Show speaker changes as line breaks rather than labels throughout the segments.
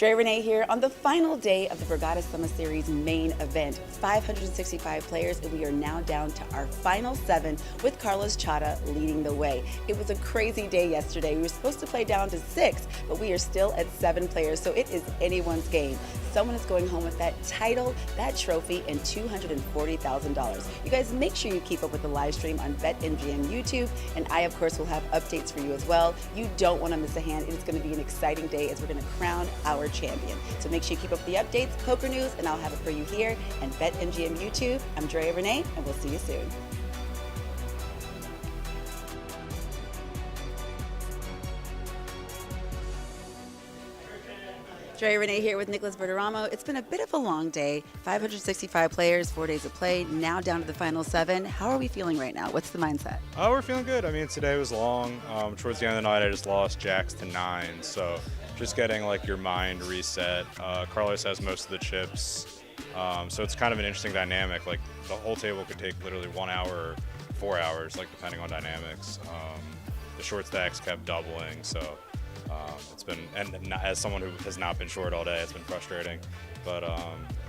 Renna here on the final day of the Borgata Summer Series main event. 565 players, and we are now down to our final 7 with Carlos Chadha leading the way. It was a crazy day yesterday. We were supposed to play down to 6, but we are still at 7 players, so it is anyone's game. Someone is going home with that title, that trophy, and $240,000. You guys make sure you keep up with the live stream on BetMGM YouTube, and I, of course, will have updates for you as well. You don't want to miss a hand. It is going to be an exciting day as we're going to crown our champion. So make sure you keep up with the updates, poker news, and I'll have it for you here and BetMGM YouTube. I'm Renna, and we'll see you soon. Renna here with Nicholas Verderamo. It's been a bit of a long day. 565 players, 4 days of play, now down to the final 7. How are we feeling right now? What's the mindset?
Oh, we're feeling good. I mean, today was long. Towards the end of the night, I just lost jacks to 9. So just getting like your mind reset. Carlos has most of the chips. So it's kind of an interesting dynamic. Like the whole table could take literally 1 hour or 4 hours, like depending on dynamics. The short stacks kept doubling. So it's been, and as someone who has not been short all day, it's been frustrating. But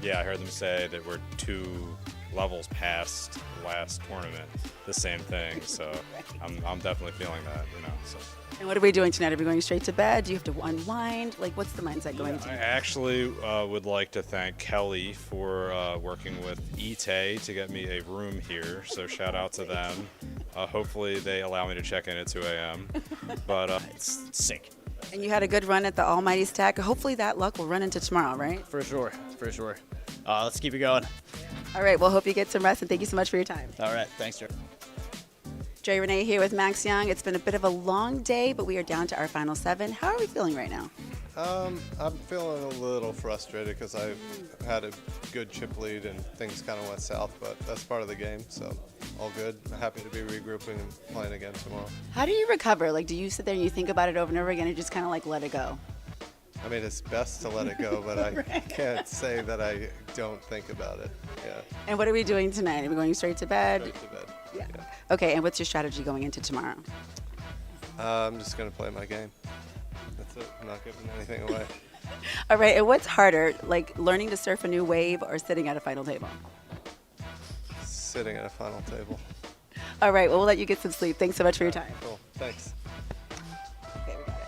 yeah, I heard them say that we're 2 levels past last tournament, the same thing. So I'm definitely feeling that, you know. So.
And what are we doing tonight? Are we going straight to bed? Do you have to unwind? Like, what's the mindset going into?
I actually would like to thank Kelly for working with Ite to get me a room here. So shout out to them. Hopefully they allow me to check in at 2 a.m. But it's sick.
And you had a good run at the Almighty Stack. Hopefully that luck will run into tomorrow, right?
For sure, for sure. Let's keep it going.
All right, well, hope you get some rest, and thank you so much for your time.
All right, thanks, Joe.
Renna here with Max Young. It's been a bit of a long day, but we are down to our final 7. How are we feeling right now?
I'm feeling a little frustrated because I had a good chip lead and things kind of went south, but that's part of the game, so all good. Happy to be regrouping and playing again tomorrow.
How do you recover? Like, do you sit there and you think about it over and over again and just kind of like let it go?
I mean, it's best to let it go, but I can't say that I don't think about it. Yeah.
And what are we doing tonight? Are we going straight to bed?
Straight to bed.
Yeah. Okay, and what's your strategy going into tomorrow?
I'm just going to play my game. That's it. I'm not giving anything away.
All right, and what's harder, like learning to surf a new wave or sitting at a final table?
Sitting at a final table.
All right, well, we'll let you get some sleep. Thanks so much for your time.
Cool. Thanks.
Okay, we got it.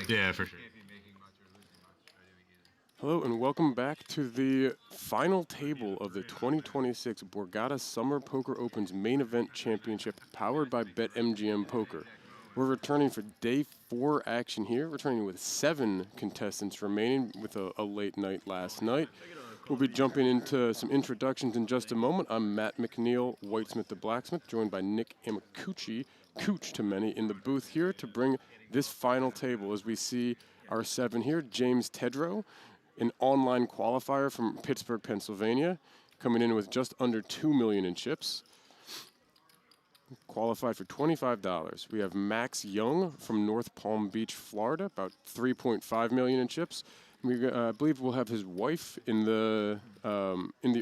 Yeah, for sure.
Hello and welcome back to the final table of the 2026 Borgata Summer Poker Open's main event championship powered by BetMGM Poker. We're returning for day 4 action here, returning with 7 contestants remaining with a late night last night. We'll be jumping into some introductions in just a moment. I'm Matt McNeil, Whitesmith the Blacksmith, joined by Nick Amakuchi, Cooch to many, in the booth here to bring this final table as we see our 7 here. James Tedrow, an online qualifier from Pittsburgh, Pennsylvania, coming in with just under $2 million in chips. Qualified for $25. We have Max Young from North Palm Beach, Florida, about $3.5 million in chips. I believe we'll have his wife in the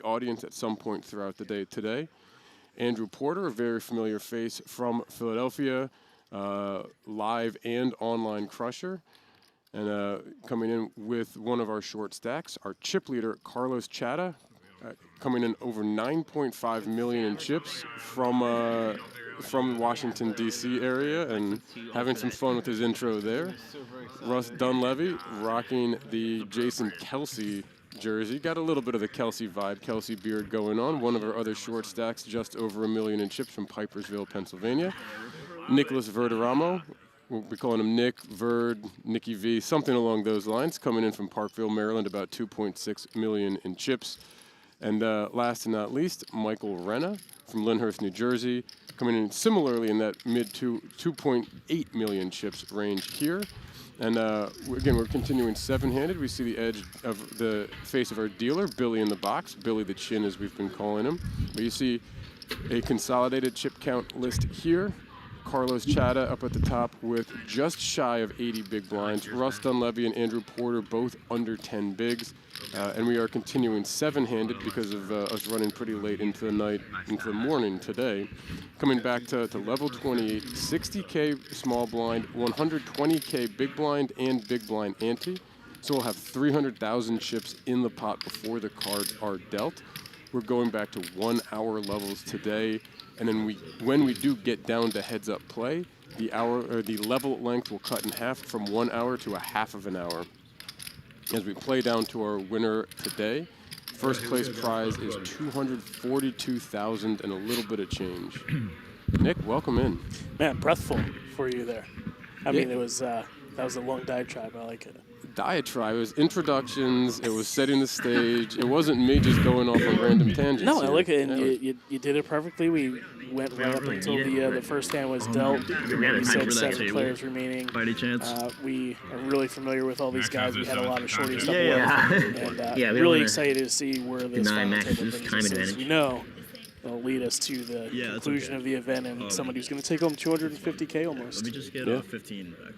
audience at some point throughout the day today. Andrew Porter, a very familiar face from Philadelphia, live and online crusher. And coming in with one of our short stacks, our chip leader, Carlos Chadha, coming in over $9.5 million in chips from Washington, D.C. area and having some fun with his intro there. Russ Dunlevy rocking the Jason Kelsey jersey. Got a little bit of the Kelsey vibe, Kelsey beard going on. One of our other short stacks, just over $1 million in chips from Pipersville, Pennsylvania. Nicholas Verderamo, we'll be calling him Nick, Verd, Nicky V, something along those lines, coming in from Parkville, Maryland, about $2.6 million in chips. And last and not least, Michael Renna from Lyndhurst, New Jersey, coming in similarly in that mid to 2.8 million chips range here. And again, we're continuing 7-handed. We see the edge of the face of our dealer, Billy in the box, Billy the Chin as we've been calling him. But you see a consolidated chip count list here. Carlos Chadha up at the top with just shy of 80 big blinds. Russ Dunlevy and Andrew Porter both under 10 bigs. And we are continuing 7-handed because of us running pretty late into the night, into the morning today. Coming back to level 28, 60K small blind, 120K big blind and big blind ante. So we'll have 300,000 chips in the pot before the cards are dealt. We're going back to 1 hour levels today. And then when we do get down to heads up play, the level length will cut in half from 1 hour to a half of an hour. As we play down to our winner today, first place prize is 242,000 and a little bit of change. Nick, welcome in.
Man, breathful for you there. I mean, it was that was a long diatribe. I like it.
Diatribe. It was introductions. It was setting the stage. It wasn't me just going off on random tangents.
No, I
here.
like it, and you did it perfectly. We went right up until the first hand was dealt. We said 7 players remaining.
By any chance?
We are really familiar with all these guys. We had a lot of shorties up
Yeah.
and
Yeah, we
really
don't
excited to see where this
deny
final
Max's
table brings
time
us.
advantage.
As we know, it'll lead us to the
Yeah, that's
conclusion
okay.
of the event and somebody who's going to take home 250K almost.
Let me just get 15 back.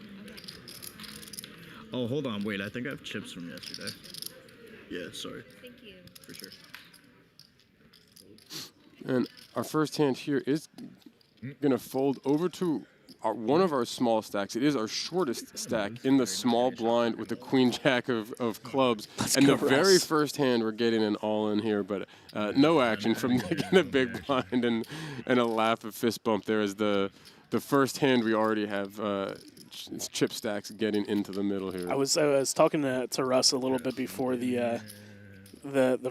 Oh, hold on. Wait, I think I have chips from yesterday. Yeah, sorry.
Thank you.
For sure.
And our first hand here is going to fold over to one of our small stacks. It is our shortest stack in the small blind with the queen jack of clubs. And the very first hand, we're getting an all-in here, but no action from Nick in a big blind and a laugh of fist bump there as the first hand we already have chip stacks getting into the middle here.
I was talking to Russ a little bit before the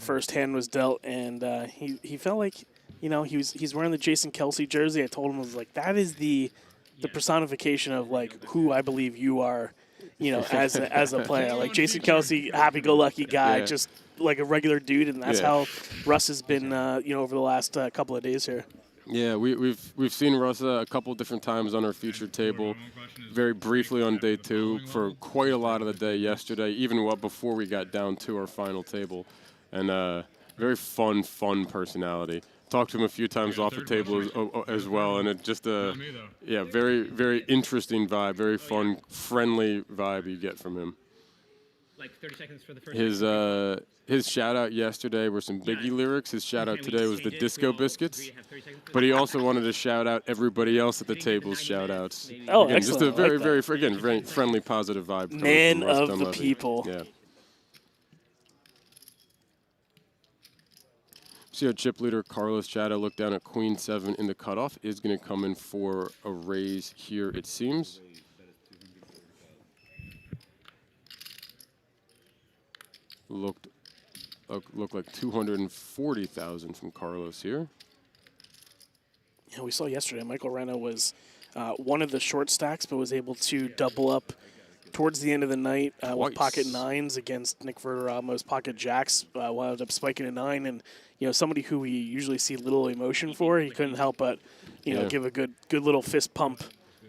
first hand was dealt, and he felt like, you know, he's wearing the Jason Kelsey jersey. I told him, I was like, that is the personification of like who I believe you are, you know, as a player. Like Jason Kelsey, happy-go-lucky guy, just like a regular dude, and that's how Russ has been, you know, over the last couple of days here.
Yeah, we've seen Russ a couple different times on our featured table, very briefly on day 2 for quite a lot of the day yesterday, even before we got down to our final table, and very fun personality. Talked to him a few times off the table as well, and it just very very interesting vibe, very fun, friendly vibe you get from him.
Like 30 seconds for the first.
His shout-out yesterday were some Biggie lyrics. His shout-out today was the Disco Biscuits. But he also wanted to shout-out everybody else at the table's shout-outs.
Oh,
again,
excellent.
Just a very, very friendly, positive vibe.
Man
from Russ
of the
Dunlevy.
people.
Yeah. See our chip leader, Carlos Chadha, look down at Queen 7 in the cutoff. Is going to come in for a raise here, it seems. Looked like 240,000 from Carlos here.
Yeah, we saw yesterday Michael Renna was one of the short stacks, but was able to double up towards the end of the night with pocket 9s against Nick Verderama's pocket jacks. Wound up spiking a 9, and you know, somebody who we usually see little emotion for, he couldn't help but give a good little fist pump.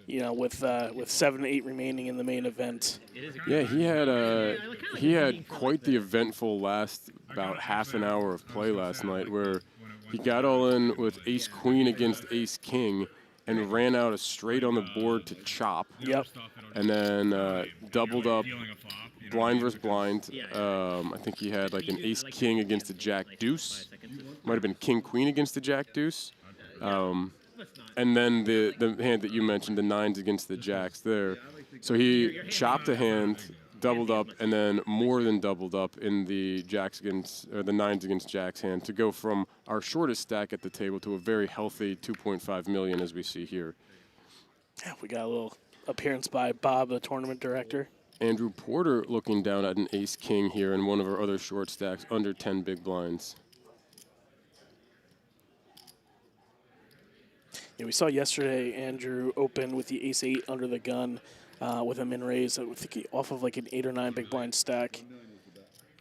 You know, with 7-8 remaining in the main event.
Yeah, he had quite the eventful last about half an hour of play last night, where he got all in with Ace Queen against Ace King, and ran out a straight on the board to chop.
Yep.
And then doubled up blind versus blind. I think he had like an Ace King against a Jack Deuce. Might have been King Queen against the Jack Deuce. And then the hand that you mentioned, the 9s against the jacks there. So he chopped a hand, doubled up, and then more than doubled up in the jacks against, or the 9s against jacks hand to go from our shortest stack at the table to a very healthy 2.5 million as we see here.
Yeah, we got a little appearance by Bob, the tournament director.
Andrew Porter looking down at an Ace King here in one of our other short stacks under 10 big blinds.
Yeah, we saw yesterday Andrew open with the Ace-8 under the gun with a min raise, I think off of like an 8 or 9 big blind stack.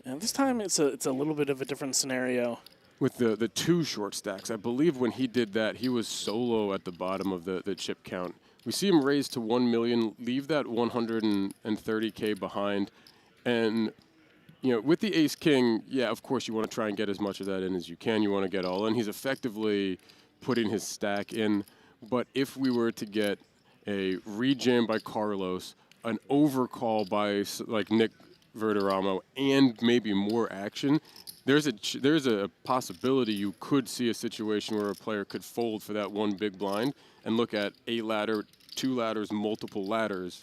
And this time it's a little bit of a different scenario.
With the 2 short stacks, I believe when he did that, he was solo at the bottom of the chip count. We see him raise to 1 million, leave that 130K behind, and with the ace king, yeah, of course you want to try and get as much of that in as you can. You want to get all in. He's effectively putting his stack in. But if we were to get a rejam by Carlos, an overcall by like Nick Verderamo, and maybe more action, there's a possibility you could see a situation where a player could fold for that one big blind and look at a ladder, 2 ladders, multiple ladders,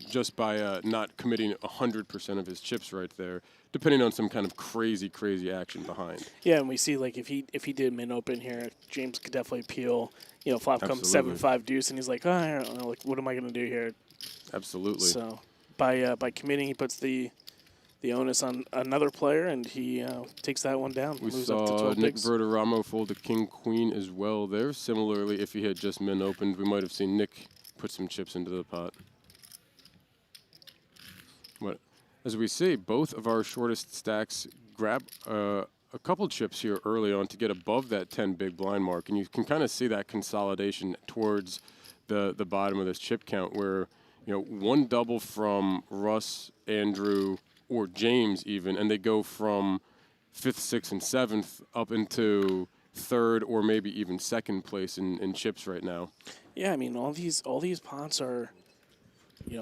just by not committing 100% of his chips right there, depending on some kind of crazy action behind.
Yeah, and we see like if he did min open here, James could definitely peel. Flop comes 7-5 deuce, and he's like, oh, I don't know, like what am I gonna do here?
Absolutely.
So by committing, he puts the onus on another player, and he takes that one down.
We
moves up to
saw
12
Nick
bigs.
Verderamo fold a king-queen as well there. Similarly, if he had just min opened, we might have seen Nick put some chips into the pot. But as we see, both of our shortest stacks grab a couple chips here early on to get above that 10 big blind mark, and you can kind of see that consolidation towards the bottom of this chip count, where one double from Russ, Andrew, or James even, and they go from 5th, 6th, and 7th up into 3rd or maybe even 2nd place in chips right now.
Yeah, I mean all these pots are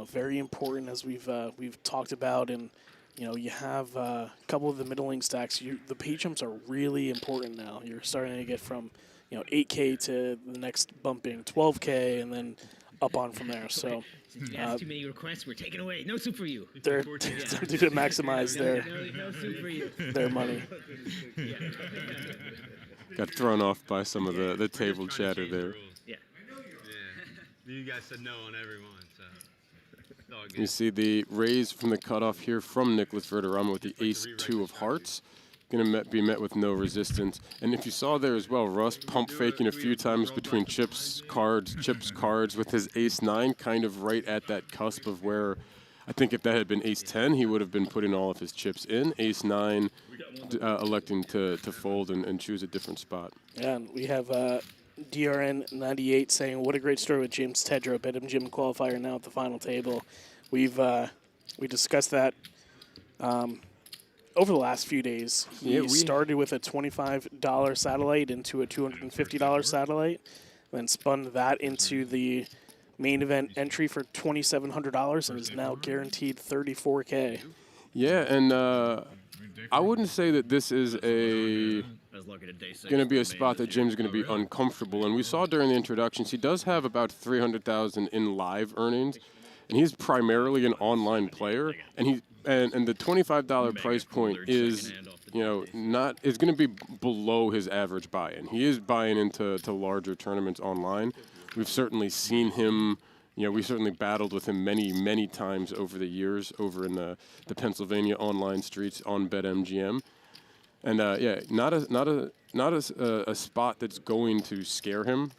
very important, as we've talked about, and you have a couple of the middling stacks. The pay jumps are really important now. You're starting to get from 8K to the next bumping 12K, and then up on from there. So
too many requests. We're taking away. No soup for you.
They're to maximize
no soup for you.
their money.
Got thrown off by some of the table chatter there.
Yeah.
You guys said no on everyone, so it's all good.
You see the raise from the cutoff here from Nicholas Verderamo with the ace-2 of hearts. Going to be met with no resistance. And if you saw there as well, Russ pump faking a few times between chips, cards with his ace-9, kind of right at that cusp of where I think if that had been ace-10, he would have been putting all of his chips in. Ace-9 electing to fold and choose a different spot.
Yeah, and we have DRN98 saying, what a great story with James Tedrow, BetMGM qualifier now at the final table. We discussed that over the last few days. He started with a $25 satellite into a $250 satellite, then spun that into the main event entry for $2,700 and is now guaranteed $34K.
Yeah, and I wouldn't say that this is going to be a spot that Jim's going to be uncomfortable. And we saw during the introductions, he does have about $300,000 in live earnings, and he's primarily an online player. And and the $25 price point is, is going to be below his average buy-in. He is buying into larger tournaments online. We've certainly seen him. We certainly battled with him many times over the years over in the Pennsylvania online streets on BetMGM. And not a spot that's going to scare him.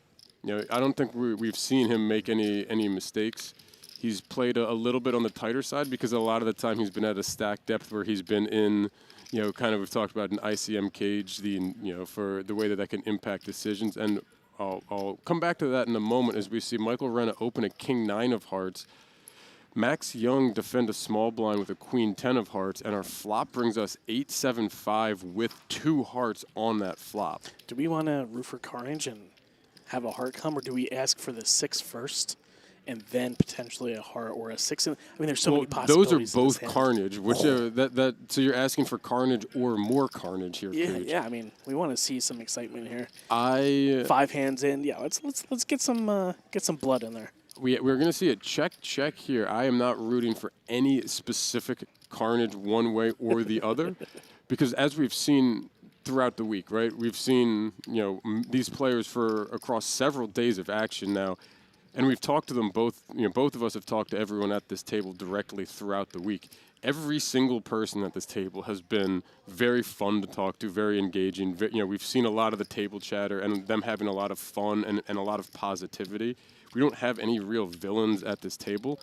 I don't think we've seen him make any mistakes. He's played a little bit on the tighter side because a lot of the time he's been at a stack depth where he's been in, kind of we've talked about an ICM cage, for the way that can impact decisions. And I'll come back to that in a moment as we see Michael Renna open a king-9 of hearts. Max Young defend a small blind with a queen-10 of hearts, and our flop brings us 8-7-5 with 2 hearts on that flop.
Do we want to root for carnage and have a heart come, or do we ask for the 6 first and then potentially a heart or a 6? There's so many possibilities.
Those are both carnage. Which so you're asking for carnage or more carnage here?
Yeah,
Coach.
yeah. We want to see some excitement here.
5
hands in. Yeah, let's get some blood in there.
We're going to see a check here. I am not rooting for any specific carnage one way or the other, because as we've seen throughout the week, right? We've seen these players for across several days of action now. And we've talked to them both. Both of us have talked to everyone at this table directly throughout the week. Every single person at this table has been very fun to talk to, very engaging. We've seen a lot of the table chatter and them having a lot of fun and a lot of positivity. We don't have any real villains at this table.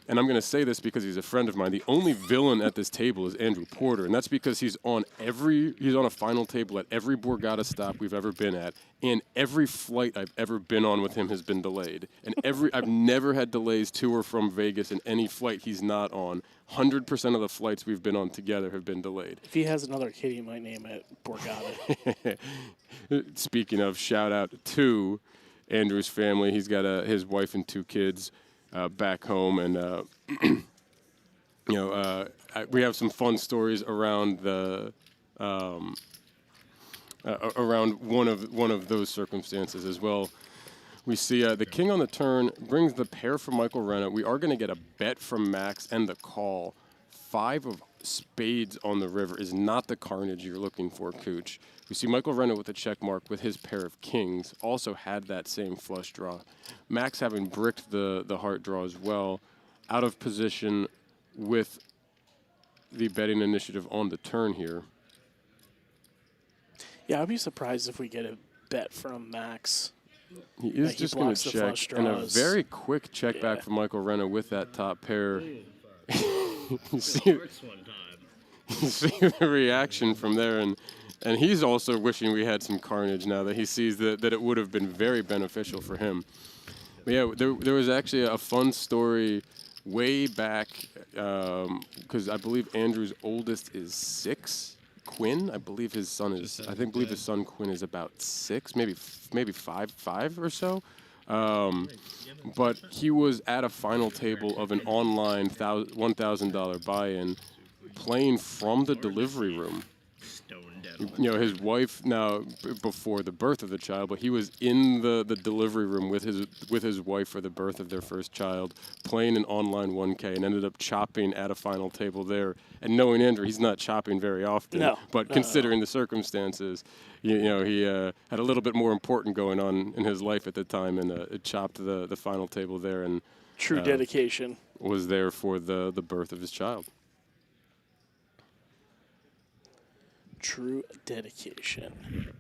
And I'm going to say this because he's a friend of mine. The only villain at this table is Andrew Porter, and that's because he's on a final table at every Borgata stop we've ever been at, and every flight I've ever been on with him has been delayed. And I've never had delays to or from Vegas in any flight he's not on. 100% of the flights we've been on together have been delayed.
If he has another kid, he might name it Borgata.
Speaking of, shout out to Andrew's family. He's got his wife and 2 kids back home, and we have some fun stories around the around one of those circumstances as well. We see the king on the turn brings the pair from Michael Renna. We are going to get a bet from Max and the call. 5 of spades on the river is not the carnage you're looking for, Cooch. We see Michael Renna with a check mark with his pair of kings. Also had that same flush draw. Max having bricked the heart draw as well. Out of position with the betting initiative on the turn here.
Yeah, I'd be surprised if we get a bet from Max.
He is just going to check, and a very quick check back from Michael Renna with that top pair. you see the reaction from there, and he's also wishing we had some carnage now that he sees that it would have been very beneficial for him. But yeah, there was actually a fun story way back because I believe Andrew's oldest is 6. Quinn, I believe his son is. Believe his son Quinn is about 6, maybe 5 or so. But he was at a final table of an online $1,000 buy-in, playing from the delivery room. His wife now before the birth of the child, but he was in the delivery room with his wife for the birth of their first child, playing an online 1K, and ended up chopping at a final table there. And knowing Andrew, he's not chopping very often. But considering the circumstances, he had a little bit more important going on in his life at the time, and it chopped the final table there, and
true dedication.
Was there for the birth of his child.
True dedication.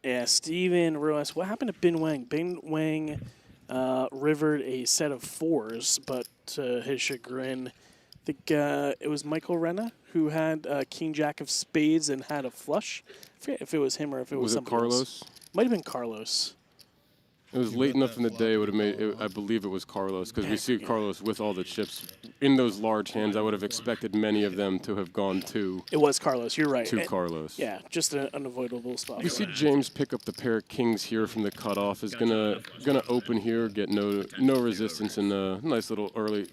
Yeah, Steven Russ. What happened to Bin Wang? Bin Wang rivered a set of 4s, but to his chagrin, I think it was Michael Renna who had King Jack of Spades and had a flush. I forget if it was him or if it was somebody
Carlos?
else. Might have been Carlos.
It was late enough in the day. It would have made. I believe it was Carlos because we see Carlos with all the chips in those large hands. I would have expected many of them to have gone to.
It was Carlos. You're right.
To Carlos.
Yeah, just an unavoidable spot.
We see James pick up the pair of kings here from the cutoff. Is gonna open here, get no resistance, and a nice little early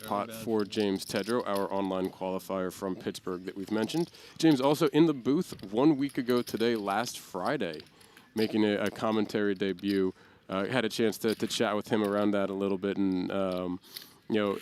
pot for James Tedrow, our online qualifier from Pittsburgh that we've mentioned. James also in the booth 1 week ago today, last Friday, making a commentary debut. Had a chance to chat with him around that a little bit, and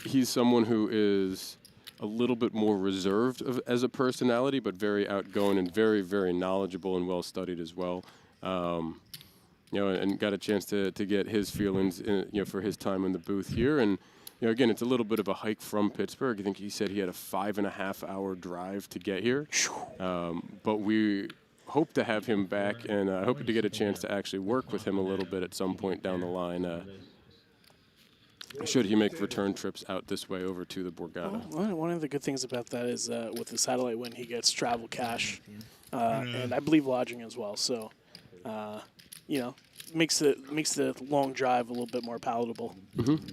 he's someone who is a little bit more reserved as a personality, but very outgoing and very, very knowledgeable and well studied as well. And got a chance to get his feelings, for his time in the booth here. And again, it's a little bit of a hike from Pittsburgh. I think he said he had a 5.5-hour drive to get here, but we hope to have him back, and I hope to get a chance to actually work with him a little bit at some point down the line. Should he make return trips out this way over to the Borgata?
Well, one of the good things about that is with the satellite win, he gets travel cash, and I believe lodging as well. So, makes the long drive a little bit more palatable.
Mm-hmm.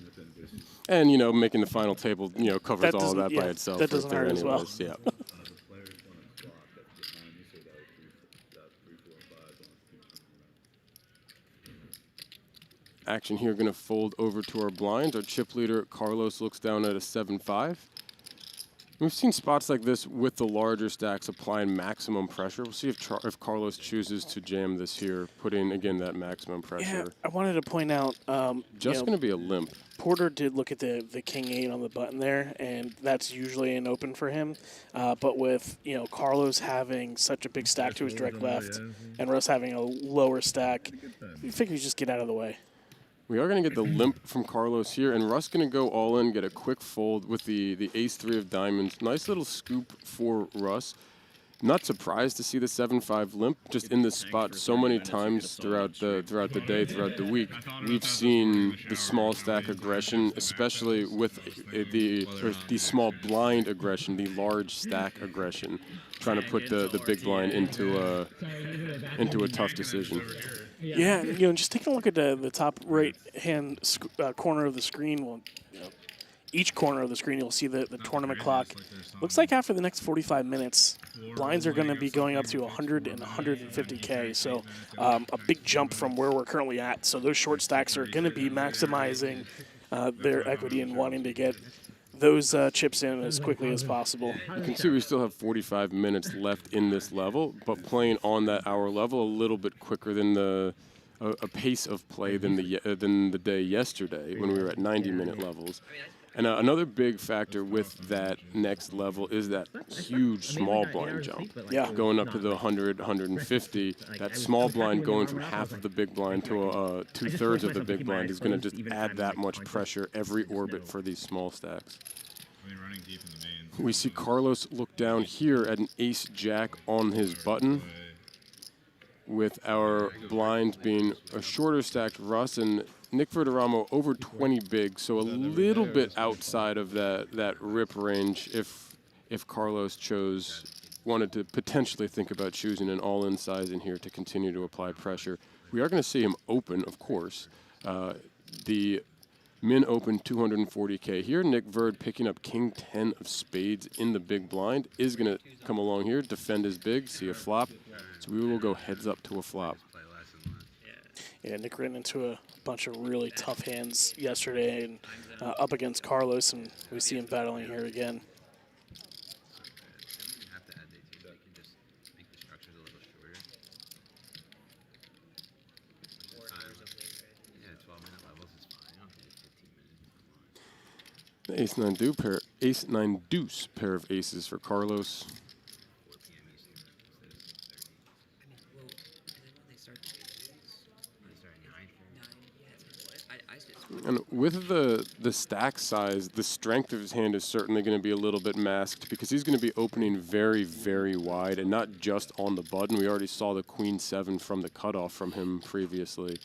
And making the final table, covers all of that by itself.
That doesn't hurt as well.
Yeah. Action here going to fold over to our blinds. Our chip leader, Carlos, looks down at a 7-5. We've seen spots like this with the larger stacks applying maximum pressure. We'll see if Carlos chooses to jam this here, putting, again, that maximum pressure.
Yeah, I wanted to point out...
just going to be a limp.
Porter did look at the King 8 on the button there, and that's usually an open for him. But with, Carlos having such a big stack to his direct left and Russ having a lower stack, you figure you just get out of the way.
We are going to get the limp from Carlos here, and Russ going to go all in, get a quick fold with the ace-3 of diamonds. Nice little scoop for Russ. Not surprised to see the 7-5 limp just in this spot so many times throughout the day, throughout the week. We've seen the small stack aggression, especially with the small blind aggression, the large stack aggression, trying to put the big blind into a tough decision.
Yeah, just taking a look at the top right-hand corner of the screen. Well, each corner of the screen, you'll see the tournament clock. Looks like after the next 45 minutes, blinds are going to be going up to 100 and 150K. So a big jump from where we're currently at. So those short stacks are going to be maximizing their equity and wanting to get those chips in as quickly as possible.
You can see we still have 45 minutes left in this level, but playing on that hour level a little bit quicker than a pace of play than the day yesterday when we were at 90-minute levels. And another big factor with that next level is that huge small blind jump.
Yeah.
Going up to the 100, 150, that small blind going from half of the big blind to 2/3 of the big blind is going to just add that much pressure every orbit for these small stacks. We see Carlos look down here at an ace-jack on his button, with our blind being a shorter stacked Russ and Nick Verderamo over 20 big, so a little bit outside of that rip range if Carlos wanted to potentially think about choosing an all-in size in here to continue to apply pressure. We are going to see him open, of course. The min open 240K here. Nick Verd picking up king 10 of spades in the big blind is going to come along here, defend his big, see a flop. So we will go heads up to a flop.
Yeah, Nick ran into a bunch of really tough hands yesterday and up against Carlos, and we see him battling here again.
The ace-9 deuce pair of aces for Carlos. And with the stack size, the strength of his hand is certainly going to be a little bit masked because he's going to be opening very, very wide and not just on the button. We already saw the queen 7 from the cutoff from him previously.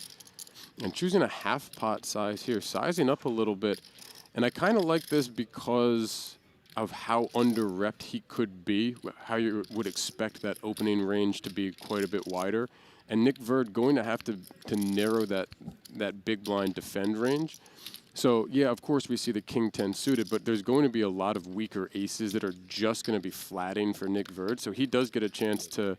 And choosing a half pot size here, sizing up a little bit. And I kind of like this because of how under-repped he could be, how you would expect that opening range to be quite a bit wider. And Nick Verd going to have to narrow that big blind defend range. So, yeah, of course we see the king 10 suited, but there's going to be a lot of weaker aces that are just going to be flatting for Nick Verd. So he does get a chance to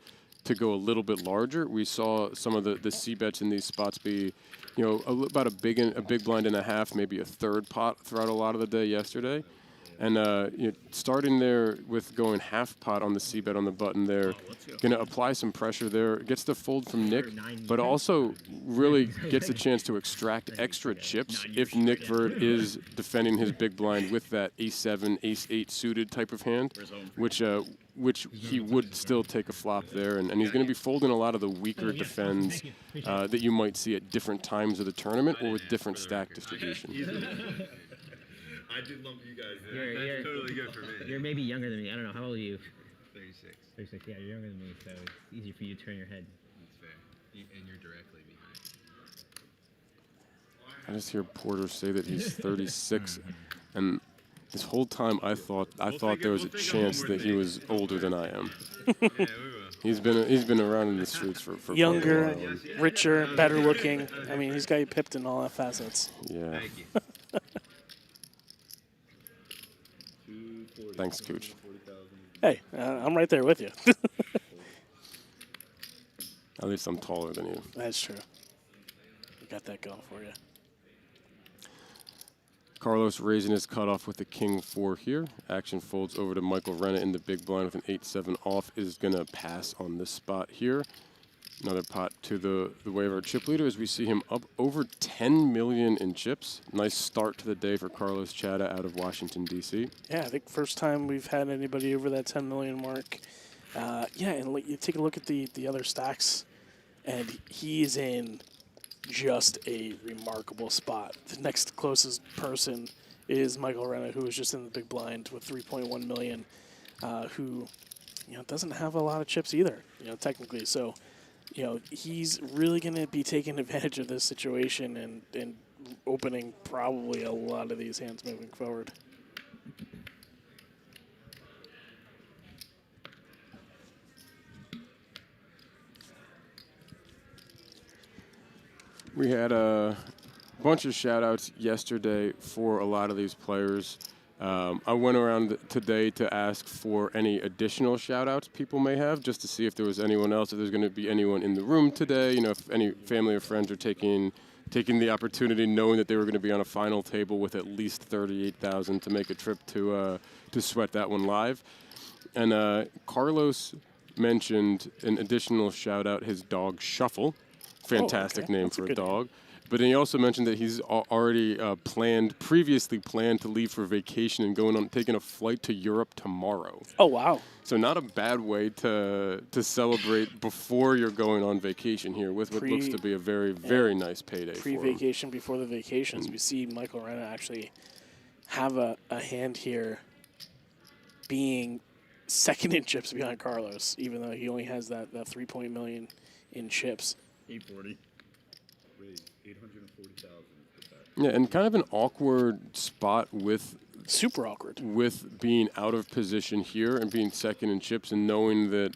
go a little bit larger. We saw some of the C-bets in these spots be, about a big blind and a half, maybe a third pot throughout a lot of the day yesterday. And starting there with going half pot on the C-bet on the button there, going to apply some pressure there. Gets the fold from Nick, but also really gets a chance to extract extra chips if Nick Verd is defending his big blind with that ace-7, ace-8 suited type of hand, which he would still take a flop there. And he's going to be folding a lot of the weaker defends that you might see at different times of the tournament or with different stack distribution.
I did lump you guys in. That's totally good for me.
You're maybe younger than me. I don't know. How old are you?
36.
36. Yeah, you're younger than me, so it's easier for you to turn your head.
That's fair. And you're directly behind.
I just hear Porter say that he's 36, and this whole time I thought there was a chance that he was older than I am.
Yeah, we will.
He's been around in the streets for
Younger,
quite a while.
richer, better looking. I mean, he's got you pipped in all facets.
Yeah.
Thank you.
Thanks, Cooch.
Hey, I'm right there with you.
At least I'm taller than you.
That's true. We got that going for you.
Carlos raising his cutoff with the king 4 here. Action folds over to Michael Renna in the big blind with an 8-7 off. Is going to pass on this spot here. Another pot to the way of our chip leader as we see him up over 10 million in chips. Nice start to the day for Carlos Chadha out of Washington, D.C.
Yeah, I think first time we've had anybody over that 10 million mark. Yeah, and you take a look at the other stacks, and he's in just a remarkable spot. The next closest person is Michael Renna, who was just in the big blind with 3.1 million, who doesn't have a lot of chips either, technically. So, he's really going to be taking advantage of this situation and opening probably a lot of these hands moving forward.
We had a bunch of shout-outs yesterday for a lot of these players. I went around today to ask for any additional shout-outs people may have, just to see if there was anyone else, if there's going to be anyone in the room today, if any family or friends are taking the opportunity, knowing that they were going to be on a final table with at least 38,000 to make a trip to sweat that one live. And Carlos mentioned an additional shout-out, his dog Shuffle. Fantastic name for a dog. But then he also mentioned that he's already previously planned to leave for vacation and taking a flight to Europe tomorrow.
Oh, wow.
So not a bad way to celebrate before you're going on vacation here with what looks to be a very, very nice payday for him.
Pre-vacation, before the vacations. We see Michael Renna actually have a hand here being second in chips behind Carlos, even though he only has that 3 million in chips.
840. Raised 840,000.
Yeah, and kind of an awkward spot
super awkward
with being out of position here and being second in chips and knowing that,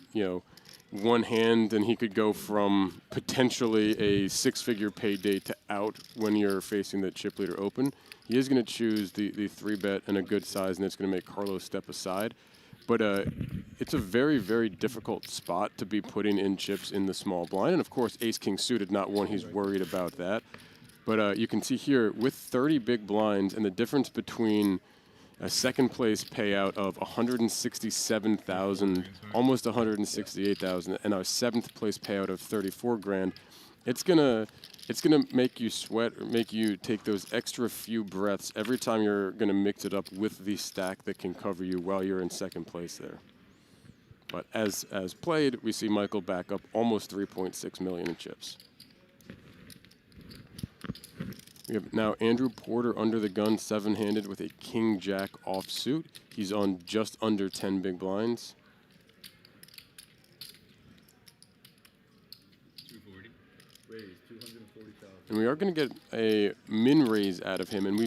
one hand and he could go from potentially a six-figure payday to out when you're facing the chip leader open. He is going to choose the 3-bet and a good size, and it's going to make Carlos step aside. But it's a very, very difficult spot to be putting in chips in the small blind. And, of course, ace-king suited, not one he's worried about that. But you can see here, with 30 big blinds and the difference between a second-place payout of 167,000, almost 168,000, and a seventh-place payout of 34 grand, it's gonna make you sweat or make you take those extra few breaths every time you're going to mix it up with the stack that can cover you while you're in second place there. But as played, we see Michael back up almost 3.6 million in chips. We have now Andrew Porter under the gun, seven-handed with a king-jack offsuit. He's on just under 10 big blinds.
240.
Raised 240,000.
And we are going to get a min raise out of him, and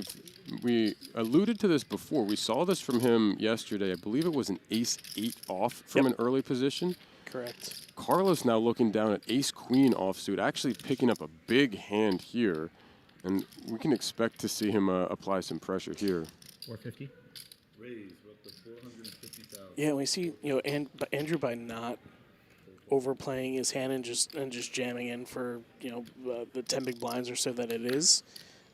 we alluded to this before. We saw this from him yesterday. I believe it was an ace-8 off from an early position.
Correct.
Carlos now looking down at ace-queen offsuit, actually picking up a big hand here. And we can expect to see him apply some pressure here.
450.
Raised up to 450,000.
Yeah, we see Andrew by not overplaying his hand and just jamming in for the 10 big blinds or so that it is.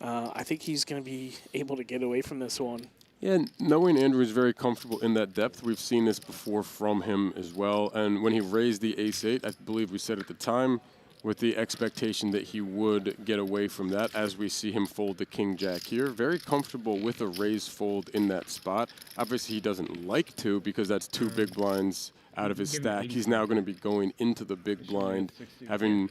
I think he's going to be able to get away from this one.
Yeah, knowing Andrew is very comfortable in that depth, we've seen this before from him as well. And when he raised the ace-8, I believe we said at the time, with the expectation that he would get away from that as we see him fold the king-jack here. Very comfortable with a raise fold in that spot. Obviously, he doesn't like to because that's two big blinds out of his stack. He's now going to be going into the big blind. Having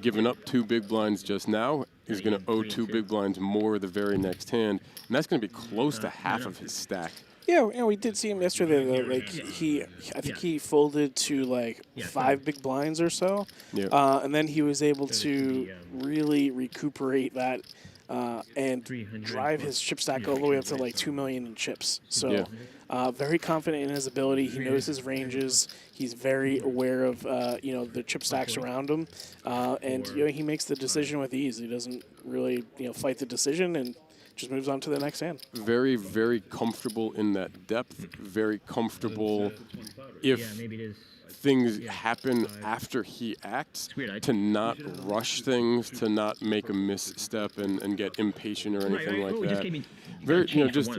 given up two big blinds just now, he's going to owe two big blinds more the very next hand. And that's going to be close to half of his stack.
Yeah, we did see him yesterday. Though, I think he folded to 5 big blinds or so, and then he was able to really recuperate that and drive his chip stack all the way up to 2 million in chips. So, very confident in his ability. He knows his ranges. He's very aware of the chip stacks around him, and he makes the decision with ease. He doesn't really fight the decision and just moves on to the next hand.
Very, very comfortable in that depth. Very comfortable if things happen after he acts, to not rush things, to not make a misstep and get impatient or anything like that. Very,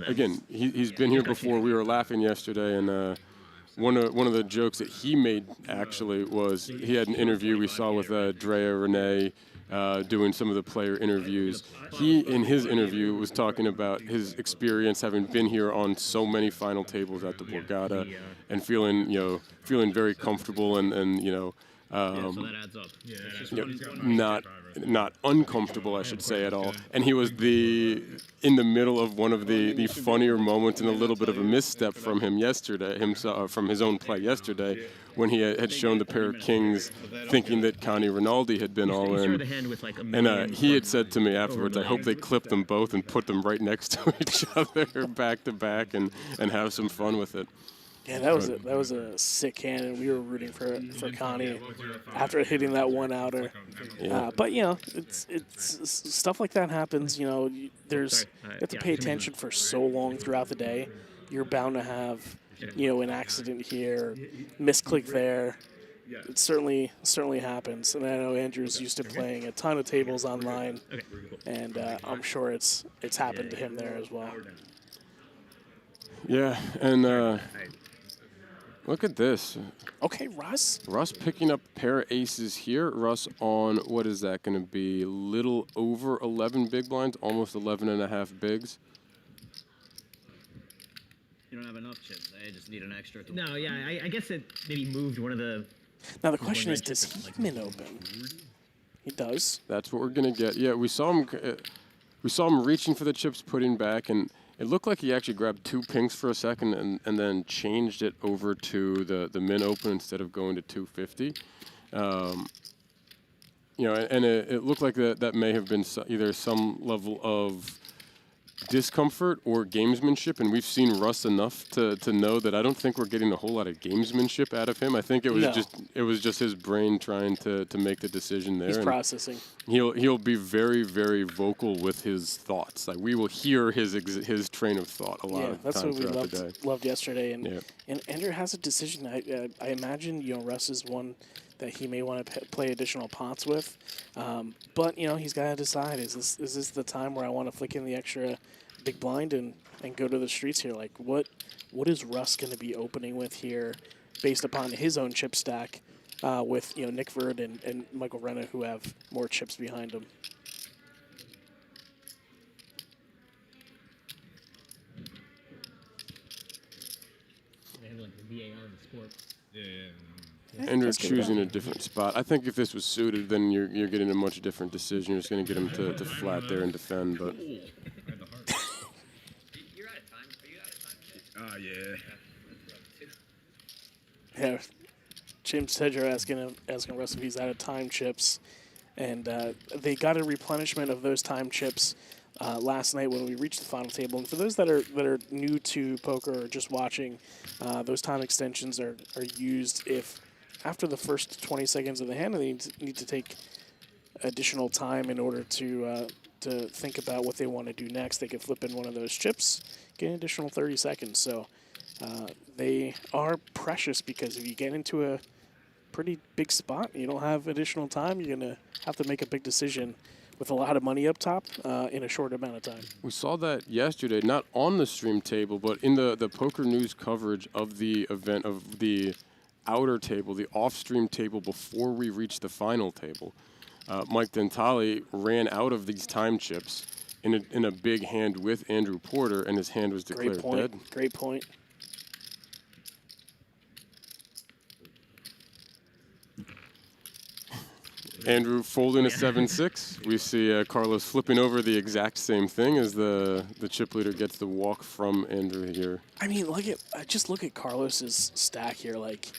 again, he's been here before. We were laughing yesterday, and one of the jokes that he made actually was he had an interview we saw with Drea Renee, doing some of the player interviews. He, in his interview, was talking about his experience having been here on so many final tables at the Borgata and feeling very comfortable and
So that adds up. Yeah, that's
Yep, not uncomfortable, I should say, at all. And he was in the middle of one of the funnier moments and a little bit of a misstep from him yesterday, from his own play yesterday, when he had shown the pair of kings, thinking that Connie Rinaldi had been all in. And he had said to me afterwards, I hope they clip them both and put them right next to each other, back to back, and have some fun with it.
Yeah, that was a sick hand, and we were rooting for Connie after hitting that one outer.
Yeah.
But you know, it's stuff like that happens. You know, you have to pay attention for so long throughout the day. You're bound to have, you know, an accident here, misclick there. It certainly happens, and I know Andrew's used to playing a ton of tables online, and I'm sure it's happened to him there as well.
Yeah, and look at this.
Okay, Russ.
Russ picking up a pair of aces here. Russ on, what is that going to be? Little over 11 big blinds, almost 11 and a half bigs.
You don't have enough chips. I just need an extra.
No, yeah, I guess it maybe moved one of the.
Now the question is, does he min open? He does.
That's what we're going to get. Yeah, we saw him reaching for the chips, putting back, and it looked like he actually grabbed 2 pinks for a second and then changed it over to the min open instead of going to 250. You know, and it looked like that may have been either some level of discomfort or gamesmanship, and we've seen Russ enough to know that I don't think we're getting a whole lot of gamesmanship out of him. I think it was just his brain trying to make the decision there.
He's processing.
He'll be very, very vocal with his thoughts. Like, we will hear his train of thought a lot of
that's
times
what we
throughout the day.
loved yesterday. And Andrew has a decision. I imagine, you know, Russ is one that he may want to play additional pots with, but you know, he's got to decide: is this the time where I want to flick in the extra big blind and go to the streets here? Like, what is Russ going to be opening with here, based upon his own chip stack, with, you know, Nick Verd and Michael Renna, who have more chips behind him.
They have like the VAR in the sport.
And you're choosing a different spot. I think if this was suited, then you're getting a much different decision. You're just going to get him to flat there and defend. But
You're out of time. Are you out of time?
Yeah. Yeah. James Tedrow asking Russ if he's out of time chips, and they got a replenishment of those time chips last night when we reached the final table. And for those that are new to poker or just watching, those time extensions are used if after the first 20 seconds of the hand they need to take additional time in order to think about what they want to do next. They can flip in one of those chips, get an additional 30 seconds. So they are precious, because if you get into a pretty big spot, you don't have additional time, you're going to have to make a big decision with a lot of money up top in a short amount of time.
we saw that yesterday, not on the stream table, but in the Poker News coverage of the event, of the outer table, the off-stream table before we reached the final table. Mike Dentale ran out of these time chips in a big hand with Andrew Porter, and his hand was declared dead.
Great point.
Andrew folding a 7-6. We see Carlos flipping over the exact same thing as the chip leader gets the walk from Andrew here.
I mean, just look at Carlos's stack here. Like,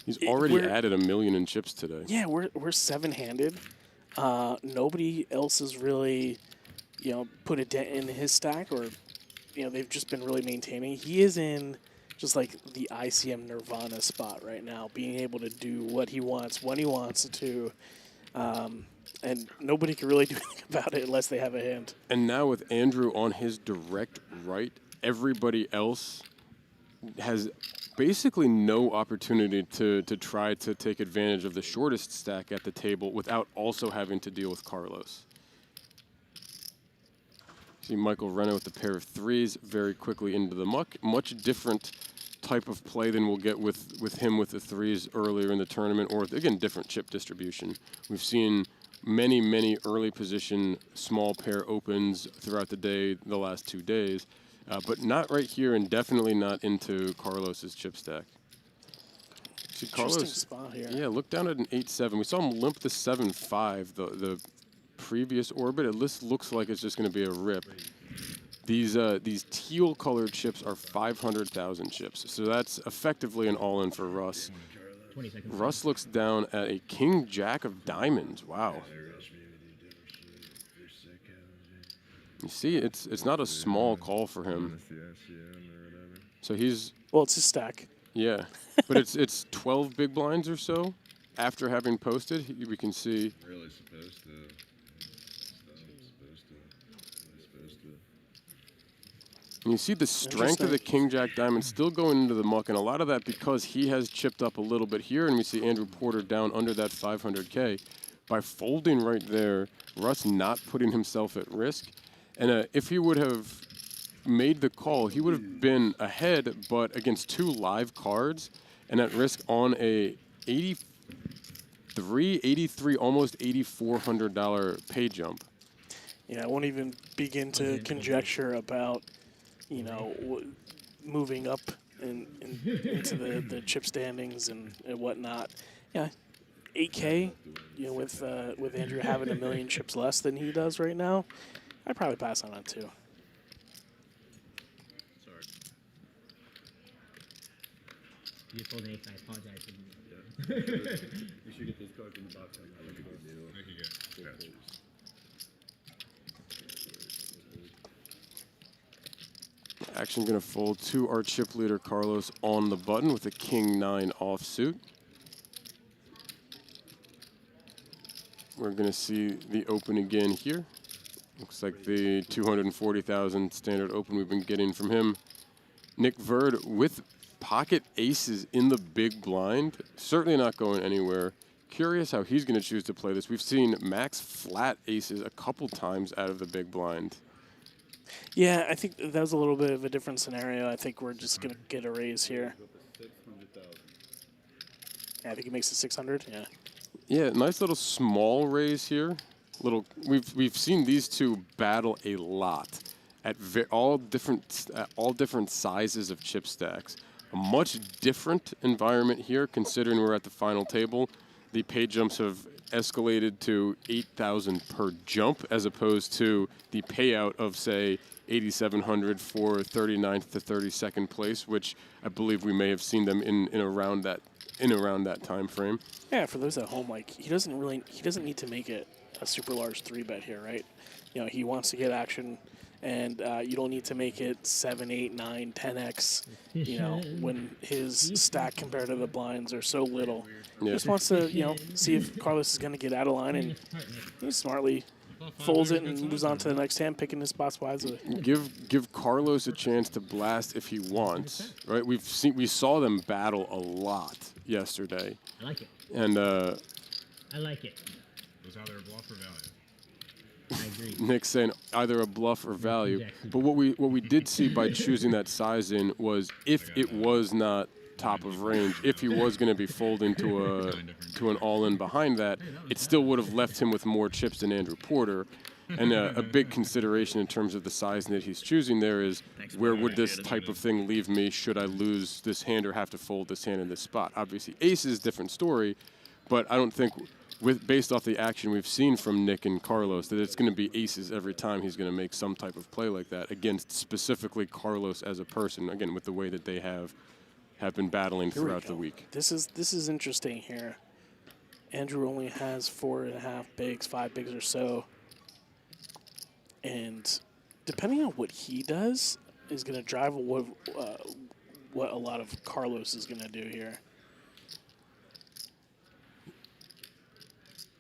he's already added 1 million in chips today.
Yeah, we're seven-handed. Nobody else has really, you know, put a dent in his stack, or, you know, they've just been really maintaining. He is in just like the ICM Nirvana spot right now, being able to do what he wants when he wants to. And nobody can really do anything about it unless they have a hand.
And now with Andrew on his direct right, everybody else has basically no opportunity to try to take advantage of the shortest stack at the table without also having to deal with Carlos. See Michael Renna with the pair of threes very quickly into the muck. Much different type of play than we'll get with him with the threes earlier in the tournament, or again, different chip distribution. We've seen many early position small pair opens throughout the day, the last 2 days, but not right here, and definitely not into Carlos's chip stack. See,
Interesting
Carlos,
spot here.
yeah, look down at an 8-7. We saw him limp the 7-5 the previous orbit. It looks like it's just going to be a rip. These teal-colored chips are 500,000 chips, so that's effectively an all-in for Russ.
20 seconds.
Russ looks down at a king jack of diamonds. Wow. You see, it's not a small call for him. So he's
Well, it's a stack.
yeah, but it's 12 big blinds or so after having posted. We can see.
Really supposed to.
And you see the strength of the king jack diamond still going into the muck, and a lot of that because he has chipped up a little bit here, and we see Andrew Porter down under that 500K. By folding right there, Russ not putting himself at risk. And if he would have made the call, he would have been ahead, but against 2 live cards and at risk on a 83, almost $8,400 pay jump.
Yeah, I won't even begin to conjecture about, moving up into the chip standings and whatnot. Yeah, 8K, with Andrew having 1 million chips less than he does right now, I'd probably pass on that too.
Sorry. You just told an 8, I apologize.
You should get this card in the box. Thank you, guys.
Action going to fold to our chip leader, Carlos, on the button with a king-9 offsuit. We're going to see the open again here. Looks like the 240,000 standard open we've been getting from him. Nick Verd with pocket aces in the big blind. Certainly not going anywhere. Curious how he's going to choose to play this. We've seen Max flat aces a couple times out of the big blind.
Yeah, I think that was a little bit of a different scenario. I think we're just going to get a raise here. Yeah, I think he makes it 600. Yeah.
Yeah, nice little small raise here. We've seen these two battle a lot at all different sizes of chip stacks. A much different environment here, considering we're at the final table. The pay jumps have escalated to 8,000 per jump, as opposed to the payout of, say, 8,700 for 39th to 32nd place, which I believe we may have seen them in around that time frame.
Yeah, for those at home, like he doesn't need to make it a super large 3-bet here, right? He wants to get action, and you don't need to make it 7, 8, 9, 10x. When his stack compared to the blinds are so little.
Yeah.
Just wants to see if Carlos is going to get out of line, and he smartly folds it and moves on to the next hand, picking his spots wisely.
Give Carlos a chance to blast if he wants, right? We saw them battle a lot yesterday.
I like it.
And
I like it.
It was either a bluff or value.
I agree.
Nick's saying either a bluff or value. But what we did see by choosing that size in was if it was not top of range, if he was going to be folding to an all-in behind that, it still would have left him with more chips than Andrew Porter. And a big consideration in terms of the size that he's choosing there is where would this type of thing leave me should I lose this hand or have to fold this hand in this spot. Obviously, ace is a different story, but I don't think, based off the action we've seen from Nick and Carlos, that it's going to be aces every time he's going to make some type of play like that against specifically Carlos as a person, again, with the way that they have been battling throughout the week.
This is interesting here. Andrew only has 4.5 bigs, 5 bigs or so. And depending on what he does is going to drive what a lot of Carlos is going to do here.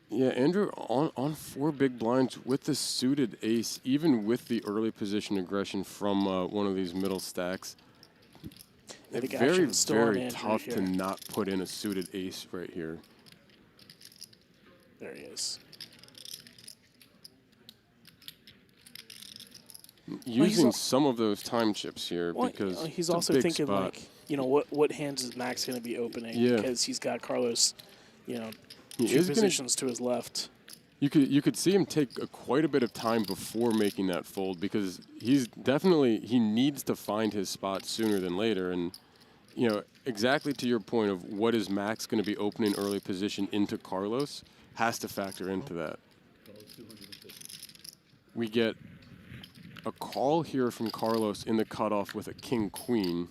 Yeah, Andrew on 4 big blinds with the suited ace, even with the early position aggression from one of these middle stacks. It's very, very tough to not put in a suited ace right here.
There he is.
Using some of those time chips here because
he's also thinking spot. What hands is Max going to be opening?
Yeah.
Because he's got Carlos,
he
2 positions to his left.
You could see him take quite a bit of time before making that fold because he needs to find his spot sooner than later. And exactly to your point of what is Max going to be opening early position into Carlos has to factor into that. We get a call here from Carlos in the cutoff with a king-queen.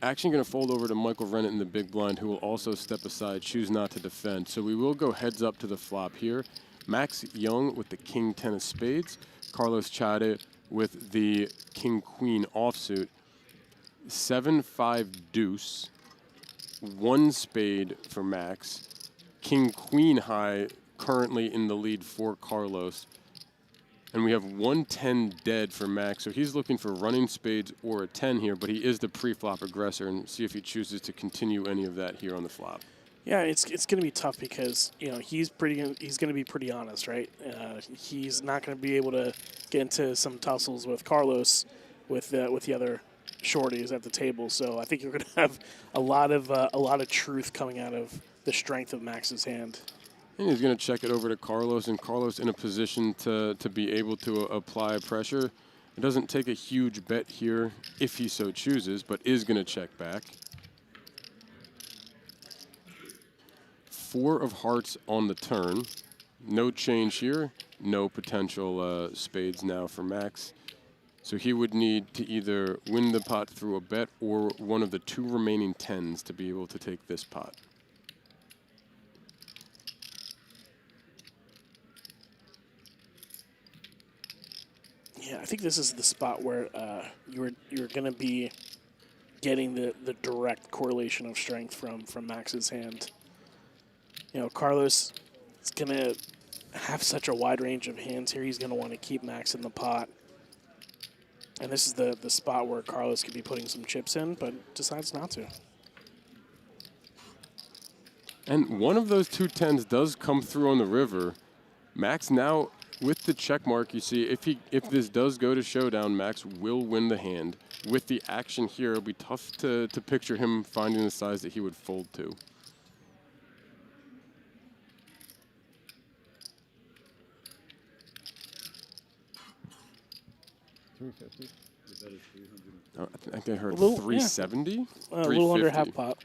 Action going to fold over to Michael Renna in the big blind, who will also step aside, choose not to defend. So we will go heads up to the flop here. Max Young with the king-10 of spades. Carlos Chadha with the king-queen offsuit. 7-5 deuce. 1 spade for Max. King-queen high currently in the lead for Carlos. And we have 1-10 dead for Max, so he's looking for running spades or a 10 here, but he is the pre-flop aggressor, and see if he chooses to continue any of that here on the flop.
Yeah, it's going to be tough because he's going to be pretty honest, right? He's not going to be able to get into some tussles with Carlos, with the other shorties at the table. So I think you're going to have a lot of truth coming out of the strength of Max's hand.
And he's going to check it over to Carlos, and Carlos in a position to be able to apply pressure. It doesn't take a huge bet here if he so chooses, but is going to check back. 4 of hearts on the turn. No change here. No potential spades now for Max. So he would need to either win the pot through a bet or one of the 2 remaining 10s to be able to take this pot.
Yeah, I think this is the spot where you're going to be getting the direct correlation of strength from Max's hand. Carlos is going to have such a wide range of hands here. He's going to want to keep Max in the pot. And this is the spot where Carlos could be putting some chips in, but decides not to.
And one of those 2 10s does come through on the river. Max now, with the check mark, you see, if this does go to showdown, Max will win the hand. With the action here, it'll be tough to picture him finding the size that he would fold to. Oh, I think I heard 370?
Yeah. A little under half pot.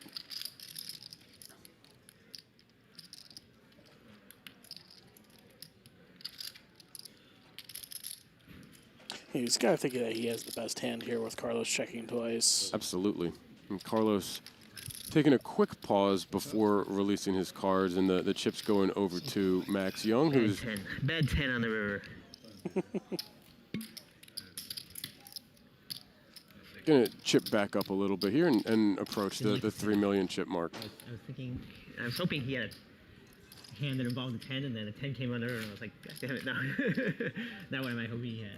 He's got to think that he has the best hand here with Carlos checking twice.
Absolutely. And Carlos taking a quick pause before releasing his cards, and the chips going over to Max Young, who's...
Bad 10 on the river.
Going to chip back up a little bit here and approach the 3 million chip mark.
I was hoping he had a hand that involved a 10, and then a 10 came under, and I was like, God damn it, no. That one am I hoping he has.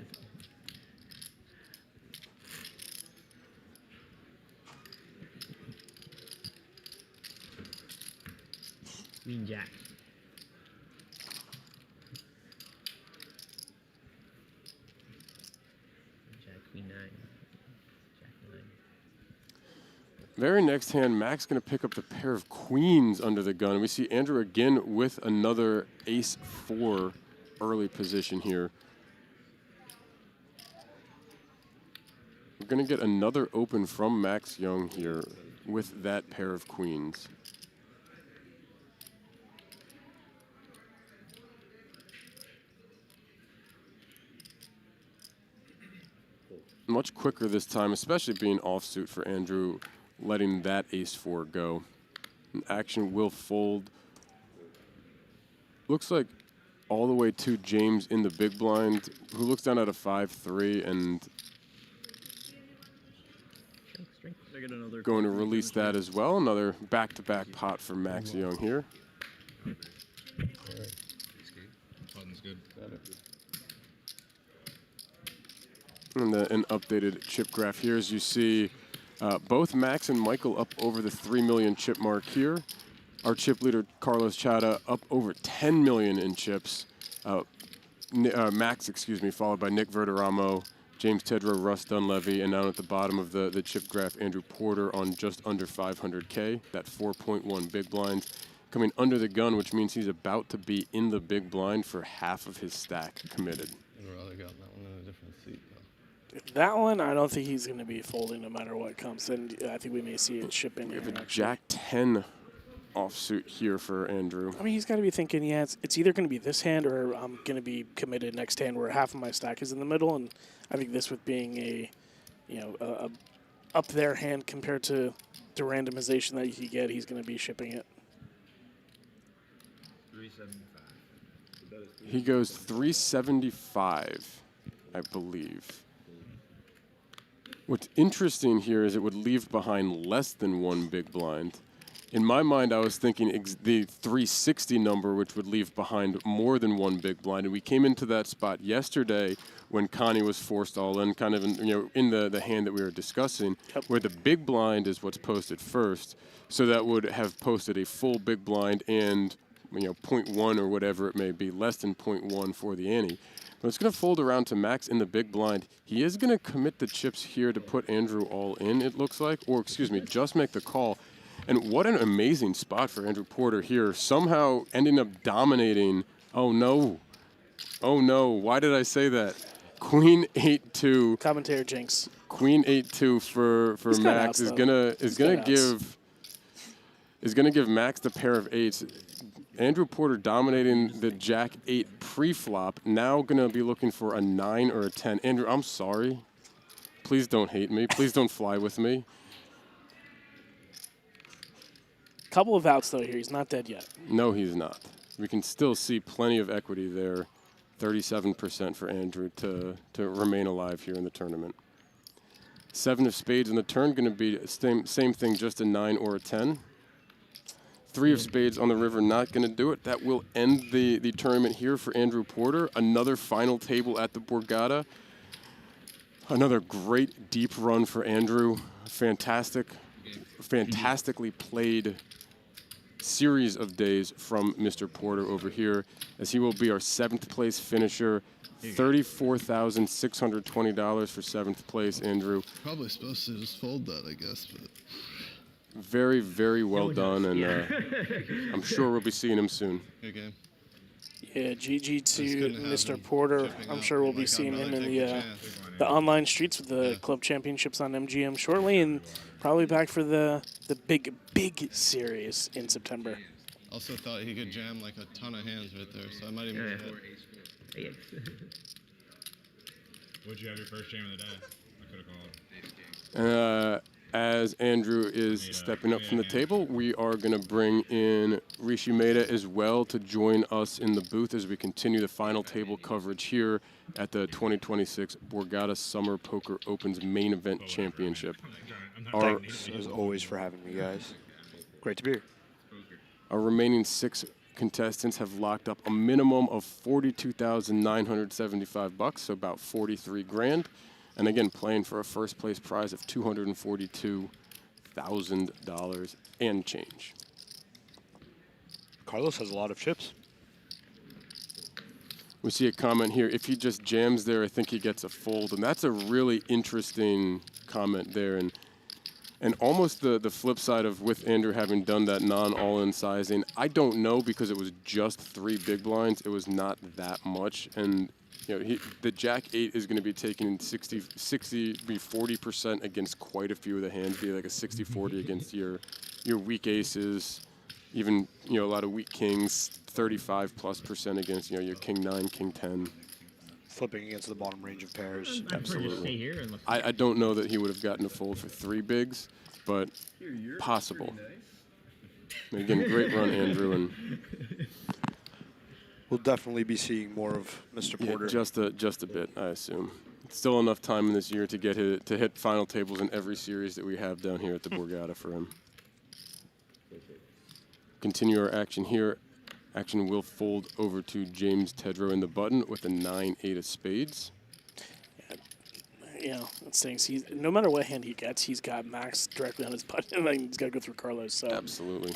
Queen Jack. Jack, Queen 9. Jack 9.
Very next hand, Max going to pick up the pair of queens under the gun. We see Andrew again with another ace-4 early position here. We're going to get another open from Max Young here with that pair of queens. Much quicker this time, especially being offsuit for Andrew, letting that ace-4 go. And action will fold. Looks like all the way to James in the big blind, who looks down at a 5-3 and going to release that as well. Another back-to-back pot for Max Young here.
Button's good.
And an updated chip graph here, as you see both Max and Michael up over the 3 million chip mark here. Our chip leader, Carlos Chadha, up over 10 million in chips. Max, followed by Nick Verderamo, James Tedrow, Russ Dunlevy, and down at the bottom of the chip graph, Andrew Porter on just under 500K, that 4.1 big blind. Coming under the gun, which means he's about to be in the big blind for half of his stack committed.
I'd rather got that one in a different seat, though.
That one, I don't think he's going to be folding no matter what comes. And I think we may see it ship in.
We have a Jack-10 offsuit here for Andrew.
I mean, he's got to be thinking, yeah, it's either going to be this hand or I'm going to be committed next hand where half of my stack is in the middle. And I think this with being a up there hand compared to the randomization that you get, he's going to be shipping it.
375.
He goes 375, I believe. What's interesting here is it would leave behind less than one big blind. In my mind, I was thinking the 360 number, which would leave behind more than one big blind. And we came into that spot yesterday when Connie was forced all in, kind of in the hand that we were discussing, where the big blind is what's posted first. So that would have posted a full big blind and 0.1 or whatever it may be, less than 0.1 for the ante. But it's going to fold around to Max in the big blind. He is going to commit the chips here to put Andrew all in, it looks like, or excuse me, just make the call. And what an amazing spot for Andrew Porter here, somehow ending up dominating. Oh no, why did I say that? Queen 8-2.
Commentator jinx.
Queen 8-2 for Max is gonna give Max the pair of eights. Andrew Porter dominating the Jack 8 pre-flop. Now going to be looking for a 9 or a 10. Andrew, I'm sorry. Please don't hate me. Please don't fly with me.
Couple of outs, though, here. He's not dead yet.
No, he's not. We can still see plenty of equity there. 37% for Andrew to remain alive here in the tournament. 7 of spades in the turn. Going to be same thing, just a 9 or a 10. 3 of spades on the river, not going to do it. That will end the tournament here for Andrew Porter. Another final table at the Borgata. Another great deep run for Andrew. Fantastically played series of days from Mr. Porter over here, as he will be our 7th place finisher. $34,620 for 7th place, Andrew.
Probably supposed to just fold that, I guess, but...
Very, very well done, and I'm sure we'll be seeing him soon.
Good game.
Yeah, GG to Mr. Porter. I'm sure we'll be seeing him in the online streets with the club championships on MGM shortly, and probably back for the big series in September.
Also thought he could jam like a ton of hands right there, so I might even hit.
What'd you have your first jam of the day? I could have called.
As Andrew is stepping up from the table, we are going to bring in Rishi Maeda as well to join us in the booth as we continue the final table coverage here at the 2026 Borgata Summer Poker Open's main event championship.
Thanks, as always, for having me, guys. Great to be here.
Our remaining 6 contestants have locked up a minimum of $42,975, so about 43 grand. And again, playing for a first place prize of $242,000 and change.
Carlos has a lot of chips.
We see a comment here. If he just jams there, I think he gets a fold. And that's a really interesting comment there. And almost the flip side of with Andrew having done that non-all-in sizing, I don't know, because it was just 3 big blinds. It was not that much. And the Jack 8 is going to be taking 40% against quite a few of the hands, be like a 60-40 against your weak aces, even a lot of weak kings, 35+% against your king 9, king 10.
Flipping against the bottom range of pairs.
Absolutely. I don't know that he would have gotten a fold for 3 bigs, but possible. Again, great run, Andrew, and.
We'll definitely be seeing more of Mr. Porter.
Just a bit, I assume. Still enough time in this year to get to hit final tables in every series that we have down here at the Borgata for him. Continue our action here. Action will fold over to James Tedrow in the button with a 9-8 of spades.
That's things. No matter what hand he gets, he's got Max directly on his button, and he's got to go through Carlos. So
absolutely.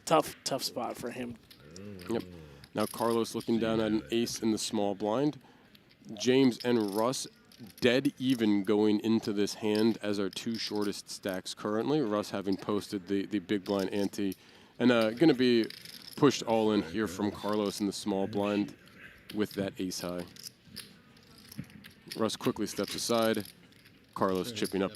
Tough spot for him.
Yep. Now Carlos looking down at an ace in the small blind. James and Russ dead even going into this hand as our 2 shortest stacks currently. Russ having posted the big blind ante, and going to be pushed all in here from Carlos in the small blind with that ace high. Russ quickly steps aside. Carlos chipping up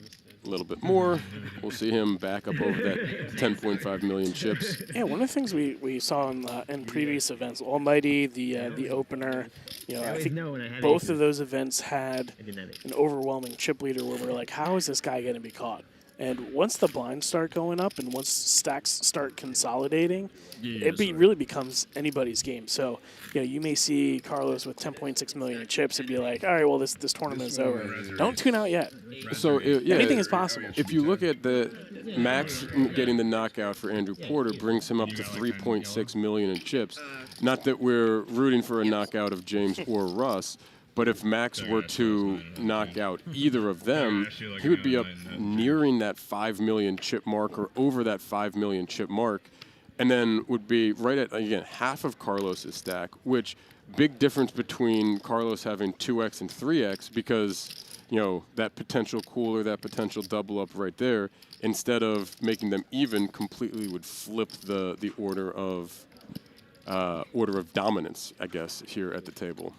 a little bit more. We'll see him back up over that 10.5 million chips.
Yeah, one of the things we saw in previous events, Almighty, the opener, I think both of those events had an overwhelming chip leader where we're like, how is this guy going to be caught? And once the blinds start going up and once stacks start consolidating, really becomes anybody's game. So, you may see Carlos with 10.6 million in chips and be like, all right, well, this tournament is over. Don't tune out yet.
So,
anything is possible.
If you look at the Max getting the knockout for Andrew Porter brings him up to 3.6 million in chips. Not that we're rooting for a knockout of James or Russ, but if Max were to knock out either of them, he would be up nearing that 5 million chip mark or over that 5 million chip mark, and then would be right at, again, half of Carlos's stack, which big difference between Carlos having 2x and 3x because, that potential cooler, that potential double up right there, instead of making them even, completely would flip the order of dominance, I guess, here at the table.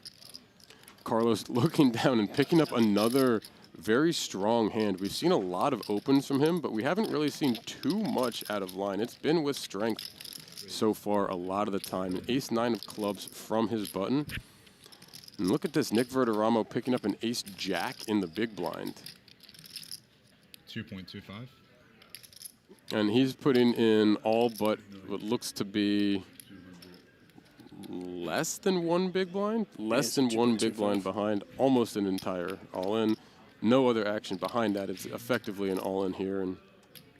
Carlos looking down and picking up another very strong hand. We've seen a lot of opens from him, but we haven't really seen too much out of line. It's been with strength so far a lot of the time. An ace-9 of clubs from his button. And look at this, Nick Verderamo picking up an ace-jack in the big blind.
2.25.
And he's putting in all but what looks to be less than one big blind? Less than one big blind behind, almost an entire all-in. No other action behind that. It's effectively an all-in here. And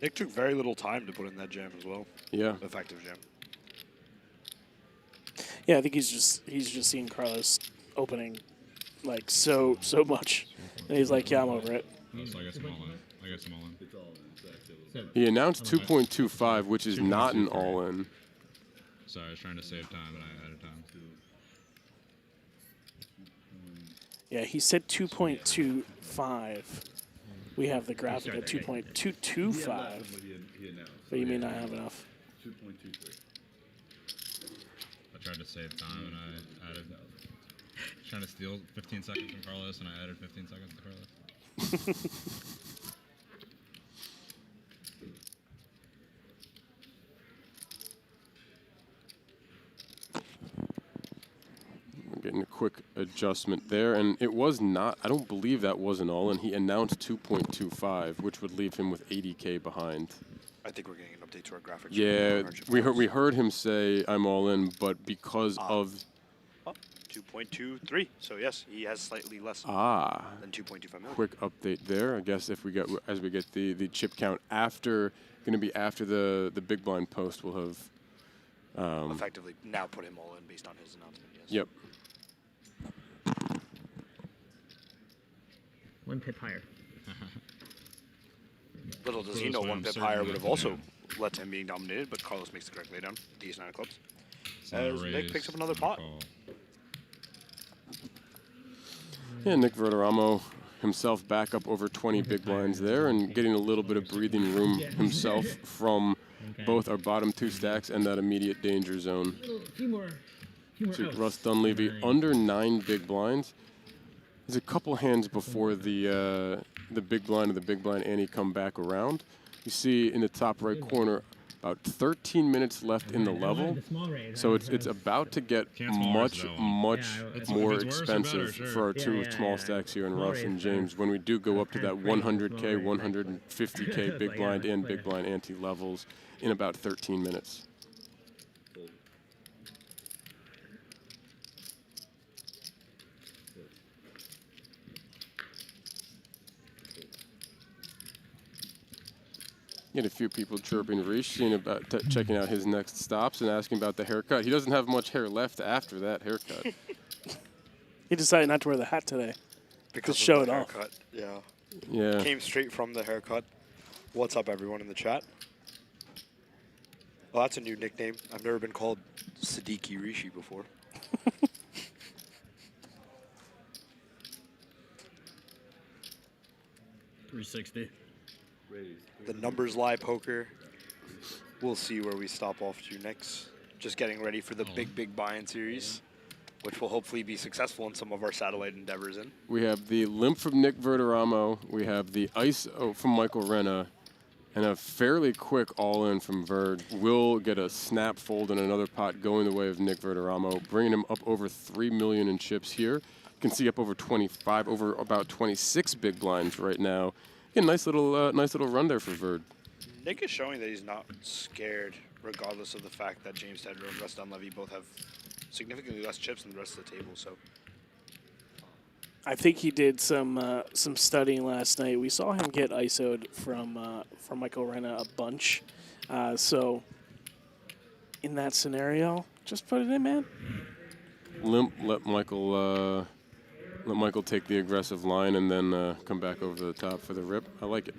Nick took very little time to put in that jam as well.
Yeah.
Effective jam.
Yeah, I think he's just seen Carlos opening like so much. And he's like, yeah, I'm over it.
So I guess I'm all in.
He announced 2.25, which is not an all-in.
Sorry, I was trying to save time, and I added time.
Yeah, he said 2.25. We have the graphic at 2.225, but you may not have enough.
2.23.
I tried to save time, and I added. Trying to steal 15 seconds from Carlos, and I added 15 seconds to Carlos.
Getting a quick adjustment there, and it was not, I don't believe that was an all-in. He announced 2.25, which would leave him with 80K behind.
I think we're getting an update to our graphics.
Yeah, we heard him say, I'm all in, but because of...
2.23, so yes, he has slightly less than 2.25 million.
Quick update there. I guess if we get, as we get the chip count after, going to be after the big blind post, we'll have...
effectively now put him all in based on his announcement, yes.
Yep.
1 pip higher.
Little does he know 1 pip higher would have also led to him being dominated, but Carlos makes the correct laydown. These 9 of clubs. As Nick picks up another pot.
Yeah, Nick Verderamo himself back up over 20 big blinds there and getting a little bit of breathing room himself from both our bottom 2 stacks and that immediate danger zone. So Russ Dunlevy under 9 big blinds. There's a couple hands before the big blind and the big blind ante come back around. You see in the top right corner about 13 minutes left in the level, so it's about to get much more expensive for our 2 small stacks here in Russ and James when we do go up to that 100K, 150K big blind and big blind ante levels in about 13 minutes. Get a few people chirping Rish, seeing about checking out his next stops and asking about the haircut. He doesn't have much hair left after that haircut.
He decided not to wear the hat today.
Because
show
of the
it off.
haircut. Yeah.
Yeah.
Came straight from the haircut. What's up, everyone in the chat? Well, that's a new nickname. I've never been called Siddiqui Rishi before.
360.
The numbers lie poker. We'll see where we stop off to next. Just getting ready for the big buy-in series. which will hopefully be successful in some of our satellite endeavors in.
We have the limp from Nick Verderamo. We have the ice from Michael Renna. And a fairly quick all-in from Verd will get a snap fold and another pot going the way of Nick Verderamo, bringing him up over 3 million in chips here. You can see up over 25, over about 26 big blinds right now. Again, nice little run there for Verd.
Nick is showing that he's not scared, regardless of the fact that James Tedrow and Russ Dunlevy both have significantly less chips than the rest of the table. So
I think he did some studying last night. We saw him get ISO'd from Michael Renna a bunch. So in that scenario, just put it in, man.
Limp, let Michael take the aggressive line and then come back over the top for the rip. I like it.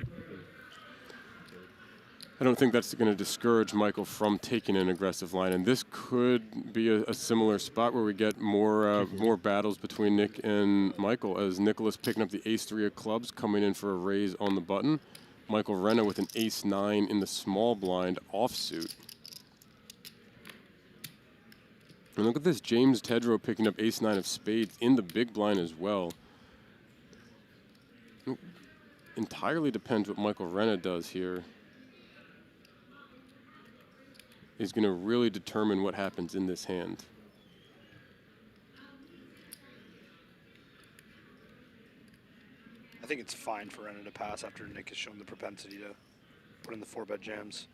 I don't think that's going to discourage Michael from taking an aggressive line, and this could be a similar spot where we get more battles between Nick and Michael, as Nicholas picking up the ace-3 of clubs, coming in for a raise on the button. Michael Renna with an ace-9 in the small blind offsuit. And look at this, James Tedrow picking up ace-9 of spades in the big blind as well. Entirely depends what Michael Renna does here. Is going to really determine what happens in this hand.
I think it's fine for Renna to pass after Nick has shown the propensity to put in the 4-bet jams.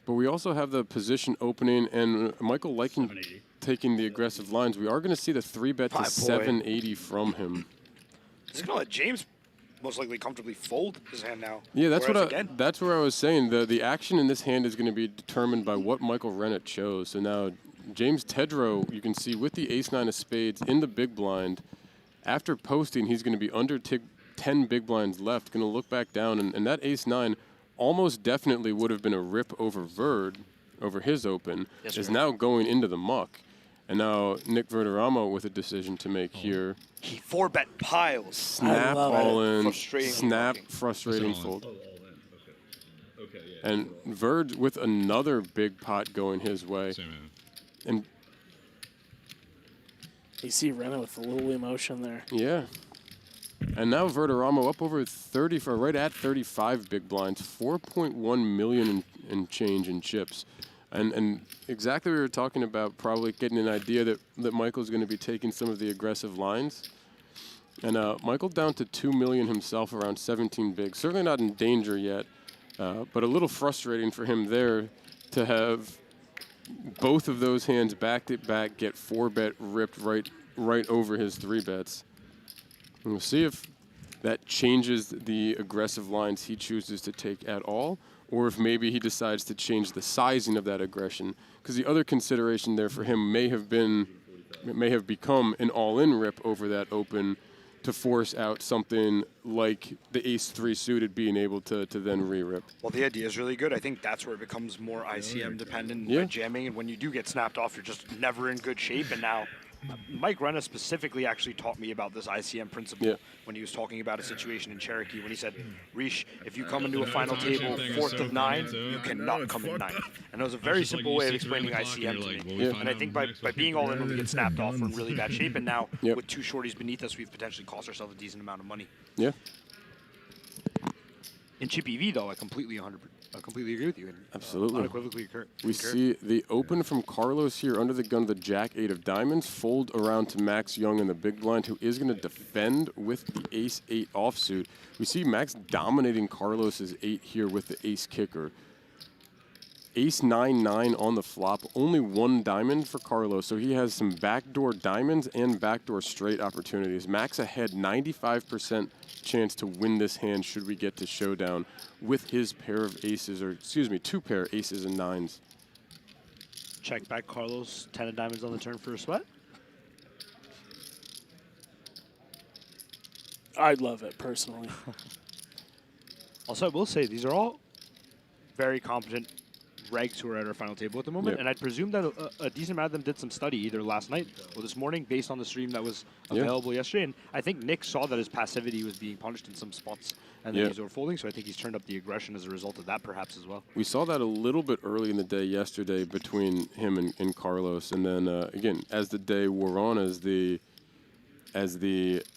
But we also have the position opening, and Michael liking taking the aggressive lines. We are going to see the 3-bet to 780 from him.
This is going to let James most likely comfortably fold his hand now.
Yeah, that's that's where I was saying. The action in this hand is going to be determined by what Michael Renna chose. So now James Tedrow, you can see with the ace-9 of spades in the big blind. After posting, he's going to be under 10 big blinds left, going to look back down, and that ace-9 almost definitely would have been a rip over Verd, over his open, is now going into the muck. And now Nick Verderamo with a decision to make here.
He 4-bet piles.
Snap all in,
frustrating
snap, frustrating fold.
Okay, yeah.
And Verd with another big pot going his way. And
you see Renna with a little emotion there.
yeah. And now Verderamo up over 30 for right at 35 big blinds, 4.1 million in change in chips. And exactly what we were talking about, probably getting an idea that Michael's going to be taking some of the aggressive lines. And Michael down to 2 million himself, around 17 big. Certainly not in danger yet, but a little frustrating for him there to have both of those hands back-to-back get 4-bet ripped right over his 3-bets. And we'll see if that changes the aggressive lines he chooses to take at all, or if maybe he decides to change the sizing of that aggression. Because the other consideration there for him may have become an all-in rip over that open to force out something like the ace-3 suited being able to then re-rip.
Well, the idea is really good. I think that's where it becomes more ICM dependent by jamming, and when you do get snapped off, you're just never in good shape. And now Mike Renna specifically actually taught me about this ICM principle when he was talking about a situation in Cherokee when he said, Rish, if you come into a final table 4th of 9, you cannot come in 9th. And that was a very simple way of explaining ICM to me. And I think by being all in when we get snapped off, we're in really bad shape. And now with 2 shorties beneath us, we've potentially cost ourselves a decent amount of money.
Yeah.
In Chip EV, though, I completely agree with you. And,
absolutely.
Unequivocally concur.
We see the open from Carlos here under the gun, the Jack-8 of diamonds, fold around to Max Young in the big blind, who is going to defend with the ace-8 offsuit. We see Max dominating Carlos's 8 here with the ace kicker. Ace-9-9 on the flop, only 1 diamond for Carlos, so he has some backdoor diamonds and backdoor straight opportunities. Max ahead, 95% chance to win this hand should we get to showdown with his pair of aces, or excuse me, 2 pair aces and 9s.
Check back Carlos, 10 of diamonds on the turn for a sweat.
I'd love it, personally.
Also, I will say, these are all very competent, regs who are at our final table at the moment,
Yep.
and I'd presume that a decent amount of them did some study either last night or this morning based on the stream that was available yesterday. And I think Nick saw that his passivity was being punished in some spots, and then he's overfolding. So I think he's turned up the aggression as a result of that, perhaps as well.
We saw that a little bit early in the day yesterday between him and Carlos, and then again as the day wore on, as the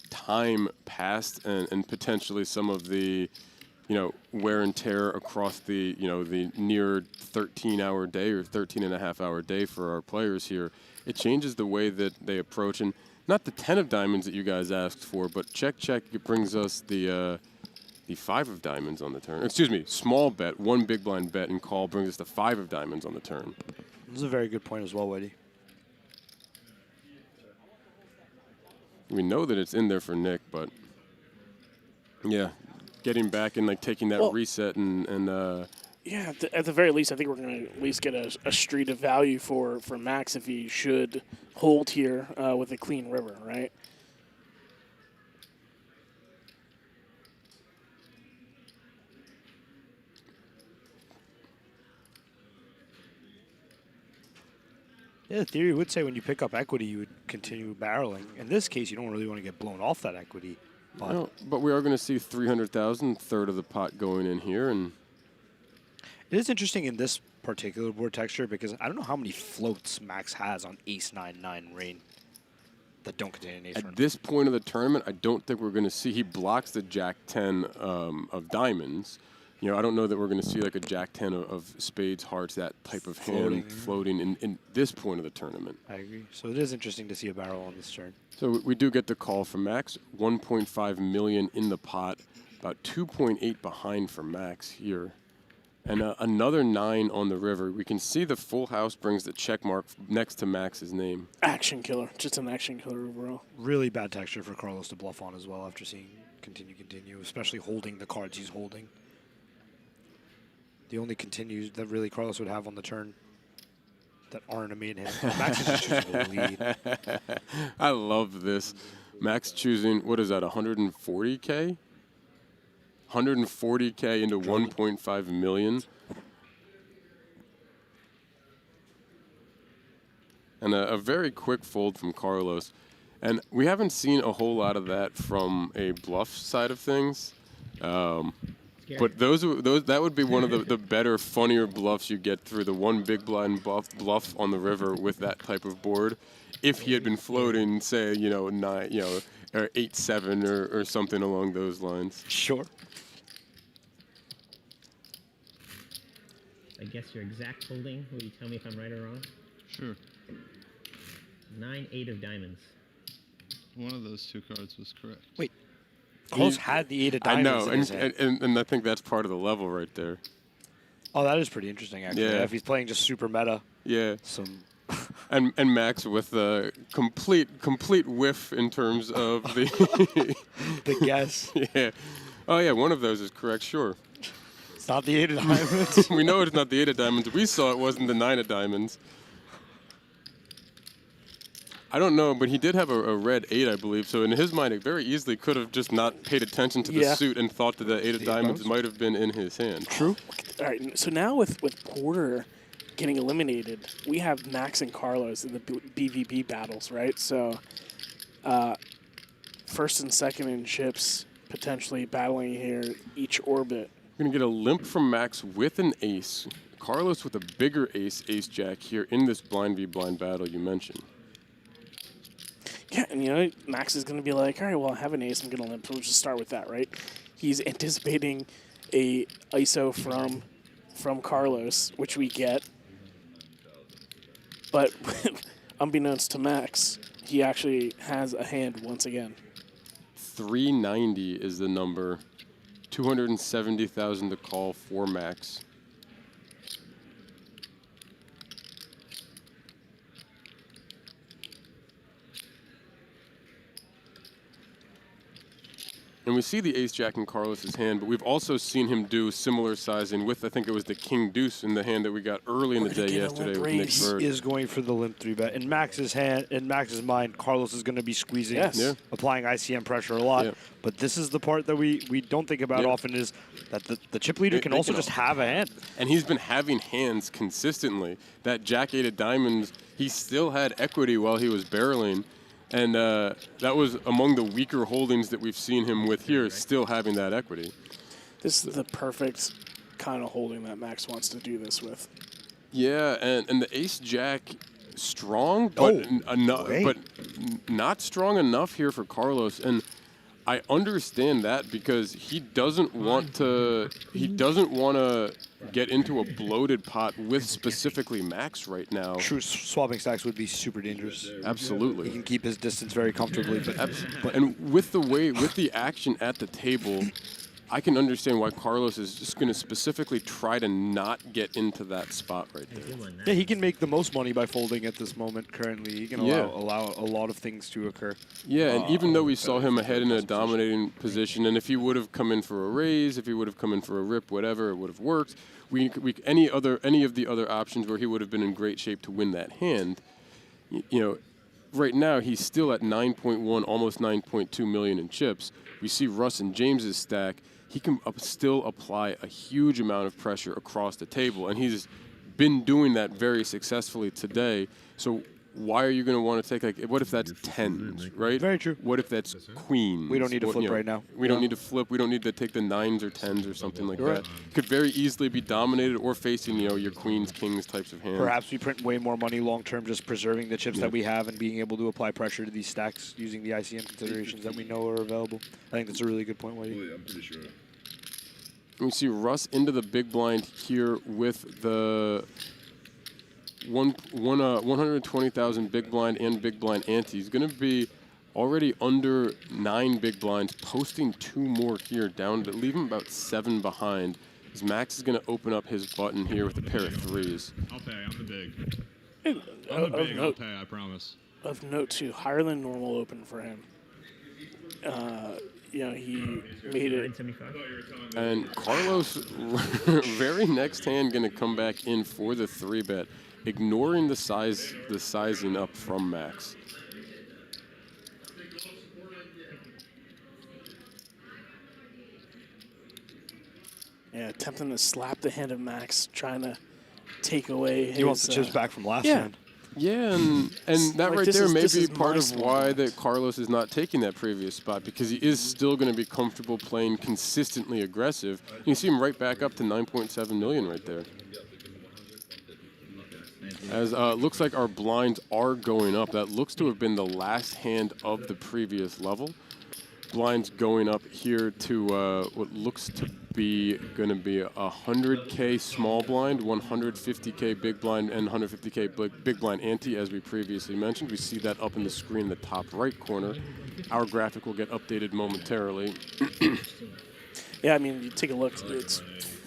time passed, and potentially some of the wear and tear across the the near 13-hour day or 13.5-hour day for our players here, it changes the way that they approach. And not the 10 of diamonds that you guys asked for, but check. It brings us the 5 of diamonds on the turn. Excuse me, small bet, 1 big blind bet and call brings us the 5 of diamonds on the turn.
This is a very good point as well, Whitey.
We know that it's in there for Nick, but yeah, getting back and taking that reset and
yeah, at the very least, I think we're going to at least get a street of value for Max if he should hold here with a clean river, right?
Yeah, the theory would say when you pick up equity, you would continue barreling. In this case, you don't really want to get blown off that equity.
But we are going to see 300,000, third of the pot going in here, and
it is interesting in this particular board texture because I don't know how many floats Max has on Ace-9-9 rain that don't contain an ace.
At this point of the tournament, I don't think we're going to see. He blocks the Jack-10 of diamonds. I don't know that we're going to see like a Jack-10 of spades, hearts, that type of hand floating in this point of the tournament.
I agree. So it is interesting to see a barrel on this turn.
So we do get the call from Max. 1.5 million in the pot, about 2.8 behind for Max here. And another 9 on the river. We can see the full house brings the check mark next to Max's name.
Action killer. Just an action killer overall.
Really bad texture for Carlos to bluff on as well after seeing continue, especially holding the cards he's holding. The only continues that really Carlos would have on the turn that aren't a main hand. Max is just choosing the lead.
I love this. Max choosing, what is that, 140K? 140K into 1.5 million. And a very quick fold from Carlos. And we haven't seen a whole lot of that from a bluff side of things. But that would be one of the better, funnier bluffs you get through the 1 big blind bluff on the river with that type of board. If he had been floating, say, 9, or 8-7 or something along those lines.
Sure.
I guess your exact holding. Will you tell me if I'm right or wrong?
Sure.
9-8 of diamonds.
One of those 2 cards was correct.
Wait. Carlos had the 8 of diamonds in his hand.
And I think that's part of the level right there.
Oh, that is pretty interesting, actually.
Yeah.
If he's playing just super meta.
Yeah.
Some.
and Max with a complete whiff in terms of the
the guess.
Yeah. Oh yeah, one of those is correct. Sure.
It's not the 8 of diamonds.
We know it's not the 8 of diamonds. We saw it wasn't the 9 of diamonds. I don't know, but he did have a red 8, I believe. So in his mind, it very easily could have just not paid attention to the suit and thought that the 8 of diamonds might have been in his hand.
True. All right. So now with Porter getting eliminated, we have Max and Carlos in the BVB battles, right? So first and second in chips potentially battling here each orbit.
We're going to get a limp from Max with an ace. Carlos with a bigger ace, ace-jack here in this blind v blind battle you mentioned.
Yeah, and Max is going to be like, all right, well, I have an ace, I'm going to limp. So we'll just start with that, right? He's anticipating a ISO from Carlos, which we get. But unbeknownst to Max, he actually has a hand once again.
390 is the number. 270,000 to call for Max. And we see the ace-jack in Carlos's hand, but we've also seen him do similar sizing with, I think it was the king-deuce in the hand that we got early in the day yesterday with Nick Bird.
He is going for the limp 3-bet. In Max's hand, in Max's mind, Carlos is going to be squeezing, applying ICM pressure a lot. But this is the part that we don't think about often, is that the chip leader can also just have a hand.
And he's been having hands consistently. That Jack-8 of diamonds, he still had equity while he was barreling. And that was among the weaker holdings that we've seen him with here, still having that equity.
This is the perfect kind of holding that Max wants to do this with.
Yeah, and the ace-jack strong, but, but not strong enough here for Carlos. And I understand that because he doesn't want to get into a bloated pot with specifically Max right now.
True swapping stacks would be super dangerous.
Absolutely.
He can keep his distance very comfortably. But
and with the action at the table, I can understand why Carlos is just going to specifically try to not get into that spot right there.
Yeah, he can make the most money by folding at this moment currently. He can allow a lot of things to occur.
Yeah, and even though we saw him ahead in a dominating position, and if he would have come in for a raise, if he would have come in for a rip, whatever, it would have worked. Any of the other options where he would have been in great shape to win that hand, right now he's still at 9.1, almost 9.2 million in chips. We see Russ and James's stack. He can still apply a huge amount of pressure across the table, and he's been doing that very successfully today. So why are you going to want to take, like, what if that's tens, right?
Very true.
What if that's queens?
We don't need to flip right now.
We don't need to flip. We don't need to take the nines or tens or something like that. Could very easily be dominated or facing, your queens, kings types of hands.
Perhaps we print way more money long term, just preserving the chips that we have and being able to apply pressure to these stacks using the ICM considerations that we know are available. I think that's a really good point, Whitey.
I'm pretty sure.
We see Russ into the big blind here with the 120,000 big blind and big blind ante. He's going to be already under 9 big blinds, posting 2 more here, down to leave him about 7 behind. As Max is going to open up his button here with a pair of 3s.
I'll pay. I'm the big. I'm the big. I'll pay. I promise.
Of note, too, higher than normal open for him. He made it.
And Carlos, very next hand, going to come back in for the 3-bet, ignoring the sizing up from Max.
Yeah, attempting to slap the hand of Max, trying to take away his...
He wants the chips back from last hand.
Yeah, and that right there may be part of why that Carlos is not taking that previous spot, because he is still going to be comfortable playing consistently aggressive. You see him right back up to 9.7 million right there. As looks like our blinds are going up. That looks to have been the last hand of the previous level. Blinds going up here to what looks to be going to be 100K small blind, 150K big blind, and 150K big blind ante, as we previously mentioned. We see that up in the screen in the top right corner. Our graphic will get updated momentarily.
Yeah, I mean, you take a look. It's,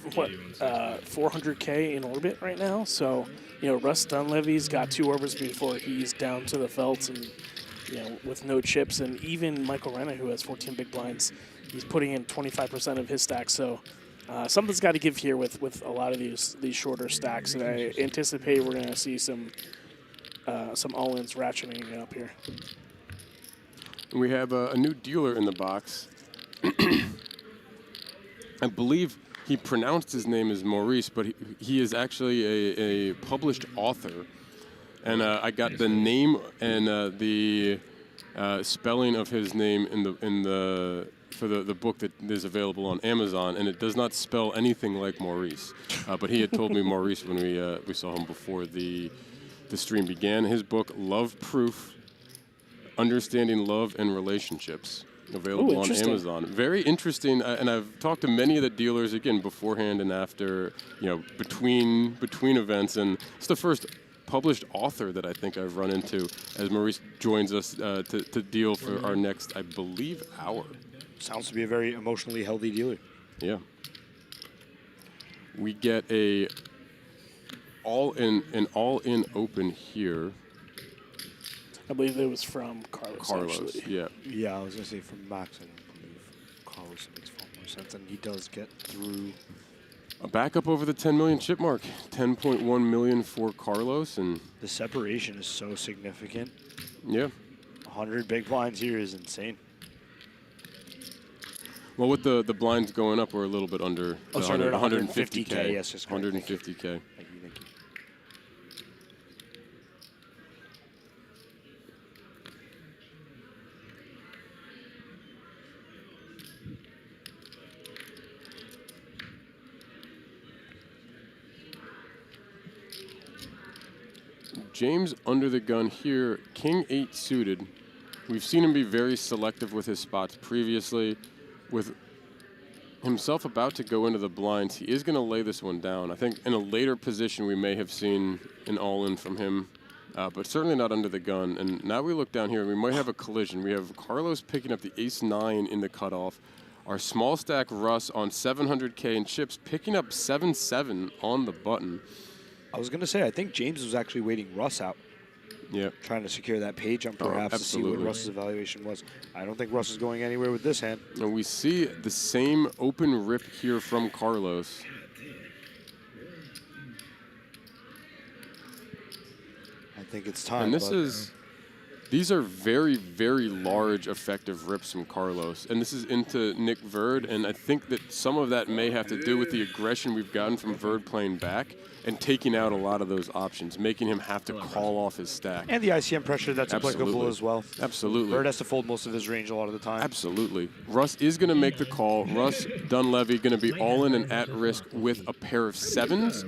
400K in orbit right now. So, Russ Dunlevy's got 2 orbits before he's down to the felts and, with no chips. And even Michael Renna, who has 14 big blinds, he's putting in 25% of his stacks. So something's got to give here with a lot of these shorter stacks. And I anticipate we're going to see some all-ins ratcheting up here.
We have a new dealer in the box. I believe he pronounced his name as Maurice, but he is actually a published author. And I got the name and the spelling of his name for the book that is available on Amazon, and it does not spell anything like Maurice. But he had told me Maurice when we saw him before the stream began. His book, Love Proof: Understanding Love and Relationships, available on Amazon. Very interesting, and I've talked to many of the dealers again beforehand and after, between events, and it's the first published author that I think I've run into as Maurice joins us to deal for our next, I believe, hour.
Sounds to be a very emotionally healthy dealer.
Yeah. We get an all-in open here.
I believe it was from Carlos.
Carlos,
actually.
yeah.
Yeah, I was going to say from Max, I believe. Carlos. It makes far more sense, and he does get through.
A backup over the 10 million chip mark. 10.1 million for Carlos, and
the separation is so significant.
Yeah.
100 big blinds here is insane.
Well, with the blinds going up, we're a little bit under
150K. Yes, just
150K.
Thank you.
James under the gun here, King 8 suited. We've seen him be very selective with his spots previously. With himself about to go into the blinds, he is going to lay this one down. I think in a later position we may have seen an all-in from him, but certainly not under the gun. And now we look down here, and we might have a collision. We have Carlos picking up the ace-9 in the cutoff. Our small stack Russ on 700K in chips, picking up 7-7 on the button.
I was going to say, I think James was actually waiting Russ out.
Yeah.
Trying to secure that pay jump perhaps to see what Russ's evaluation was. I don't think Russ is going anywhere with this hand.
And we see the same open rip here from Carlos.
I think it's time.
And these are very, very large effective rips from Carlos. And this is into Nick Verd, and I think that some of that may have to do with the aggression we've gotten from Verd playing back and taking out a lot of those options, making him have to call off his stack.
And the ICM pressure that's applicable as well.
Absolutely.
Verd has to fold most of his range a lot of the time.
Absolutely. Russ is going to make the call. Russ Dunlevy going to be all in and at risk with a pair of 7s.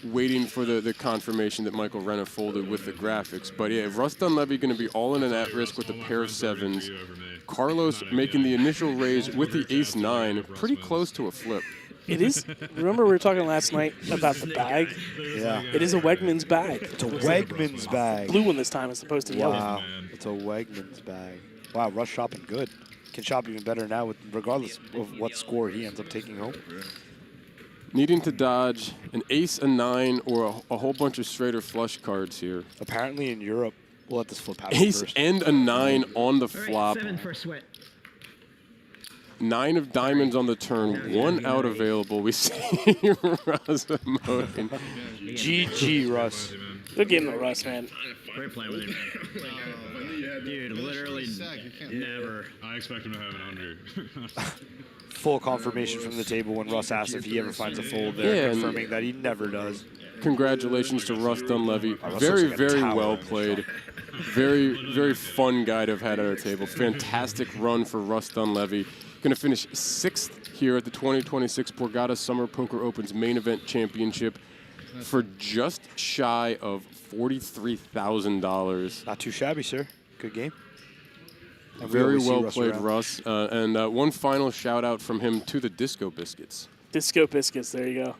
Waiting for the confirmation that Michael Renna folded with the graphics. But yeah, Russ Dunlevy going to be all in and at risk with a pair of 7s. Carlos making the initial raise with the ace-9, pretty close to a flip.
It is. Remember we were talking last night about the bag?
Yeah.
It is a Wegmans bag.
It's a Wegmans bag.
Blue one this time as opposed to yellow.
Wow. It's a Wegmans bag. Wow, Russ shopping good. Can shop even better now, regardless of what score he ends up taking home.
Needing to dodge an ace, a 9, or a whole bunch of straight or flush cards here.
Apparently in Europe, we'll let this flip happen
ace
first.
and a 9 on the flop.
7 for sweat.
9 of diamonds on the turn, 1 out available. We see Russ emoting.
GG, Russ.
Good game though, Russ, man.
Great play with him. Dude, literally never.
I expect him to have an under.
Full confirmation from the table when Russ asked if he ever finds a fold there, confirming that he never does.
Congratulations to Russ Dunlevy.
Russ
Very,
looks like a
very
tower
well
in this
played. Very, very fun guy to have had at our table. Fantastic run for Russ Dunlevy. Going to finish 6th here at the 2026 Borgata Summer Poker Open's main event championship for just shy of $43,000.
Not too shabby, sir. Good game.
Very well played, Russ. And one final shout out from him to the Disco Biscuits.
Disco Biscuits, there you go.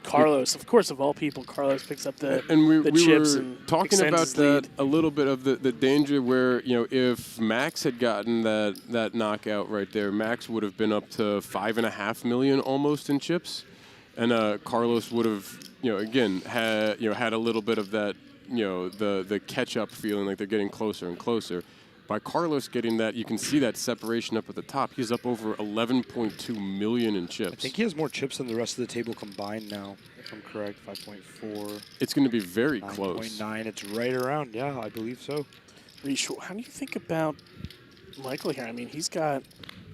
Carlos, of course, of all people, Carlos picks up the chips.
We were talking about that a little bit of the danger where, you know, if Max had gotten that knockout right there, Max would have been up to $5.5 million almost in chips, and Carlos would have, you know, again had a little bit of that, you know, the catch up feeling like they're getting closer and closer. By Carlos getting that, you can see that separation up at the top. He's up over 11.2 million in chips.
I think he has more chips than the rest of the table combined now, if I'm correct. 5.4.
It's going to be very close.
9.9. It's right around. Yeah, I believe so.
How do you think about Michael here? I mean, he's got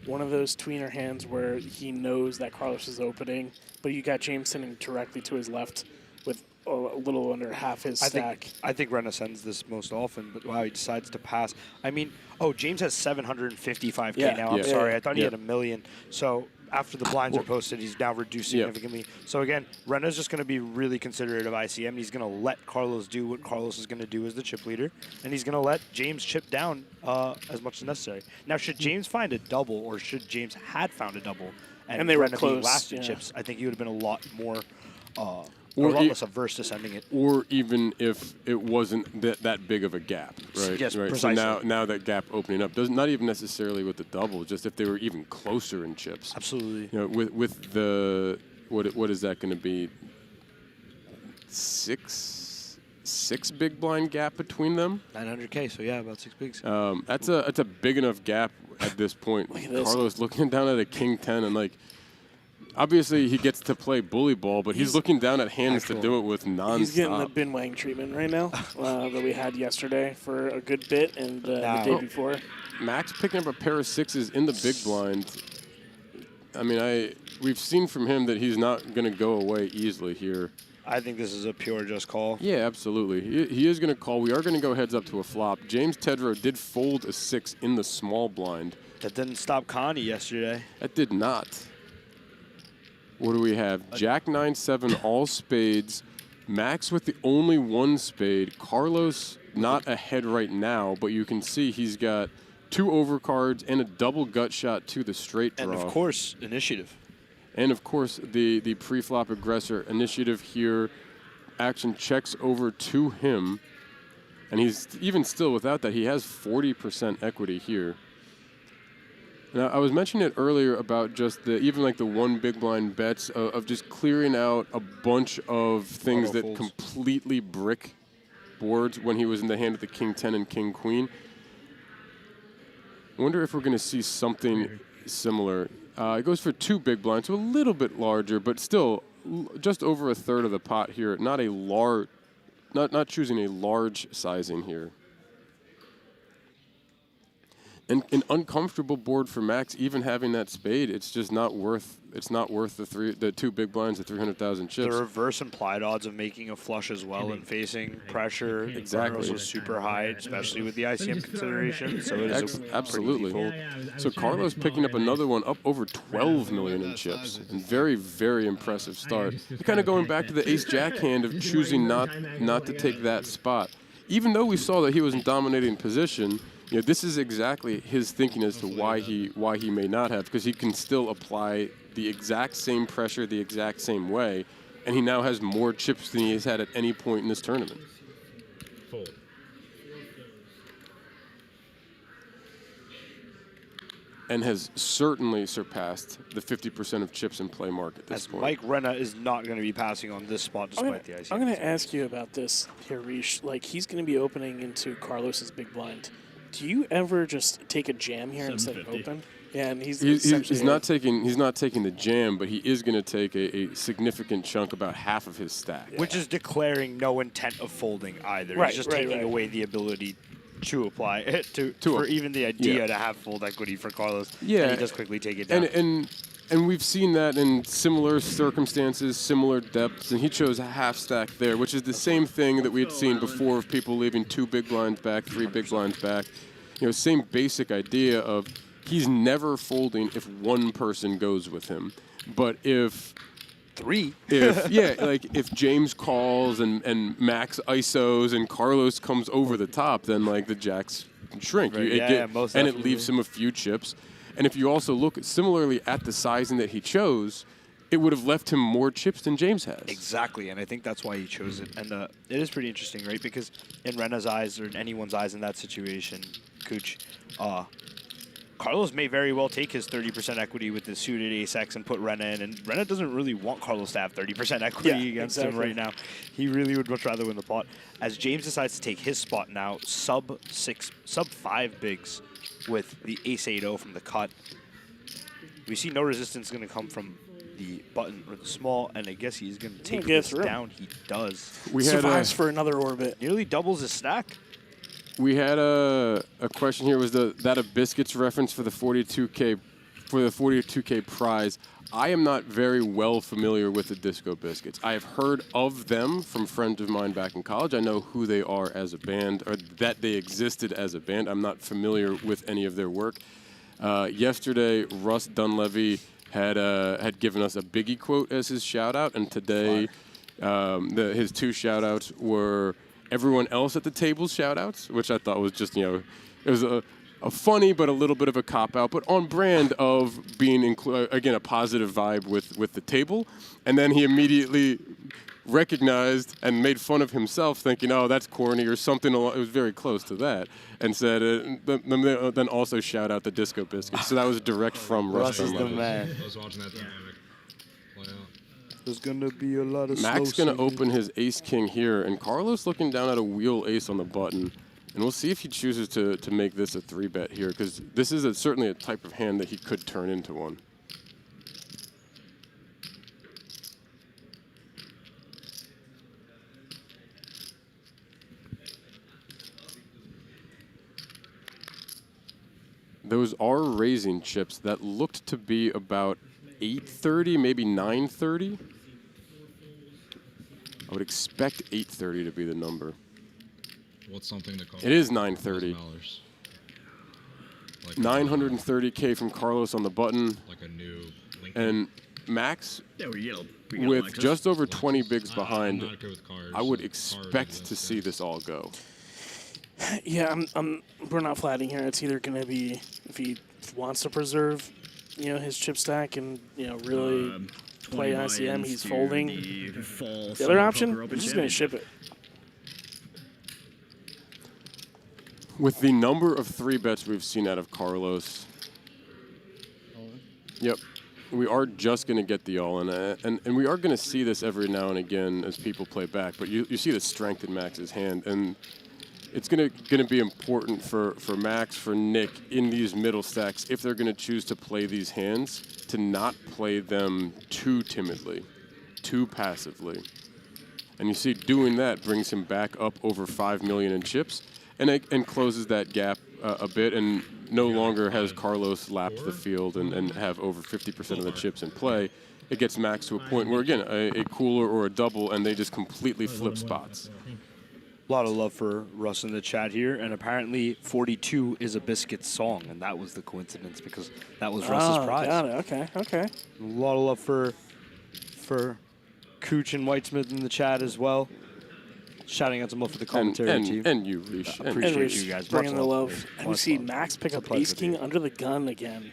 one of those tweener hands where he knows that Carlos is opening, but you got James sitting directly to his left with a little under half his stack.
I think Renna sends this most often, but wow, he decides to pass. I mean, James has 755K now. I'm sorry. I thought he had $1 million. So after the blinds are posted, he's now reduced significantly. So again, Renna's just going to be really considerate of ICM. He's going to let Carlos do what Carlos is going to do as the chip leader, and he's going to let James chip down as much as necessary. Now, should James find a double, or should James had found a double, and they were close last in chips, I think he would have been a lot more. Or a lot less averse to sending it.
Or even if it wasn't that big of a gap, right?
Yes,
right.
precisely.
So now that gap opening up, not even necessarily with the double, just if they were even closer in chips.
Absolutely.
You know, with the what is that going to be? 6 6 big blind gap between them.
900K, so yeah, about 6 bigs.
That's a big enough gap at this point.
Look at this.
Carlos looking down at a king 10 and like, obviously he gets to play bully ball, but he's looking down at hands to do it with nonstop.
He's getting the bin wang treatment right now that we had yesterday for a good bit and the day before.
Max picking up a pair of 6s in the big blind. I mean, we've seen from him that he's not going to go away easily here.
I think this is a pure just call.
Yeah, absolutely. He is going to call. We are going to go heads up to a flop. James Tedrow did fold a 6 in the small blind.
That didn't stop Connie yesterday.
That did not. What do we have? Jack 9-7, all spades. Max with the only 1 spade. Carlos not ahead right now, but you can see he's got 2 overcards and a double gut shot to the straight draw.
And of course, initiative.
And of course, the pre-flop aggressor initiative here. Action checks over to him. And he's even still without that, he has 40% equity here. Now, I was mentioning it earlier about just even like the 1 big blind bets of just clearing out a bunch of things that completely brick boards when he was in the hand of the king 10 and king queen. I wonder if we're going to see something similar. It goes for 2 big blinds, so a little bit larger, but still just over a third of the pot here. Not a large, not choosing a large sizing here. And an uncomfortable board for Max, even having that spade, it's just not worth. It's not worth the 2 big blinds at 300,000 chips.
The reverse implied odds of making a flush as well and facing pressure
exactly
is super high, especially with the ICM consideration. So it is
absolutely. So Carlos picking up another one up over 12 million in chips, and very, very impressive start. Kind of going back to the ace-jack hand of choosing not to take that spot, even though we saw that he was in dominating position. You know, this is exactly his thinking as to why he may not have, because he can still apply the exact same pressure the exact same way, and he now has more chips than he has had at any point in this tournament.
Fold.
And has certainly surpassed the 50% of chips in play mark at this point.
Mike Renna is not going to be passing on this spot despite the ICM.
I'm going to ask you about this here, Rish. Like, he's going to be opening into Carlos's big blind. Do you ever just take a jam here instead of open? Yeah, and he's
not taking the jam, but he is going to take a significant chunk, about half of his stack,
which is declaring no intent of folding either.
Right,
he's just taking away the ability to apply it for even the idea to have fold equity for Carlos.
Yeah,
and he does quickly take it down.
And we've seen that in similar circumstances, similar depths, and he chose a half stack there, which is the same thing that we had seen before of people leaving 2 big blinds back, 3 big blinds back. You know, same basic idea of he's never folding if 1 person goes with him. But if
3,
if James calls and Max ISOs and Carlos comes over the top, then like the jacks shrink.
Right.
And it leaves him a few chips. And if you also look similarly at the sizing that he chose, it would have left him more chips than James has.
Exactly, and I think that's why he chose it. And it is pretty interesting, right? Because in Renna's eyes, or in anyone's eyes in that situation, Cooch, Carlos may very well take his 30% equity with the suited ace-X and put Renna in, and Renna doesn't really want Carlos to have 30% equity against him right now. He really would much rather win the pot. As James decides to take his spot now, sub 5 bigs with the ace-8-0 from the cut. We see no resistance going to come from the button or the small, and I guess he's going to take this down. He does.
Survives for another orbit.
Nearly doubles his stack.
We had a question here. Was that a biscuits reference for the 42K prize? I am not very well familiar with the Disco Biscuits. I have heard of them from friends of mine back in college. I know who they are as a band, or that they existed as a band. I'm not familiar with any of their work. Yesterday, Russ Dunlevy had given us a Biggie quote as his shout out, and today his 2 shout outs were everyone else at the table's shout outs, which I thought was just, it was a funny but a little bit of a cop out, but on brand of being again a positive vibe with the table. And then he immediately recognized and made fun of himself, thinking, "Oh, that's corny" or something. It was very close to that, and said, then also shout out the Disco Biscuits. So that was direct from Russ.
Russ is the man.
I was watching that dynamic play out.
There's going to be a lot of
Max going to open his ace-king here, and Carlos looking down at a wheel ace on the button. And we'll see if he chooses to make this a 3-bet here, because this is certainly a type of hand that he could turn into one. Those are raising chips that looked to be about 830, maybe 930. I would expect 830 to be the number.
What's something to call
it? Is 930.
Like
930K from Carlos on the button.
Like a new Lincoln.
And Max,
we
with just over 20 bigs behind,
not good with cards,
I would
so
expect to see this all go.
Yeah, we're not flatting here. It's either going to be if he wants to preserve, his chip stack and really play ICM, he's folding. The other option, he's just going to ship it.
With the number of 3-bets we've seen out of Carlos, yep, we are just going to get the all-in, and we are going to see this every now and again as people play back. But you see the strength in Max's hand, and it's going to be important for Max, for Nick, in these middle stacks, if they're going to choose to play these hands, to not play them too timidly, too passively. And you see doing that brings him back up over 5 million in chips, and closes that gap a bit, and no longer has Carlos lapped the field and have over 50% of the chips in play. It gets Max to a point where, again, a cooler or a double, and they just completely flip spots.
A lot of love for Russ in the chat here, and apparently 42 is a Biscuit song, and that was the coincidence because that was Russ's prize.
Got it. Okay.
A lot of love for Cooch and Whitesmith in the chat as well. Shouting out some love for the commentary team.
And you, Rish.
Appreciate you guys.
Bringing the love. And we see Max pick up ace-king under the gun again.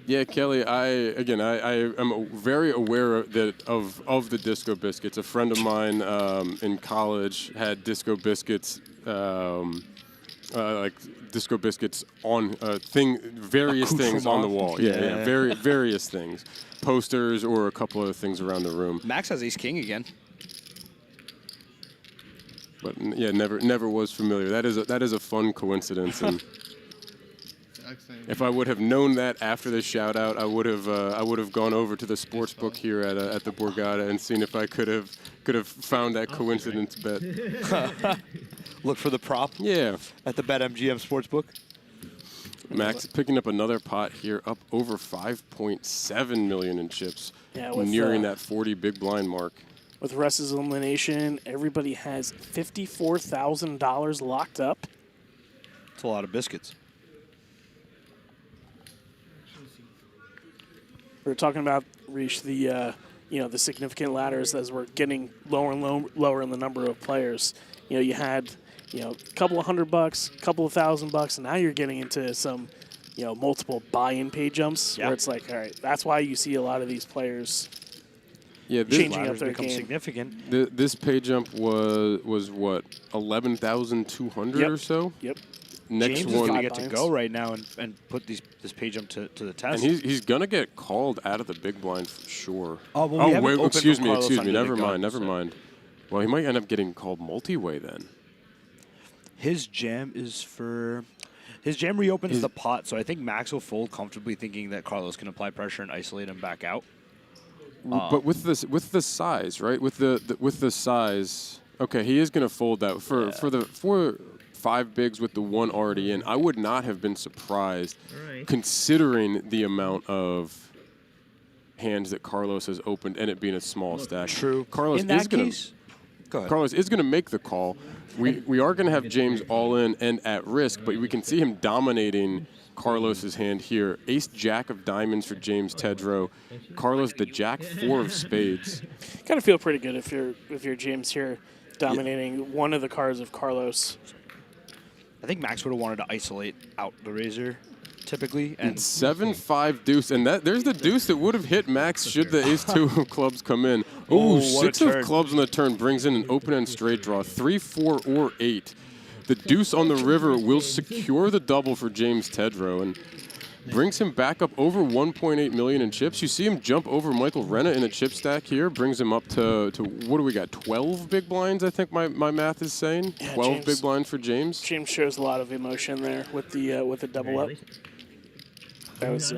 Yeah, Kelly, I am very aware of the Disco Biscuits. A friend of mine in college had Disco Biscuits, like Disco Biscuits on various things on the wall. Yeah, various things, posters or a couple other things around the room.
Max has ace-king again.
But yeah, never was familiar. That is a fun coincidence. And if I would have known that after the shout out, I would have gone over to the sports book here at the Borgata and seen if I could have found that coincidence bet.
Look for the prop.
Yeah.
At the BetMGM Sportsbook.
Max picking up another pot here, up over 5.7 million in chips, nearing that 40 big blind mark.
With Russ's elimination, everybody has $54,000 locked up.
It's a lot of biscuits.
We were talking about, Rish, the significant ladders as we're getting lower and lower in the number of players. You had a couple of $100, a couple of $1,000, and now you're getting into some multiple buy-in pay jumps where it's like, all right, that's why you see a lot of these players.
Yeah,
changing up their
become
game.
Significant.
This pay jump was what, 11,200 or so.
Yep.
Next
James
one
is gonna get to go right now and put this pay jump to the test.
And he's gonna get called out of the big blind for sure.
Oh, well, we haven't opened
excuse me.
Never
mind. Well, he might end up getting called multi-way then.
His jam reopens the pot, so I think Max will fold comfortably, thinking that Carlos can apply pressure and isolate him back out.
But with the size, right? With the size, okay, he is going to fold that for 5 bigs with the 1 already in. I would not have been surprised, considering the amount of hands that Carlos has opened and it being a small stack.
True.
Carlos is going to make the call. We are going to have James all in and at risk, but we can see him dominating Carlos's hand here. Ace Jack of diamonds for James Tedrow. Carlos the Jack 4 of spades.
Kind of feel pretty good if you're James here, dominating one of the cards of Carlos.
I think Max would have wanted to isolate out the razor, typically. And
7-5 deuce, and there's the deuce that would have hit Max should the ace-2 of clubs come in. Ooh, 6 of clubs on the turn brings in an open-end straight draw, 3, 4, or 8. The deuce on the river will secure the double for James Tedrow, and brings him back up over 1.8 million in chips. You see him jump over Michael Renna in a chip stack here, brings him up to what do we got? 12 big blinds, I think my math is saying.
Yeah,
12
James,
big blinds for James.
James shows a lot of emotion there with the double up. That was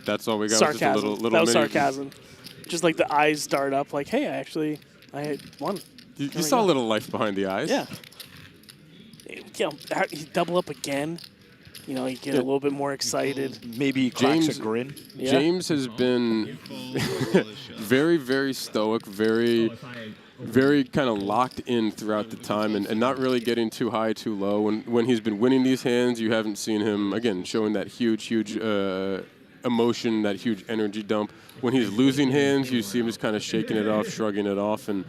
that's all we got.
sarcasm.
Was just a little
that was
mini.
sarcasm. Just like the eyes dart up, like, hey, I had won.
You saw a little life behind the eyes.
Yeah. You know, he double up again. You know, you get a little bit more excited.
Maybe he cracks a grin.
Yeah.
James has been very, very stoic, very kind of locked in throughout the time and not really getting too high, too low. When he's been winning these hands, you haven't seen him, again, showing that huge emotion, that huge energy dump. When he's losing hands, you see him just kind of shaking it off, shrugging it off. And,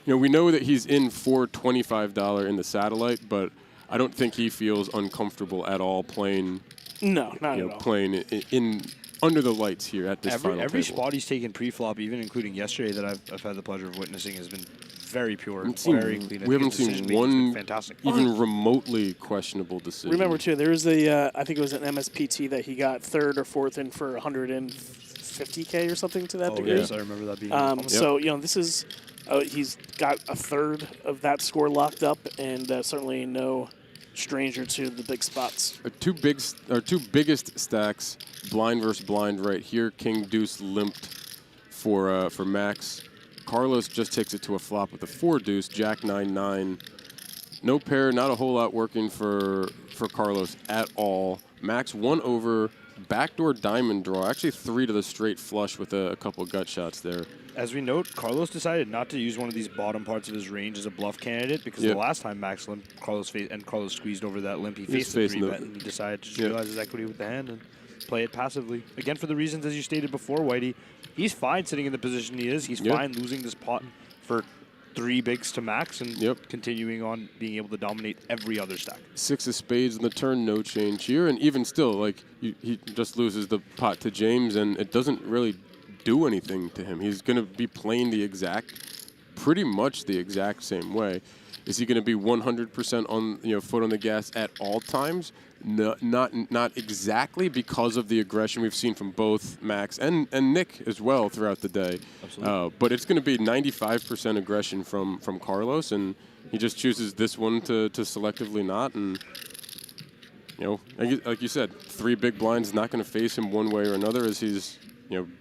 you know, we know that he's in for $25 in the satellite, but I don't think he feels uncomfortable at all playing.
No, not at all.
Playing in under the lights here at this final
every
table.
spot he's taken pre-flop, even including yesterday that I've had the pleasure of witnessing, has been very pure, very clean.
We haven't seen one
fantastic.
even remotely questionable decision.
Remember, too, there was I think it was an MSPT that he got third or fourth in for 150K or something to that degree.
Yes, I remember that being.
So, you know, this is, he's got a third of that score locked up, and certainly no stranger to the big spots.
Two biggest stacks, blind versus blind right here. King Deuce limped for Max. Carlos just takes it to a flop with a 4 deuce, Jack 9-9. No pair, not a whole lot working for Carlos at all. Max 1 over, backdoor diamond draw. Actually 3 to the straight flush with a couple gut shots there.
As we note, Carlos decided not to use one of these bottom parts of his range as a bluff candidate because the last time Max limped, Carlos squeezed over that limp. He faced the 3-bet, and he decided to just realize his equity with the hand and play it passively. Again, for the reasons as you stated before, Whitey, he's fine sitting in the position he is. He's fine losing this pot for 3 bigs to Max and continuing on being able to dominate every other stack. 6
of spades in the turn, no change here, and even still, like he just loses the pot to James, and it doesn't really do anything to him. He's going to be playing pretty much the exact same way. Is he going to be 100% on foot on the gas at all times? No, not exactly, because of the aggression we've seen from both Max and Nick as well throughout the day.
Absolutely.
But it's going to be 95% aggression from Carlos, and he just chooses this one to selectively not. And like you said, 3 big blinds not going to face him one way or another, as he's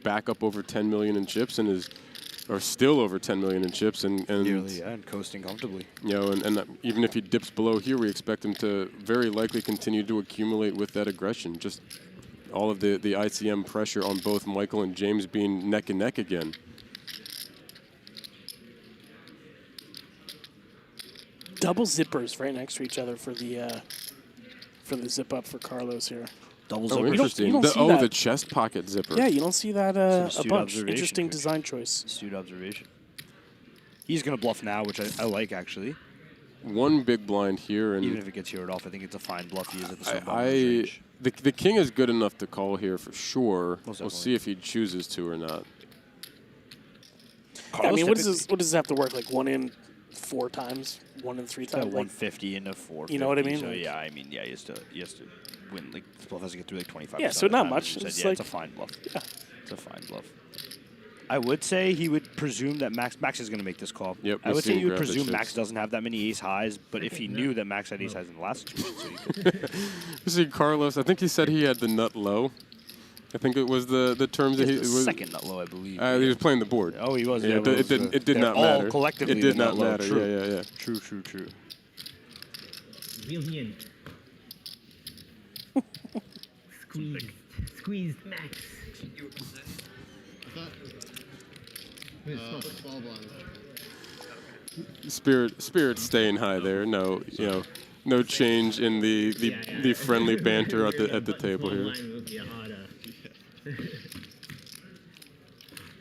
back up over 10 million in chips or still over 10 million in chips and
nearly, and coasting comfortably.
And even if he dips below here, we expect him to very likely continue to accumulate with that aggression. Just all of the ICM pressure on both Michael and James being neck and neck again.
Double zippers right next to each other for the zip up for Carlos here.
Double zipper.
Interesting.
You don't see that.
The chest pocket zipper.
Yeah, you don't see that a bunch. Interesting design choice.
Astute observation. He's going to bluff now, which I like, actually.
1 big blind here. And
even if it gets zeroed off, I think it's a fine bluff he is at the sub range.
The king is good enough to call here for sure.
Most
we'll see if he chooses to or not.
Yeah, I mean, what does this have to work? Like 1 in 4 times? 1 in 3 times?
150 into 450.
You know what I mean?
So, yeah, I mean, yeah, he has to win. Like, this bluff has to get through like 25%.
Yeah, so not much.
It's a fine bluff. Yeah. It's a fine bluff. I would say he would presume that Max is going to make this call.
Yep,
I would say he would presume Max doesn't have that many ace highs, but if he knew that Max had ace highs in the last situation, so he could.
You see, Carlos, I think he said he had the nut low. I think it was the terms that he was.
Second nut low, I believe.
He was playing the board.
Oh, he was.
Yeah, it did not matter.
All collectively,
it did not
low.
matter.
True.
Yeah.
True.
Reel me in. Squeezed Max.
Spirit staying high there. No, no change in the friendly banter at the table here.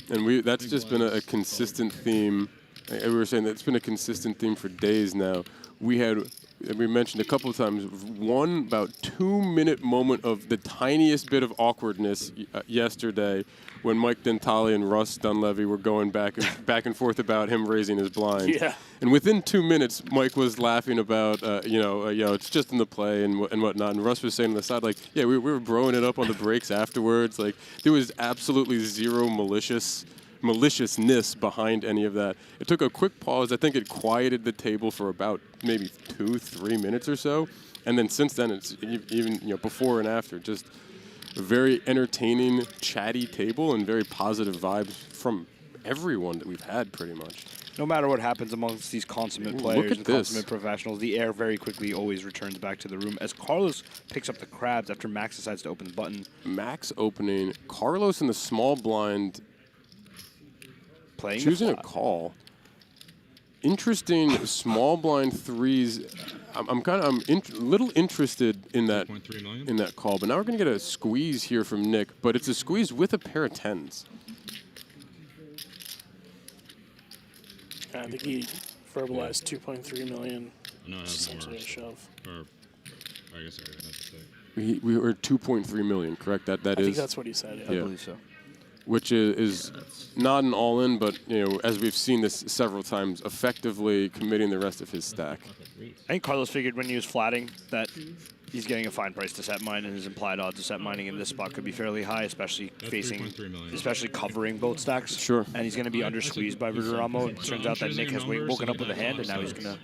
And that's just been a consistent theme. We were saying that's been a consistent theme for days now. We had we mentioned a couple of times, one about 2-minute moment of the tiniest bit of awkwardness yesterday when Mike Dentale and Russ Dunlevy were going back and forth about him raising his blind.
Yeah.
And within 2 minutes, Mike was laughing about, it's just in the play and whatnot. And Russ was saying on the side, like, yeah, we were broing it up on the breaks afterwards. Like, there was absolutely zero maliciousness behind any of that. It took a quick pause. I think it quieted the table for about maybe 2-3 minutes or so. And then since then, it's even before and after, just a very entertaining, chatty table and very positive vibes from everyone that we've had pretty much.
No matter what happens amongst these consummate players and consummate professionals, the air very quickly always returns back to the room as Carlos picks up the crabs after Max decides to open the button.
Max opening, Carlos in the small blind choosing a call. Interesting small blind threes. I'm a little interested in that call, but now we're gonna get a squeeze here from Nick, but it's a squeeze with a pair of tens.
I think he verbalized 2.3 million.
No,
essentially a shove.
Or I guess I have to say.
We were 2.3 million, correct? That is.
I think that's what he said. Yeah.
I believe so.
Which is not an all-in, but as we've seen this several times, effectively committing the rest of his stack.
I think Carlos figured when he was flatting that he's getting a fine price to set mine, and his implied odds of set mining in this spot could be fairly high, especially covering both stacks.
Sure.
And he's going to be under squeezed by Verderamo. It turns out that Nick has woken up with a hand, and now he's going to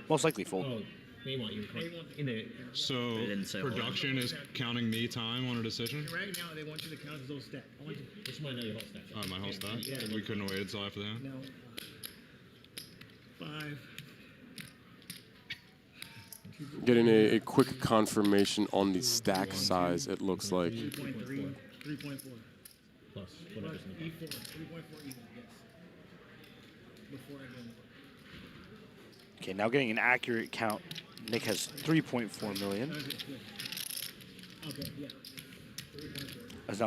most likely fold.
So production is counting me time on a decision?
Right now, they want you to count his whole stack. Just want to know your whole stack.
Oh, my whole stack? Yeah. We couldn't have waited until after that?
No. 5.
Getting a quick confirmation on the stack size, it looks like.
3.4.
Plus
whatever's in the E4. 3.4 even, yes. Before I go.
Okay, now getting an accurate count. Nick has 3.4 million.
Okay, yeah.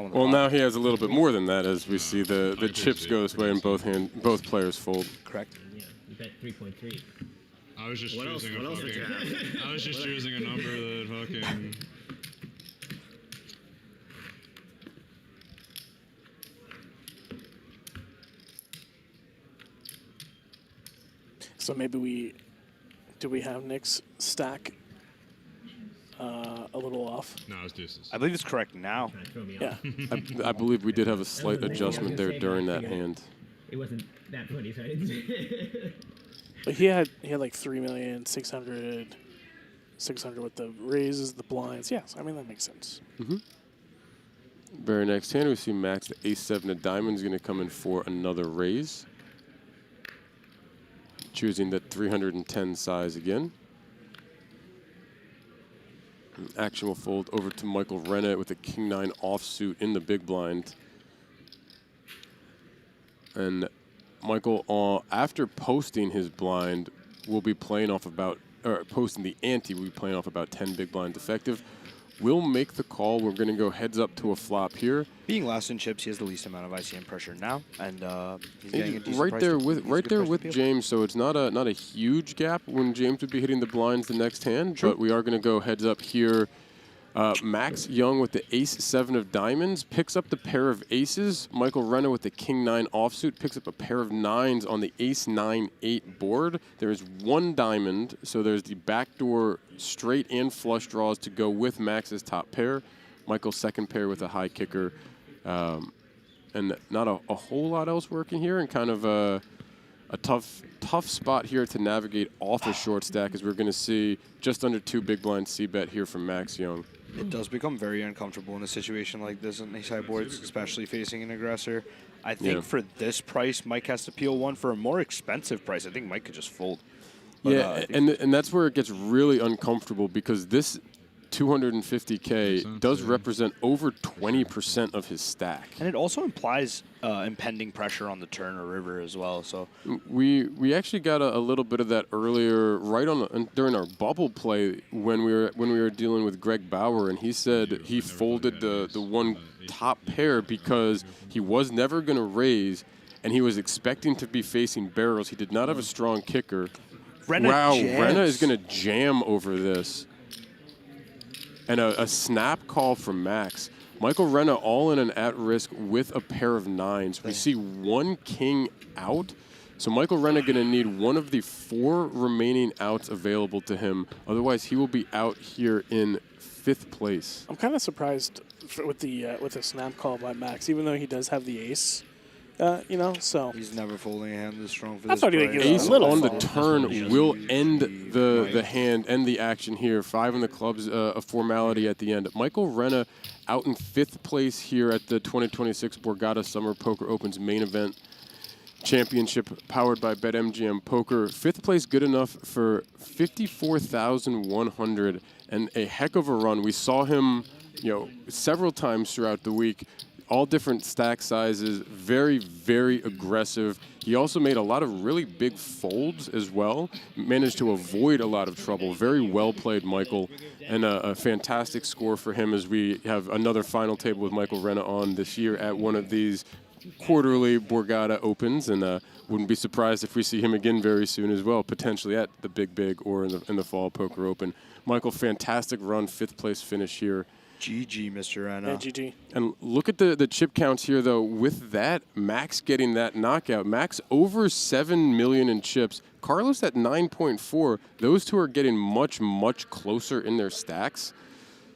Well, now he has a little bit more than that, as we see the chips go his way and both players fold.
Correct.
Yeah, you bet 3.3.
I was just choosing a fucking. I was just choosing a number that fucking.
So maybe do we have Nick's stack a little off?
No, it's deuces.
I believe it's correct now.
Yeah.
I believe we did have a slight adjustment there during that hand.
It wasn't that funny, so I didn't say it.
But he had like 3,600,600 with the raises, the blinds. Yes, I mean that makes sense.
Mm-hmm. Very next hand, we see Max, the ace-7 of diamonds, going to come in for another raise. Choosing the 310 size again. Action will fold over to Michael Renna with a king-9 offsuit in the big blind. And Michael, after posting his blind, will be playing off posting the ante, will be playing off about 10 big blinds effective. We'll make the call. We're going to go heads up to a flop here.
Being last in chips, he has the least amount of ICM pressure now, and he's getting a decent
right
price
there
to
with James. So it's not a huge gap when James would be hitting the blinds the next hand.
True.
But we are going to go heads up here. Max Young with the ace-7 of diamonds picks up the pair of aces. Michael Renna with the king-9 offsuit picks up a pair of nines on the ace-9-8 board. There is one diamond, so there's the backdoor straight and flush draws to go with Max's top pair. Michael's second pair with a high kicker. And not a whole lot else working here, and kind of a tough spot here to navigate off a short stack, as we're going to see just under 2 big blind c-bet here from Max Young.
It does become very uncomfortable in a situation like this on these high boards, especially facing an aggressor. I think for this price, Mike has to peel one. For a more expensive price, I think Mike could just fold. But,
and that's where it gets really uncomfortable, because this 250K does represent over 20% of his stack.
And it also implies impending pressure on the turn or river as well. So
we actually got a little bit of that earlier, right during our bubble play when we were dealing with Greg Bauer, and he said he folded the one top pair because he was never going to raise, and he was expecting to be facing barrels. He did not have a strong kicker. Wow,
jams.
Renna is going to jam over this. And a snap call from Max. Michael Renna all in and at risk with a pair of 9s. We see 1 king out. So Michael Renna going to need one of the 4 remaining outs available to him. Otherwise, he will be out here in 5th place.
I'm kind of surprised with the snap call by Max, even though he does have the ace. So
he's never folding a hand this strong for
I
this
thought he would
price.
give
Ace
a little
on the
fold.
turn will end the hand, end the action here. 5 in the club's a formality at the end. Michael Renna out in 5th place here at the 2026 Borgata Summer Poker Open's main event championship powered by BetMGM Poker. 5th place good enough for 54,100 and a heck of a run. We saw him, several times throughout the week. All different stack sizes, very, very aggressive. He also made a lot of really big folds as well, managed to avoid a lot of trouble. Very well played, Michael, and a fantastic score for him as we have another final table with Michael Renna on this year at one of these quarterly Borgata Opens, and wouldn't be surprised if we see him again very soon as well, potentially at the Big or in the Fall Poker Open. Michael, fantastic run, 5th place finish here.
GG, Mr. Renna.
Yeah, GG.
And look at the chip counts here, though. With that, Max getting that knockout. Max over 7 million in chips. Carlos at 9.4. Those two are getting much, much closer in their stacks.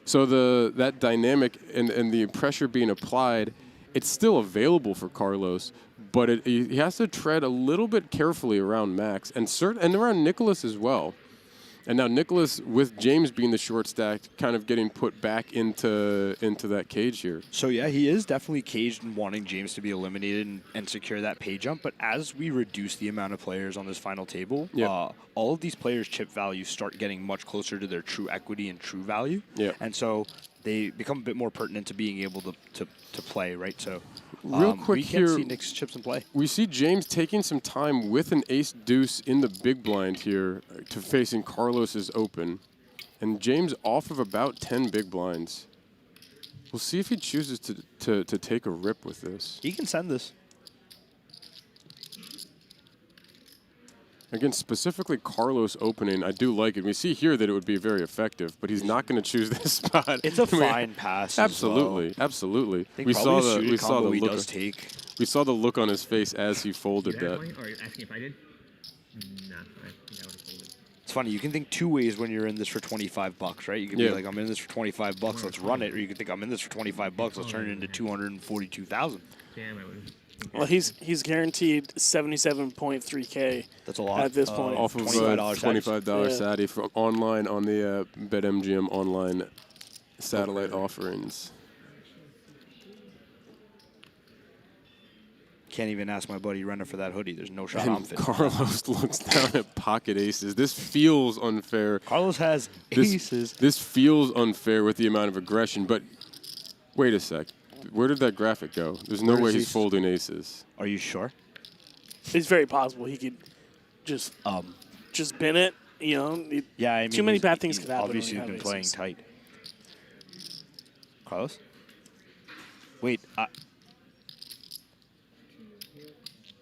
So that dynamic and the pressure being applied, it's still available for Carlos, but he has to tread a little bit carefully around Max and around Nicholas as well. And now Nicholas, with James being the short stack, kind of getting put back into that cage here.
So yeah, he is definitely caged and wanting James to be eliminated and secure that pay jump. But as we reduce the amount of players on this final table, all of these players' chip values start getting much closer to their true equity and true value.
Yeah.
And so they become a bit more pertinent to being able to play, right? So
Real quick
we
here,
can see Nick's chips in play.
We see James taking some time with an ace-deuce in the big blind here to facing Carlos's open. And James off of about 10 big blinds. We'll see if he chooses to take a rip with this.
He can send this.
Again, specifically Carlos opening, I do like it. We see here that it would be very effective, but he's not going to choose this spot.
It's a fine pass.
Absolutely,
as well.
absolutely.
We saw the look.
We saw the look on his face as he folded that.
Or are you asking if I did? No, I think I would have folded.
It's funny. You can think 2 ways when you're in this for $25, right? You can be like, I'm in this for $25, let's run it, or you can think I'm in this for $25, let's turn it into 242,000.
Damn, I would.
Well, he's guaranteed 77.3K.
That's a lot
at this point.
Off of $25 Saturday for online on the BetMGM online satellite offerings.
Can't even ask my buddy Renna for that hoodie. There's no shot I'm fitting.
Carlos looks down at pocket aces. This feels unfair.
Carlos has aces.
This feels unfair with the amount of aggression, but wait a sec. Where did that graphic go? There's no way he's folding aces.
Are you sure?
It's very possible he could just bin it.
Yeah, I mean,
too many bad things could happen.
Obviously, he's been playing tight. Carlos? Wait.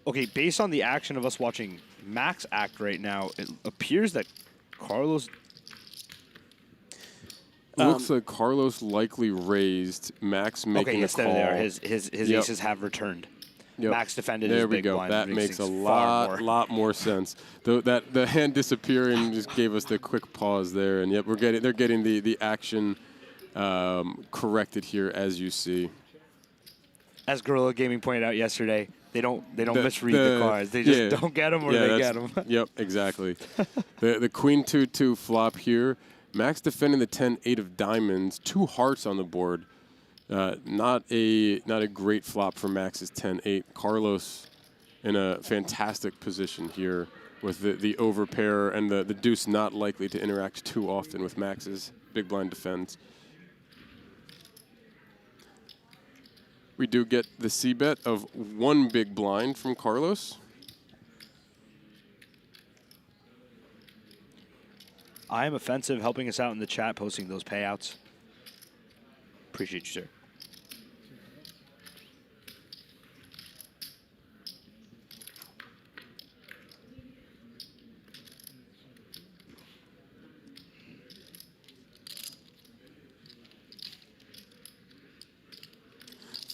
Okay, based on the action of us watching Max act right now, it appears that Carlos...
Looks like Carlos likely raised. Max making a call.
There they are. His aces have returned. Max defended his big blind.
That makes a lot more sense. The hand disappearing just gave us the quick pause there, and yep, they're getting the action corrected here as you see.
As Gorilla Gaming pointed out yesterday, they don't misread the cards. They just don't get them or they get them.
Yep, exactly. the Queen 2-2 flop here. Max defending the 10-8 of diamonds, 2 hearts on the board. Not a great flop for Max's 10-8. Carlos in a fantastic position here with the overpair and the deuce not likely to interact too often with Max's big blind defense. We do get the c-bet of 1 big blind from Carlos.
I am offensive, helping us out in the chat, posting those payouts. Appreciate you, sir.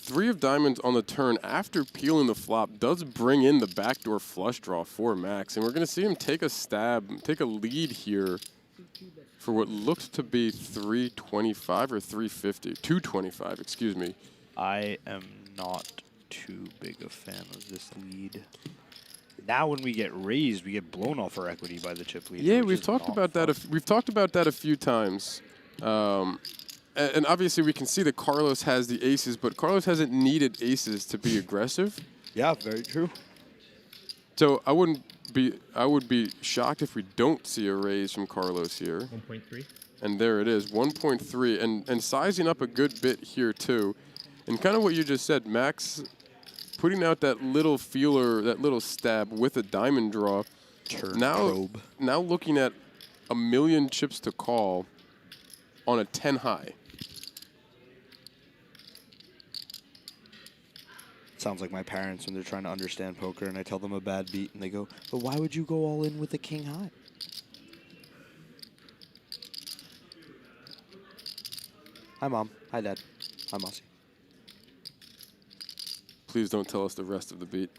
3 of diamonds on the turn after peeling the flop does bring in the backdoor flush draw for Max. And we're going to see him take a lead here for what looks to be 325 or 350. 225, excuse me.
I am not too big a fan of this lead. Now when we get raised, we get blown off our equity by the chip lead.
Yeah, we've talked about that. We've talked about that a few times. And obviously we can see that Carlos has the aces, but Carlos hasn't needed aces to be aggressive.
Yeah, very true.
So I would be shocked if we don't see a raise from Carlos here.
1.3.
And there it is, 1.3, and sizing up a good bit here too. And kind of what you just said, Max putting out that little feeler, that little stab with a diamond draw. Now looking at 1 million chips to call on a 10 high.
Sounds like my parents when they're trying to understand poker and I tell them a bad beat and they go, but why would you go all in with the king high? Hi, Mom. Hi, Dad. Hi, Mossy.
Please don't tell us the rest of the beat.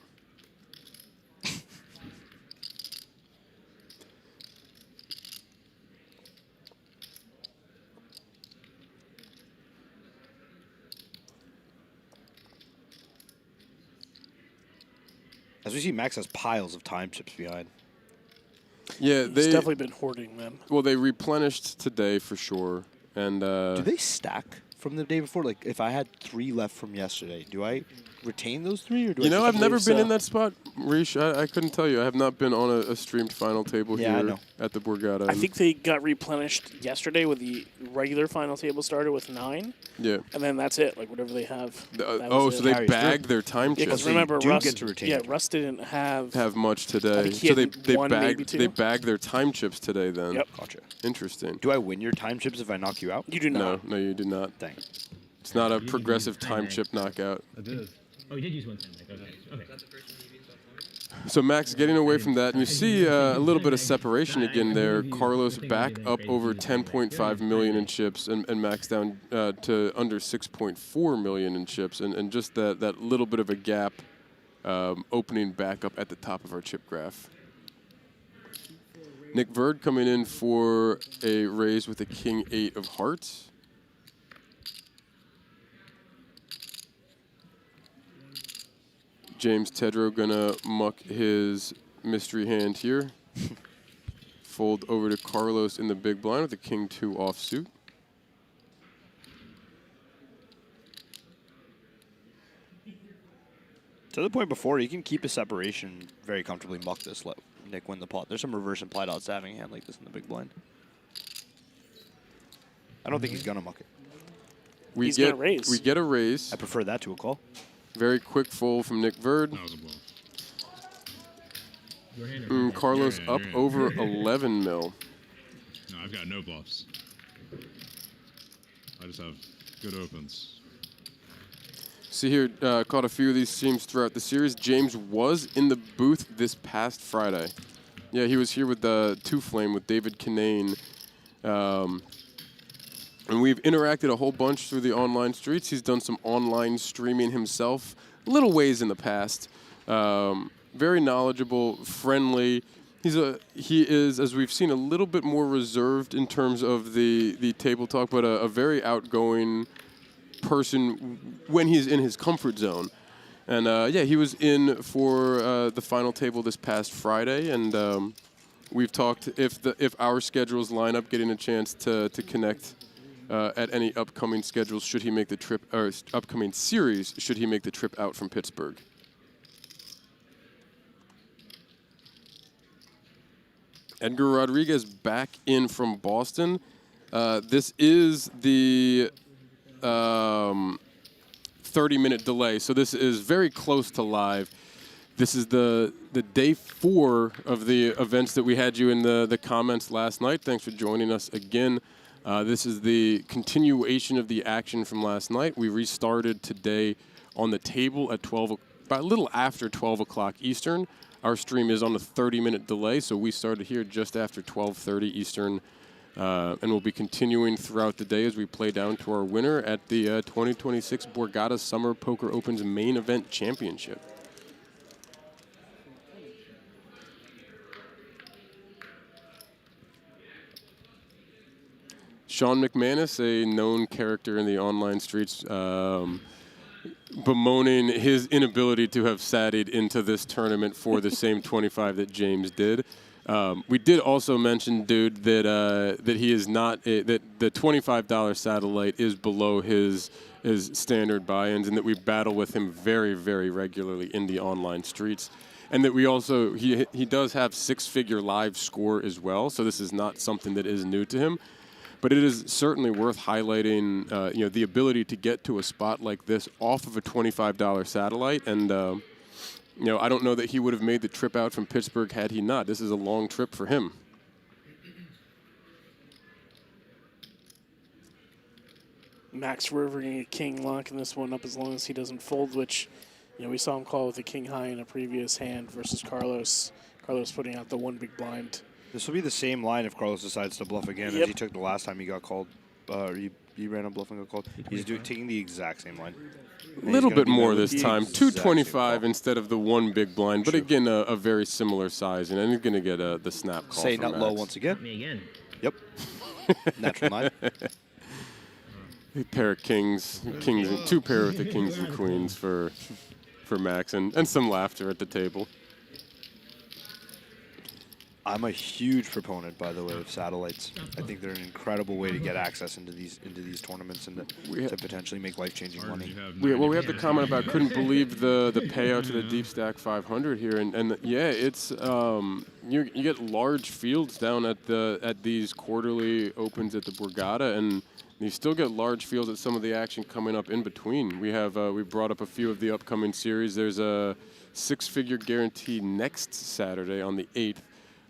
As we see, Max has piles of time chips behind.
Yeah,
He's definitely been hoarding them.
Well, they replenished today for sure. And
do they stack from the day before? Like, if I had 3 left from yesterday, do I retain those 3? Or do
you know, I've never been
so.
in that spot, Rish. I couldn't tell you. I have not been on a streamed final table here at the Borgata.
I think they got replenished yesterday with the regular final table started with 9.
Yeah.
And then that's it, like whatever they have.
So they bagged their time chips.
Because remember, Russ,
get to retain
Russ didn't have
much today.
I think he
So
had
they
one, maybe
bagged
2.
they bagged their time chips today then.
Yep.
Gotcha.
Interesting.
Do I win your time chips if I knock you out?
You do not.
No, you do not.
Dang.
It's not a progressive time chip knockout.
I did.
Oh, you did use one time. Okay.
So Max getting away from that, and you see a little bit of separation again there. Carlos back up over 10.5 million in chips, and Max down to under 6.4 million in chips, and just that little bit of a gap opening back up at the top of our chip graph. Nick Verd coming in for a raise with a king 8 of hearts. James Tedrow gonna muck his mystery hand here. Fold over to Carlos in the big blind with the king 2 offsuit.
To the point before, you can keep a separation very comfortably, muck this, let Nick win the pot. There's some reverse implied odds to having a hand like this in the big blind. I don't think he's gonna muck it.
He's gonna raise.
We get a raise.
I prefer that to a call.
Very quick fold from Nick Verd.
That was a bluff.
Carlos up over 11 mil.
No, I've got no bluffs. I just have good opens.
See here, caught a few of these teams throughout the series. James was in the booth this past Friday. Yeah, he was here with the Two Flame with David Kinane. And we've interacted a whole bunch through the online streets. He's done some online streaming himself, little ways in the past. Very knowledgeable, friendly. He is, as we've seen, a little bit more reserved in terms of the table talk, but a very outgoing person when he's in his comfort zone. And yeah, he was in for the final table this past Friday, and we've talked if our schedules line up, getting a chance to connect. At any upcoming schedules, should he make the trip, or upcoming series, should he make the trip out from Pittsburgh? Edgar Rodriguez back in from Boston. This is the 30-minute delay, so this is very close to live. This is the day 4 of the events that we had you in the comments last night. Thanks for joining us again. This is the continuation of the action from last night. We restarted today on the table at about a little after 12 o'clock Eastern. Our stream is on a 30-minute delay, so we started here just after 12:30 Eastern And we'll be continuing throughout the day as we play down to our winner at the 2026 Borgata Summer Poker Open's main event championship. Sean McManus, a known character in the online streets, bemoaning his inability to have sadded into this tournament for the same 25 that James did. We did also mention, dude, that he is not that the $25 satellite is below his standard buy-ins, and that we battle with him very, very regularly in the online streets, and that we also he does have six-figure live score as well. So this is not something that is new to him. But it is certainly worth highlighting, the ability to get to a spot like this off of a $25 satellite. And, I don't know that he would have made the trip out from Pittsburgh had he not. This is a long trip for him.
Max rivering a king, locking this one up as long as he doesn't fold, which, we saw him call with a king high in a previous hand versus Carlos. Carlos putting out the one big blind.
This will be the same line if Carlos decides to bluff again as he took the last time he got called. He ran a bluff and got called. He's taking the exact same line.
A little bit more this time. 225 instead of the one big blind, but again, a very similar size. And then he's going to get the snap call.
Say
from
nut low
Max.
once again.
Me again.
Yep. Natural 9.
A pair of kings, and two pair with the kings and queens for Max, and some laughter at the table.
I'm a huge proponent, by the way, of satellites. I think they're an incredible way to get access into these tournaments and to potentially make life-changing money.
We have the comment about couldn't believe the payout to the deep stack 500 here, and yeah, it's you get large fields down at these quarterly opens at the Borgata, and you still get large fields at some of the action coming up in between. We brought up a few of the upcoming series. There's a six-figure guarantee next Saturday on the 8th.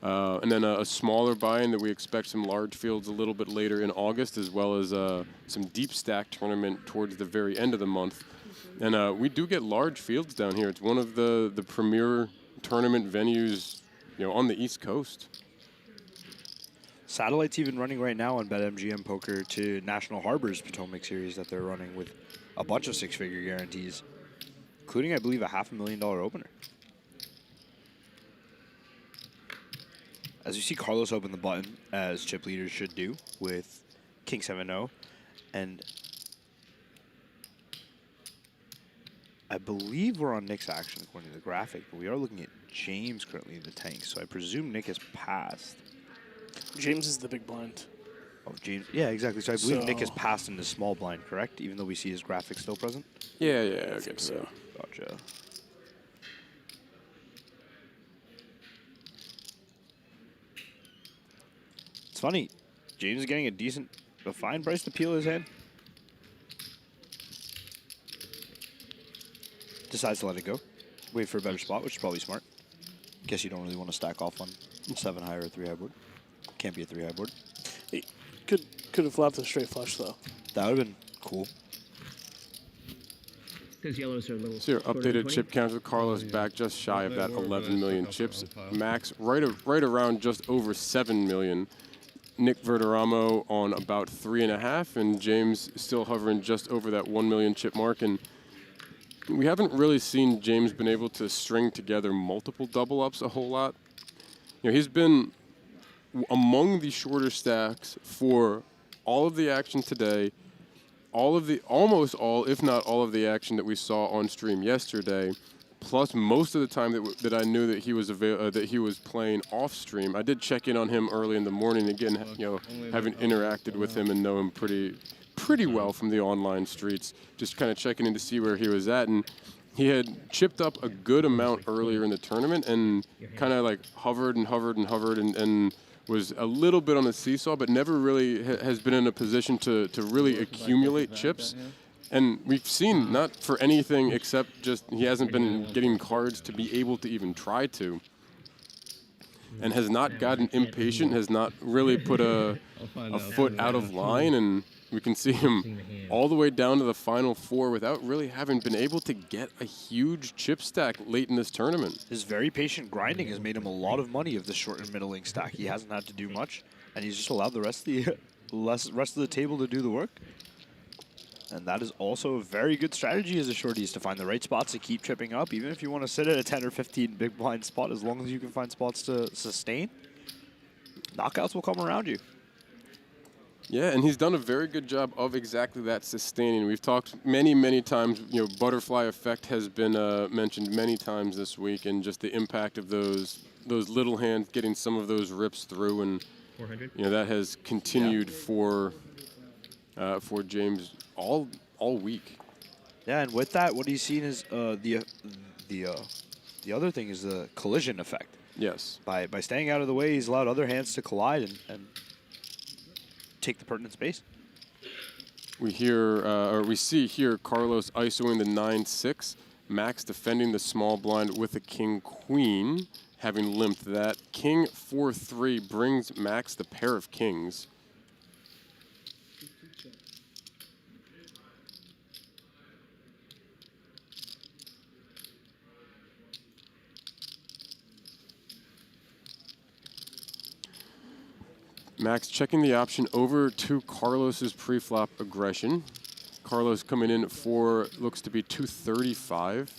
And then a smaller buy-in that we expect some large fields a little bit later in August, as well as some deep stack tournament towards the very end of the month. And we do get large fields down here. It's one of the premier tournament venues, on the East Coast.
Satellite's even running right now on BetMGM Poker to National Harbor's Potomac series that they're running with a bunch of six-figure guarantees, including, I believe, a $500,000 opener. As you see Carlos open the button, as chip leaders should do, with King 7-0. And I believe we're on Nick's action according to the graphic, but we are looking at James currently in the tank, so I presume Nick has passed.
James is the big blind.
Oh, James. Yeah, exactly. So I believe Nick has passed into small blind, correct? Even though we see his graphic still present?
Yeah, I think so.
Gotcha. It's funny. James is getting a fine price to peel his hand. Decides to let it go. Wait for a better spot, which is probably smart. Guess you don't really want to stack off on 7 high or a 3 high board. Can't be a 3 high board.
He could have flopped a straight flush, though.
That would have been cool.
Because yellows are a little.
So your updated chip count with Carlos back just shy of that 11 million chips. Max right around just over 7 million. Nick Verderamo on about 3.5, and James still hovering just over that 1 million chip mark. And we haven't really seen James been able to string together multiple double ups a whole lot. He's been among the shorter stacks for all of the action today, almost all, if not all of the action that we saw on stream yesterday, plus most of the time that I knew that he was playing off stream. I did check in on him early in the morning again, having interacted with him and know him pretty well from the online streets, just kind of checking in to see where he was at. And he had chipped up a good amount earlier in the tournament and kind of like hovered and was a little bit on the seesaw, but never really has been in a position to really accumulate chips. And we've seen, not for anything except just he hasn't been getting cards to be able to even try to. And has not gotten impatient, has not really put a foot out of line, and we can see him all the way down to the final 4 without really having been able to get a huge chip stack late in this tournament.
His very patient grinding has made him a lot of money of the short and middling stack. He hasn't had to do much. and he's just allowed the rest of the table to do the work. And that is also a very good strategy as a shorty, is to find the right spots to keep chipping up, even if you want to sit at a 10 or 15 big blind spot. As long as you can find spots to sustain, knockouts will come around you.
Yeah, and he's done a very good job of exactly that, sustaining. We've talked many, many times, you know, butterfly effect has been mentioned many times this week, and just the impact of those little hands getting some of those rips through, and
400.
you know, that has continued for James all week.
Yeah, and with that, what he's seen is the other thing is the collision effect.
Yes.
By staying out of the way, he's allowed other hands to collide and take the pertinent space.
We see here Carlos ISOing the 9-6, Max defending the small blind with a king-queen, having limped that. King 4-3 brings Max the pair of kings. Max checking the option over to Carlos's pre-flop aggression. Carlos coming in for, looks to be 235.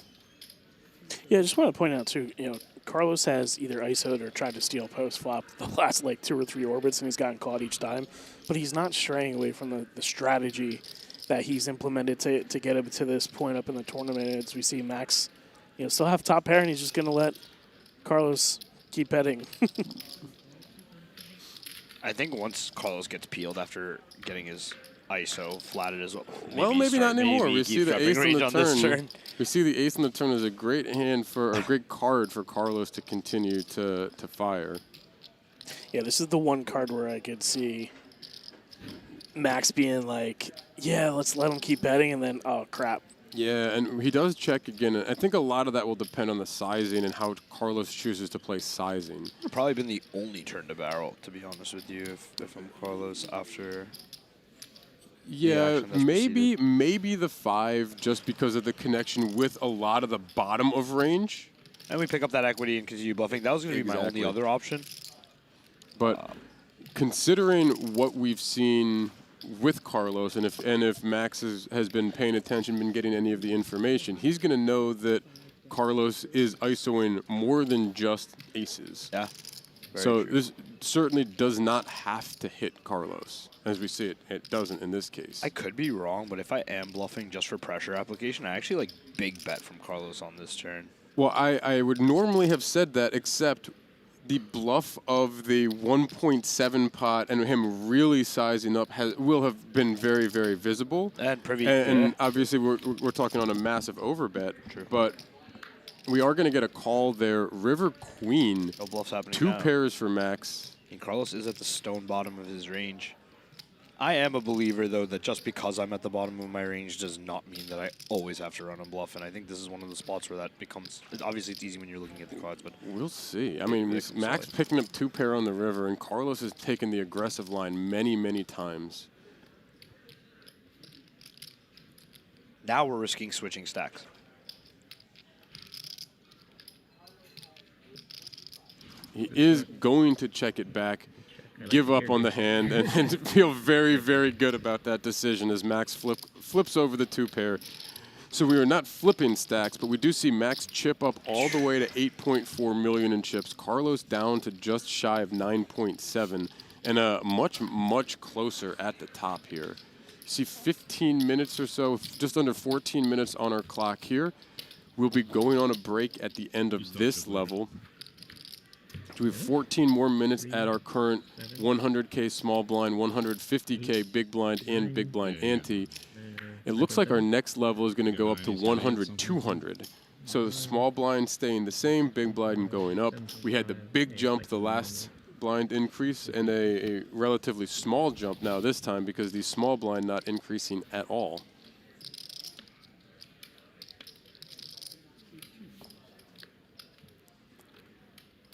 Yeah, I just want to point out too, you know, Carlos has either ISO'd or tried to steal post-flop the last like 2 or 3 orbits, and he's gotten caught each time. But he's not straying away from the strategy that he's implemented to get him to this point up in the tournament. As we see Max, you know, still have top pair, and he's just going to let Carlos keep betting.
I think once Carlos gets peeled after getting his ISO flatted as well.
Well, maybe not anymore. We see the ace on the turn.
We
see the ace on the turn is a great hand for a great card for Carlos to continue to fire.
Yeah, this is the one card where I could see Max being like, yeah, let's let him keep betting, and then, oh, crap.
Yeah, and he does check again. I think a lot of that will depend on the sizing and how Carlos chooses to play sizing.
I've probably been the only turn to barrel, to be honest with you, if I'm Carlos after.
Yeah, maybe the 5, just because of the connection with a lot of the bottom of range.
And we pick up that equity and continue bluffing. That was going to be my only other option.
But considering what we've seen with Carlos, and if Max has been paying attention, been getting any of the information, he's going to know that Carlos is ISOing more than just aces.
Yeah.
So this certainly does not have to hit Carlos. As we see it, it doesn't in this case.
I could be wrong, but if I am bluffing just for pressure application, I actually like big bet from Carlos on this turn.
Well, I would normally have said that, except the bluff of the 1.7 pot and him really sizing up will have been very, very visible.
And privy.
And obviously we're talking on a massive overbet.
True.
But we are going to get a call there. River Queen.
No bluffs happening
2
now.
pairs for Max.
And Carlos is at the stone bottom of his range. I am a believer, though, that just because I'm at the bottom of my range does not mean that I always have to run a bluff. And I think this is one of the spots where that becomes... Obviously, it's easy when you're looking at the cards, but...
We'll see. I mean, Max picking up 2 pair on the river, and Carlos has taken the aggressive line many, many times.
Now we're risking switching stacks.
He is going to check it back, give up on the hand, and feel very, very good about that decision as Max flips over the 2 pair. So we are not flipping stacks, but we do see Max chip up all the way to 8.4 million in chips. Carlos down to just shy of 9.7, and much, much closer at the top here. See 15 minutes or so, just under 14 minutes on our clock here. We'll be going on a break at the end of this level. So we have 14 more minutes at our current 100K small blind, 150K big blind, and big blind ante. It looks like our next level is going to go up to 100, 200. So the small blind staying the same, big blind going up. We had the big jump, the last blind increase, and a relatively small jump now this time because the small blind not increasing at all.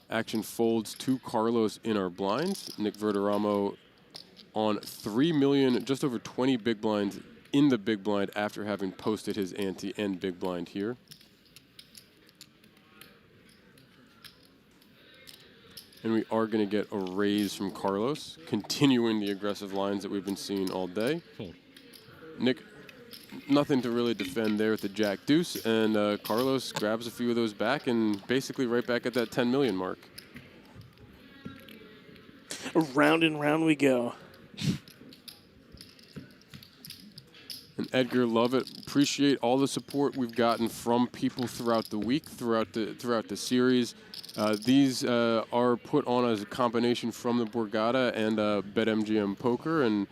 Action folds to Carlos in our blinds. Nick Verderamo on 3 million, just over 20 big blinds in the big blind after having posted his ante and big blind here. And we are going to get a raise from Carlos, continuing the aggressive lines that we've been seeing all day.
Fold.
Nick, nothing to really defend there with the Jack Deuce, and Carlos grabs a few of those back and basically right back at that 10 million mark.
Round and round we go.
And Edgar, love it. Appreciate all the support we've gotten from people throughout the week, throughout the series. These are put on as a combination from the Borgata and BetMGM Poker, and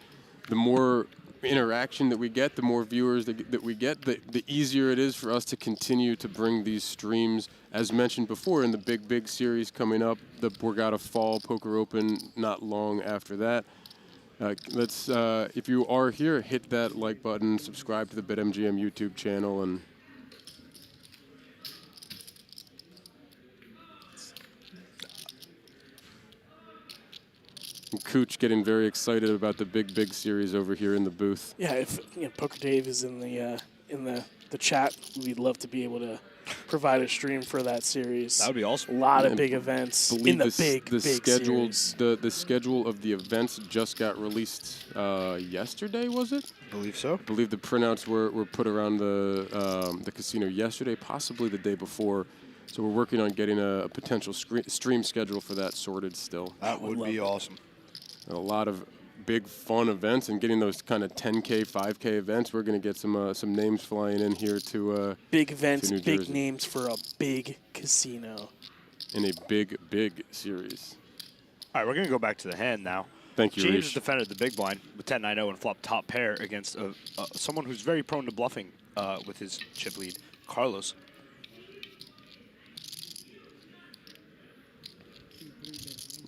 the more interaction that we get, the more viewers that we get, the easier it is for us to continue to bring these streams. As mentioned before, in the big series coming up, the Borgata Fall Poker Open not long after that. If you are here, hit that like button, subscribe to the BetMGM YouTube channel, and Cooch getting very excited about the big series over here in the booth.
Yeah, if Poker Dave is in the chat, we'd love to be able to provide a stream for that series.
That would be awesome.
A lot of big events in the big
schedule.
series.
The schedule of the events just got released yesterday, was it?
I believe so.
I believe the printouts were put around the casino yesterday, possibly the day before. So we're working on getting a potential stream schedule for that sorted still.
That would be awesome.
A lot of big fun events, and getting those kind of 10K, 5K events. We're going to get some names flying in here to
big events,
to New
big
Jersey.
names for a big casino.
In a big series.
All right, we're going to go back to the hand now.
Thank you,
James
Rish.
defended the big blind with 10-9-0 and flop top pair against someone who's very prone to bluffing with his chip lead, Carlos.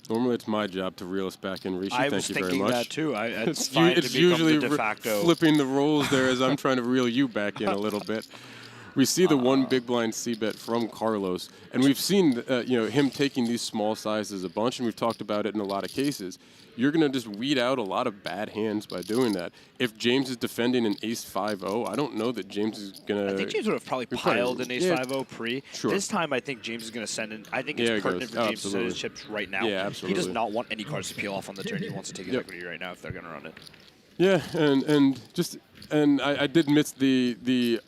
Normally, it's my job to reel us back in. Rishi,
I
thank
was
you very
thinking
much.
that too. It's
It's
fine to become
usually
the de facto.
flipping the roles there as I'm trying to reel you back in a little bit. We see the one big blind c-bet from Carlos, and we've seen him taking these small sizes a bunch, and we've talked about it in a lot of cases. You're going to just weed out a lot of bad hands by doing that. If James is defending an ace-5-0, I don't know that James is going to...
I think James would have probably piled an ace-5-0 pre.
Sure.
This time, I think James is going to send in. I think it's pertinent for James to send his chips right now.
Yeah, absolutely.
He does not want any cards to peel off on the turn. He wants to take his equity right now if they're going to run it.
Yeah, and I did miss the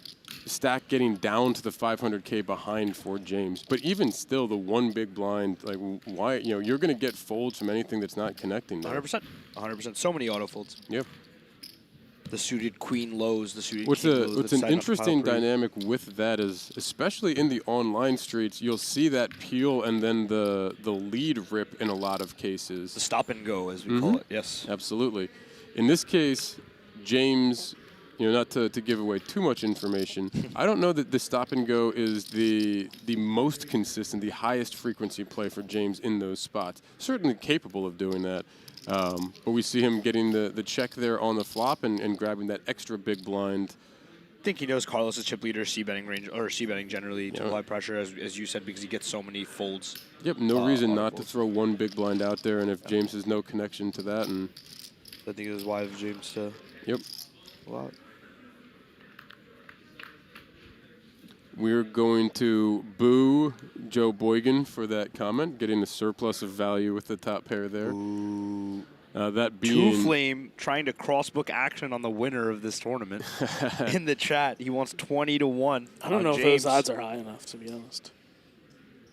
stack getting down to the 500K behind for James, but even still, the one big blind, like why you're going to get folds from anything that's not connecting.
100%. So many auto folds.
Yep.
The suited queen lows, the suited
What's
king lows.
what's an interesting dynamic with that is, especially in the online streets, you'll see that peel and then the lead rip in a lot of cases.
The stop and go, as we call it. Yes.
Absolutely. In this case, James, not to give away too much information, I don't know that the stop and go is the most consistent, the highest frequency play for James in those spots. Certainly capable of doing that. But we see him getting the check there on the flop and grabbing that extra big blind.
I think he knows Carlos' chip leader c-betting range, or c-betting generally to apply pressure, as you said, because he gets so many folds.
Yep, no reason not to throw one big blind out there, and if James has no connection to that, and
I think it was wise of James to pull out.
We're going to boo Joe Boygan for that comment, getting a surplus of value with the top pair there. That being
Two Flame trying to crossbook action on the winner of this tournament. In the chat, he wants 20-1.
I don't know if those odds are high enough, to be honest.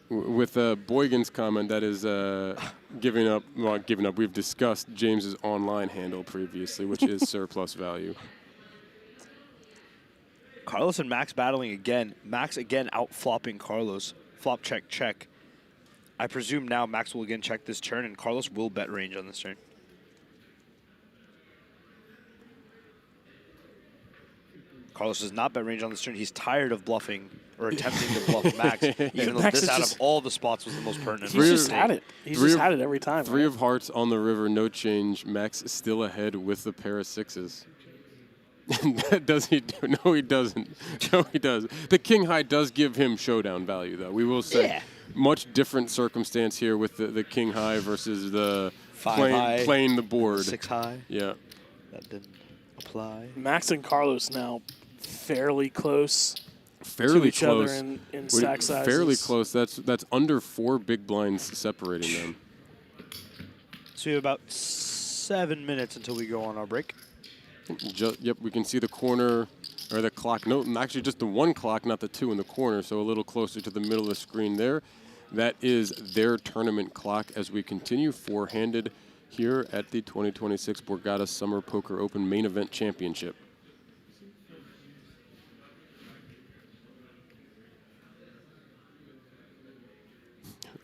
With Boygan's comment, that is giving up. Well, giving up. We've discussed James's online handle previously, which is surplus value.
Carlos and Max battling again. Max again out-flopping Carlos. Flop, check, check. I presume now Max will again check this turn, and Carlos will bet range on this turn. Carlos does not bet range on this turn. He's tired of bluffing or attempting to bluff Max, even though
Max
this
is
out
just-
of all the spots was the most pertinent.
He's just had it. He's just had it every time.
Three
right?
of hearts on the river, no change. Max is still ahead with the pair of sixes. Does he do? No, he doesn't. No, he does. The king high does give him showdown value, though. We will say.
Yeah.
Much different circumstance here with the king high versus the
high,
playing the board.
6 high.
Yeah.
That didn't apply.
Max and Carlos now fairly close
Fairly
to each
close.
other in stack sizes.
Fairly close. That's under 4 big blinds separating them.
So we have about 7 minutes until we go on our break.
Yep, we can see the corner, or the clock. No, actually just the 1 clock, not the 2 in the corner, so a little closer to the middle of the screen there. That is their tournament clock as we continue four-handed here at the 2026 Borgata Summer Poker Open Main Event Championship.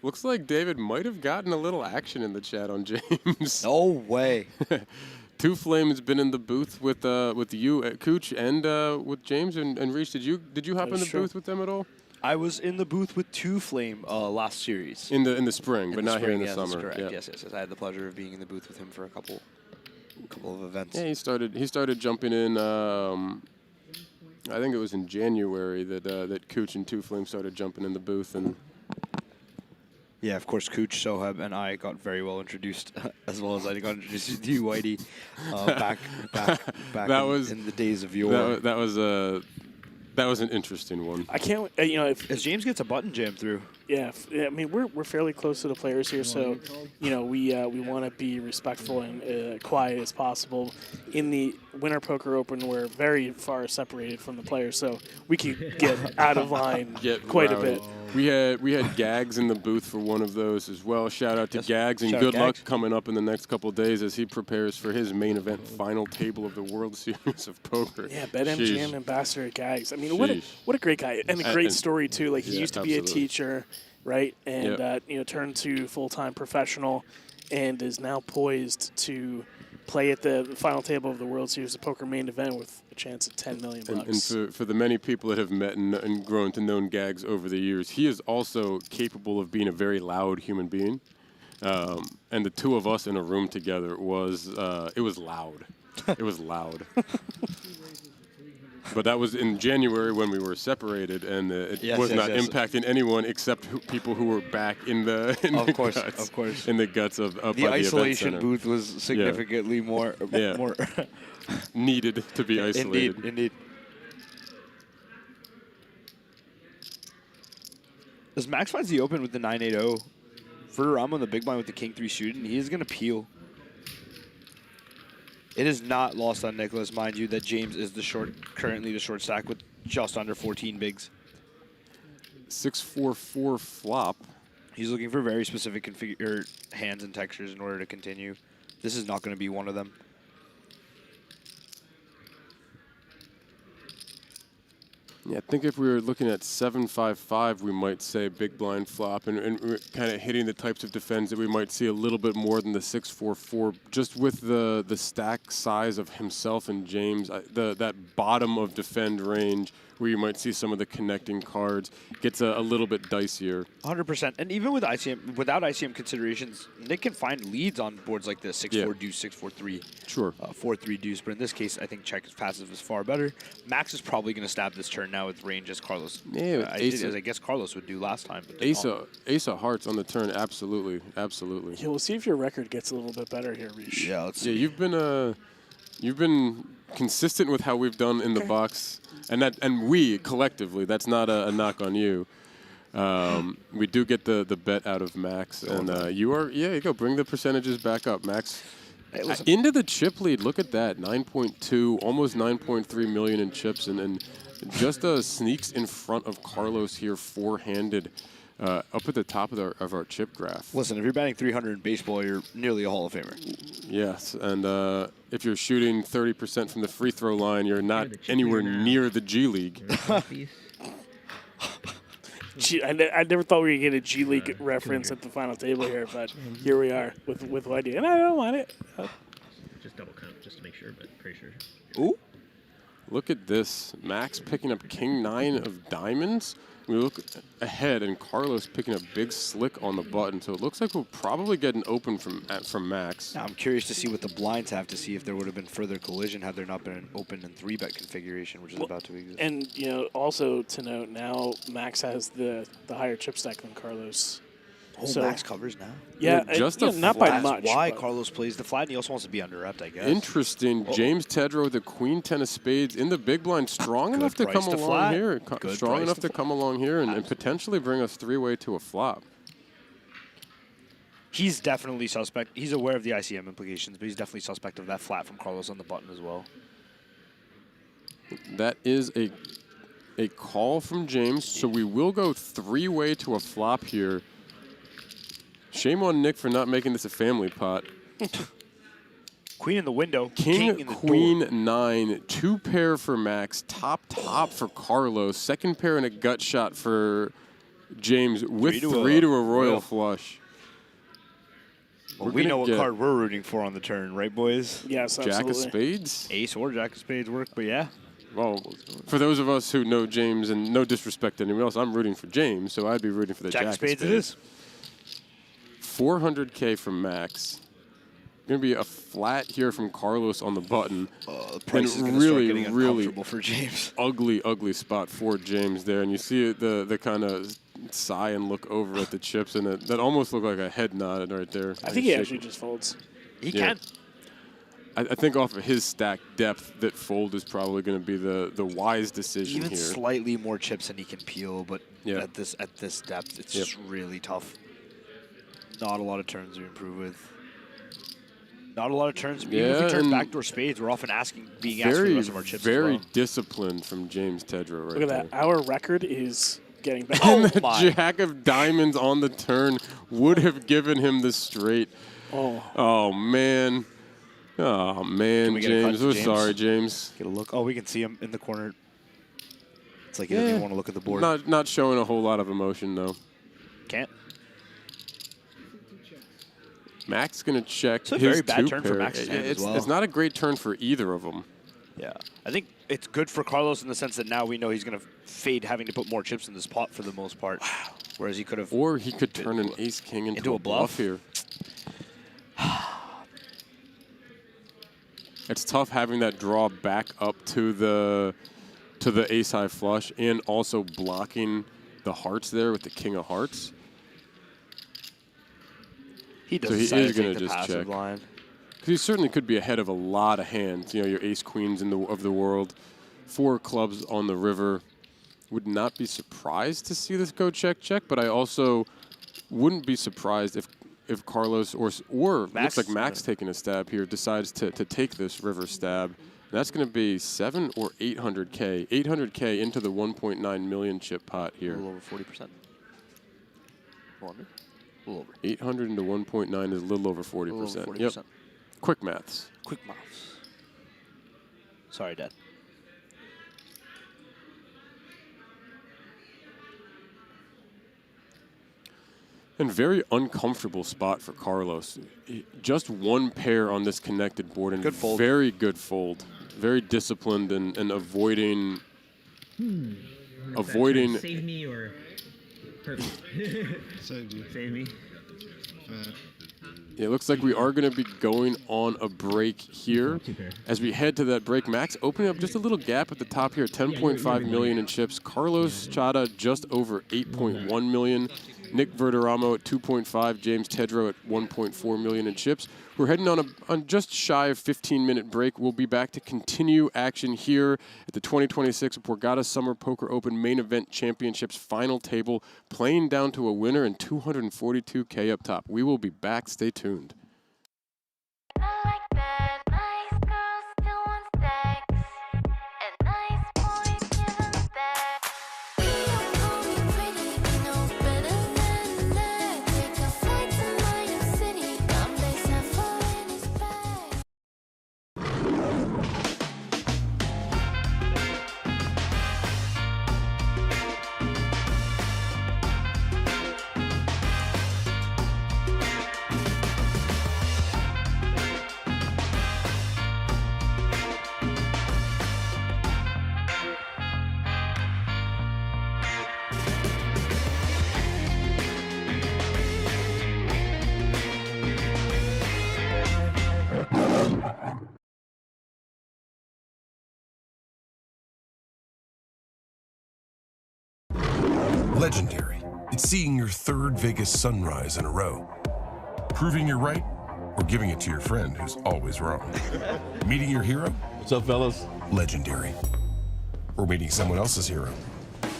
Looks like David might have gotten a little action in the chat on James.
No way.
Two Flames been in the booth with you, Cooch, and with James and Reach. Did you hop in the booth with them at all?
I was in the booth with Two Flame last series.
In the spring, but not here in the summer.
That's correct.
Yeah.
Yes. I had the pleasure of being in the booth with him for a couple of events.
Yeah, he started jumping in. I think it was in January that Cooch and Two Flame started jumping in the booth and.
Yeah, of course, Cooch, Soheb, and I got very well introduced, as well as I got introduced to you, Whitey, back in the days of yore.
That was an interesting one.
I can't, if
James gets a button jam through.
Yeah, I mean we're fairly close to the players here, so we want to be respectful and quiet as possible. In the Winter Poker Open, we're very far separated from the players, so we could get out of line quite a bit.
We had Gags in the booth for one of those as well. Shout out to Gags, and good luck coming up in the next couple of days as he prepares for his main event final table of the World Series of Poker.
Yeah, BetMGM ambassador Gags. I mean, what a great guy and a great story too. Like he used to be a teacher, right, and turned to full-time professional, and is now poised to play at the final table of the World Series of Poker main event with a chance at $10 million.
And for the many people that have met and grown to know Gags over the years, he is also capable of being a very loud human being. And the two of us in a room together was loud. It was loud. But that was in January when we were separated, and it was not impacting anyone except people who were back in the guts of
the isolation booth was significantly more
needed to be isolated.
Indeed. As Max finds the open with the 9-8-0, Verderamo on the big blind with the King 3 suited, and he is going to peel. It is not lost on Nicholas, mind you, that James is currently the short stack with just under 14 bigs.
6-4-4 flop.
He's looking for very specific hands and textures in order to continue. This is not going to be one of them.
Yeah, I think if we were looking at 7-5-5, we might say big blind flop, and we're kind of hitting the types of defends that we might see a little bit more than the 6-4-4, just with the stack size of himself and James. That bottom of defend range where you might see some of the connecting cards gets a little bit dicier.
100%, and even with ICM, without ICM considerations, Nick can find leads on boards like this: 6-4 deuce, 6-4-3,
sure,
4-3 deuce. But in this case, I think check passive is far better. Max is probably going to stab this turn now with range as Carlos.
Yeah,
as I guess Carlos would do last time. But
Ace of Hearts on the turn, absolutely.
Yeah, we'll see if your record gets a little bit better here, Reach.
Yeah, let's see.
You've been consistent with how we've done in the box, and we collectively. That's not a knock on you. We do get the bet out of Max, and you go. Bring the percentages back up, Max. Into the chip lead. Look at that, 9.2, almost 9.3 million in chips, and just sneaks in front of Carlos here, four-handed. Up at the top of our chip graph.
Listen, if you're batting 300 in baseball, you're nearly a Hall of Famer.
Yes, and if you're shooting 30% from the free throw line, you're not anywhere near the G League.
I never thought we would get a G League reference at the final table here, but here we are with Whitey, and I don't want it.
Just double count, just to make sure, but pretty sure.
Ooh. Look at this. Max picking up King 9 of diamonds. We look ahead, and Carlos picking up big slick on the button. So it looks like we'll probably get an open from Max.
Now I'm curious to see what the blinds have to see if there would have been further collision had there not been an open and 3-bet configuration, which is about to exist.
And also to note, now Max has the higher chip stack than Carlos.
Oh, so Max covers now?
Yeah, not by much.
That's why Carlos plays the flat, and he also wants to be under-repped, I guess.
Interesting. James Tedrow, the Queen 10 of spades in the big blind, strong enough to come along here. Strong enough to come along here and potentially bring us three-way to a flop.
He's definitely suspect. He's aware of the ICM implications, but he's definitely suspect of that flat from Carlos on the button as well.
That is a call from James, so we will go 3-way to a flop here. Shame on Nick for not making this a family pot.
Queen in the window.
King
in the
Queen
door.
9, 2 pair for Max, top for Carlos, second pair and a gut shot for James with 3 to a royal flush.
Well, we know what card we're rooting for on the turn, right, boys?
Yes,
Jack of spades?
Ace or Jack of spades work, but yeah.
Well, for those of us who know James, and no disrespect to anyone else, I'm rooting for James, so I'd be rooting for the Jack of spades.
It is.
400K from Max. Going to be a flat here from Carlos on the button.
The price is
and
going to start getting uncomfortable for James.
Ugly spot for James there. And you see the kind of sigh and look over at the chips, and that almost looked like a head nod right there.
I think he actually just folds.
He can.
I think off of his stack depth, that fold is probably going to be the wise decision
Even
here.
slightly more chips than he can peel, but at this depth, it's just really tough. Not a lot of turns to improve with. Not a lot of turns. Even if we turn backdoor spades, we're often being asked for the rest of our chips.
Very
as well.
disciplined from James Tedrow right
Look at
there.
that. Our record is getting better.
And the Jack of diamonds on the turn would have given him the straight. Oh man. Oh man, James. We're sorry, James.
Get a look. Oh, we can see him in the corner. It's like he doesn't even want to look at the board.
Not showing a whole lot of emotion though.
Can't.
Max going to check
it's a
his
very bad turn
pair.
for Max's hand as well.
It's not a great turn for either of them.
Yeah. I think it's good for Carlos in the sense that now we know he's going to fade having to put more chips in this pot for the most part. Wow. Whereas he could have...
Or he could turn an ace-king into a bluff here. It's tough having that draw back up to the ace-high flush and also blocking the hearts there with the king of hearts.
He does
so he is going to just
passive
check.
Line.
Because he certainly could be ahead of a lot of hands. You know, your ace queens of the world, 4 clubs on the river. Would not be surprised to see this go check, but I also wouldn't be surprised if Carlos or looks like Max taking a stab here decides to take this river stab. And that's going to be 7 or 800K. 800K into the 1.9 million chip pot here.
A little over 40%. Under. A little over.
800 into 1.9 is a little over 40%. Yep. Quick maths.
Quick maths. Sorry, Dad.
And very uncomfortable spot for Carlos. Just one pair on this connected board and very good fold. Very disciplined and avoiding.
Save me or hurt me.
Saved you.
Save me.
It looks like we are going to be going on a break here. As we head to that break, Max opening up just a little gap at the top here, 10.5 million in chips. Carlos Chadha just over 8.1 million. Nick Verderamo at 2.5, James Tedrow at 1.4 million in chips. We're heading on just shy of 15-minute break. We'll be back to continue action here at the 2026 Borgata Summer Poker Open Main Event Championships final table, playing down to a winner and 242K up top. We will be back. Stay tuned.
Legendary. It's seeing your 3rd Vegas sunrise in a row. Proving you're right, or giving it to your friend who's always wrong. Meeting your hero?
What's up, fellas?
Legendary. Or meeting someone else's hero.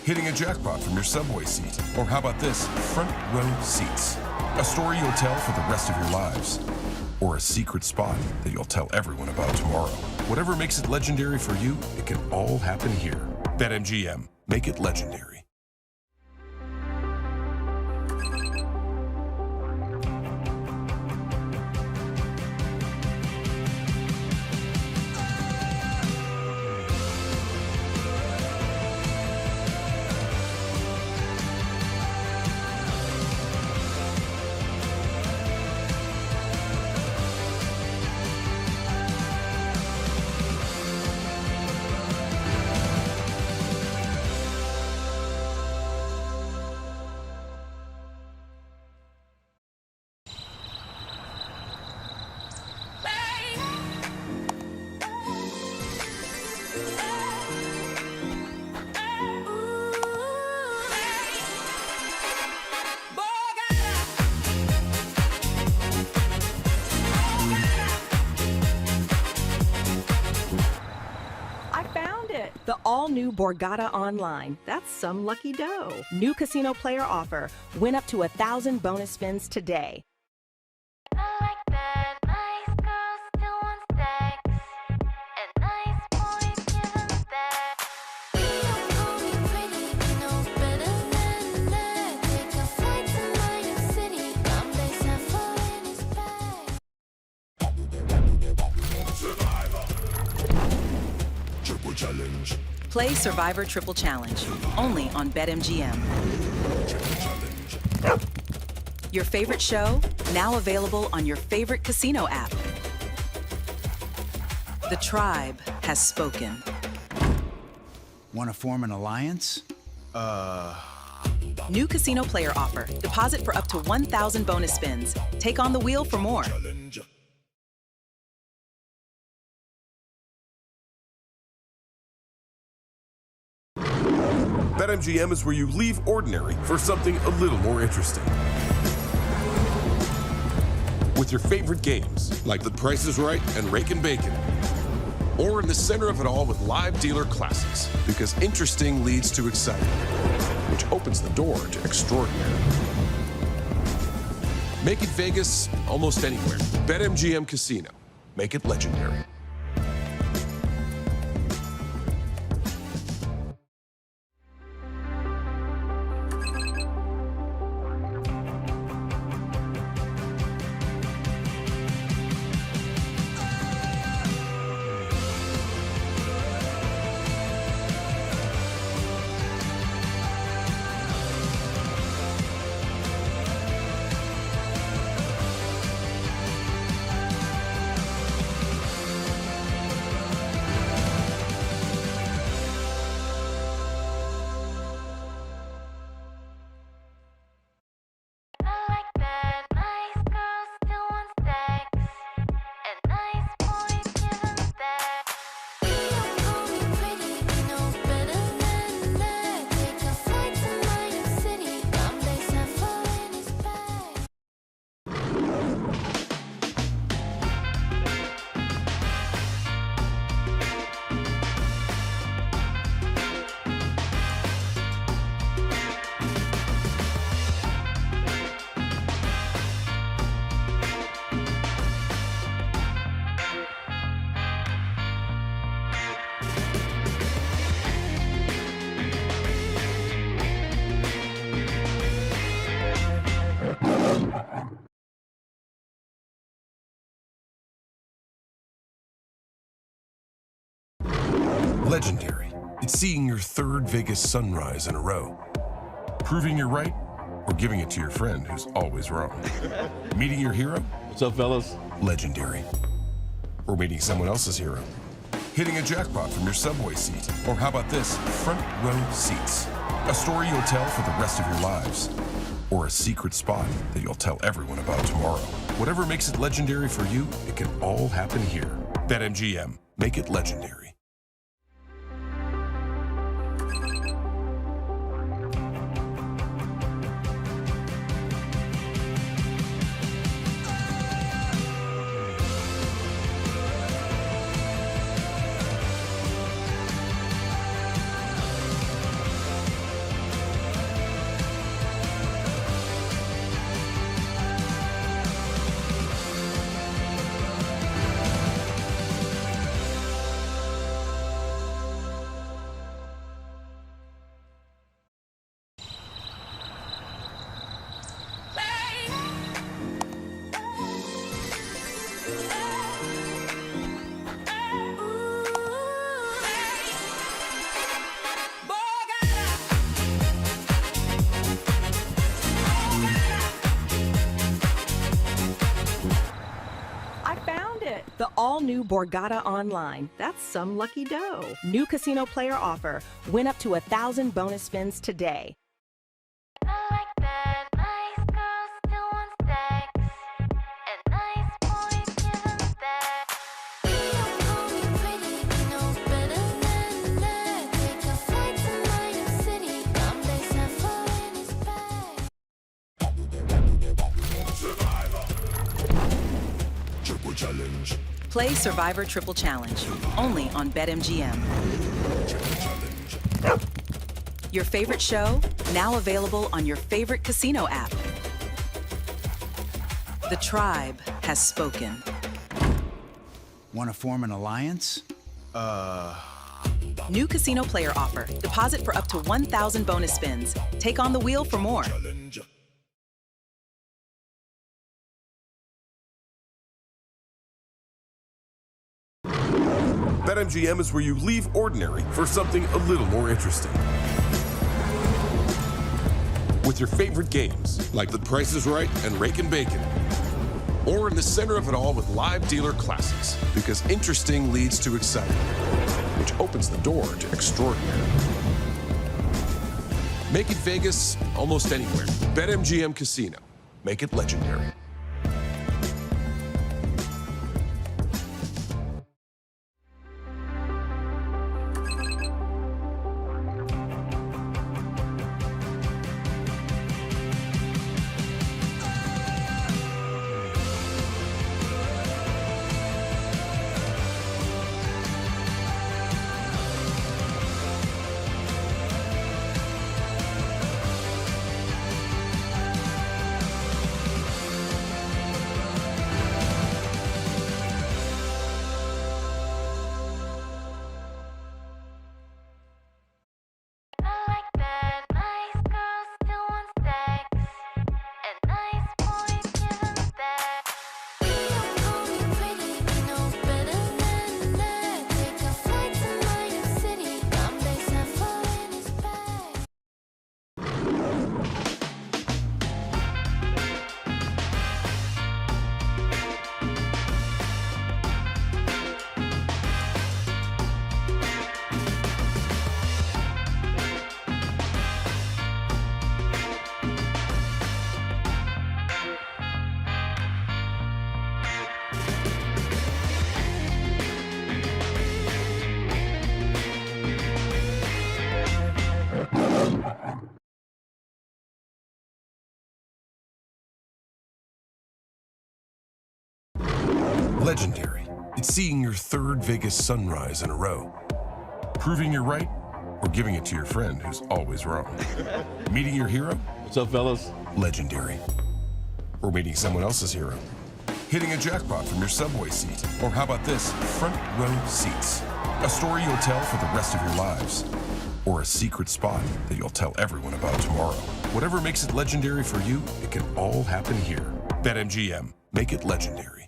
Hitting a jackpot from your subway seat. Or how about this? Front row seats. A story you'll tell for the rest of your lives. Or a secret spot that you'll tell everyone about tomorrow. Whatever makes it legendary for you, it can all happen here. BetMGM. Make it legendary.
The all-new Borgata Online. That's some lucky dough. New casino player offer. Win up to 1,000 bonus spins today.
Challenge. Play Survivor Triple Challenge, only on BetMGM. Your favorite show, now available on your favorite casino app. The tribe has spoken.
Want to form an alliance?
New casino player offer. Deposit for up to 1,000 bonus spins. Take on the wheel for more.
BetMGM is where you leave ordinary for something a little more interesting. With your favorite games, like The Price is Right and Rake and Bacon. Or in the center of it all with live dealer classics, because interesting leads to exciting, which opens the door to extraordinary. Make it Vegas almost anywhere. BetMGM Casino. Make it legendary. Legendary. It's seeing your third Vegas sunrise in a row. Proving you're right, or giving it to your friend who's always wrong. Meeting your hero? What's up, fellas? Legendary. Or meeting someone else's hero. Hitting a jackpot from your subway seat. Or how about this? Front row seats. A story you'll tell for the rest of your lives. Or a secret spot that you'll tell everyone about tomorrow. Whatever makes it legendary for you, it can all happen here. BetMGM. Make it legendary.
all-new Borgata Online. That's some lucky dough. New casino player offer. Win up to 1,000 bonus spins today.
Challenge.
Play Survivor Triple Challenge, only on BetMGM. Your favorite show, now available on your favorite casino app. The tribe has spoken.
Want to form an alliance?
New casino player offer. Deposit for up to 1,000 bonus spins. Take on the wheel for more.
BetMGM is where you leave ordinary for something a little more interesting. With your favorite games, like The Price is Right and Rake and Bacon. Or in the center of it all with live dealer classics, because interesting leads to exciting, which opens the door to extraordinary. Make it Vegas almost anywhere. BetMGM Casino. Make it legendary. Legendary. It's seeing your third Vegas sunrise in a row. Proving you're right, or giving it to your friend who's always wrong. Meeting your hero? What's up, fellas? Legendary. Or meeting someone else's hero. Hitting a jackpot from your subway seat. Or how about this? Front row seats. A story you'll tell for the rest of your lives. Or a secret spot that you'll tell everyone about tomorrow. Whatever makes it legendary for you, it can all happen here. BetMGM. Make it legendary.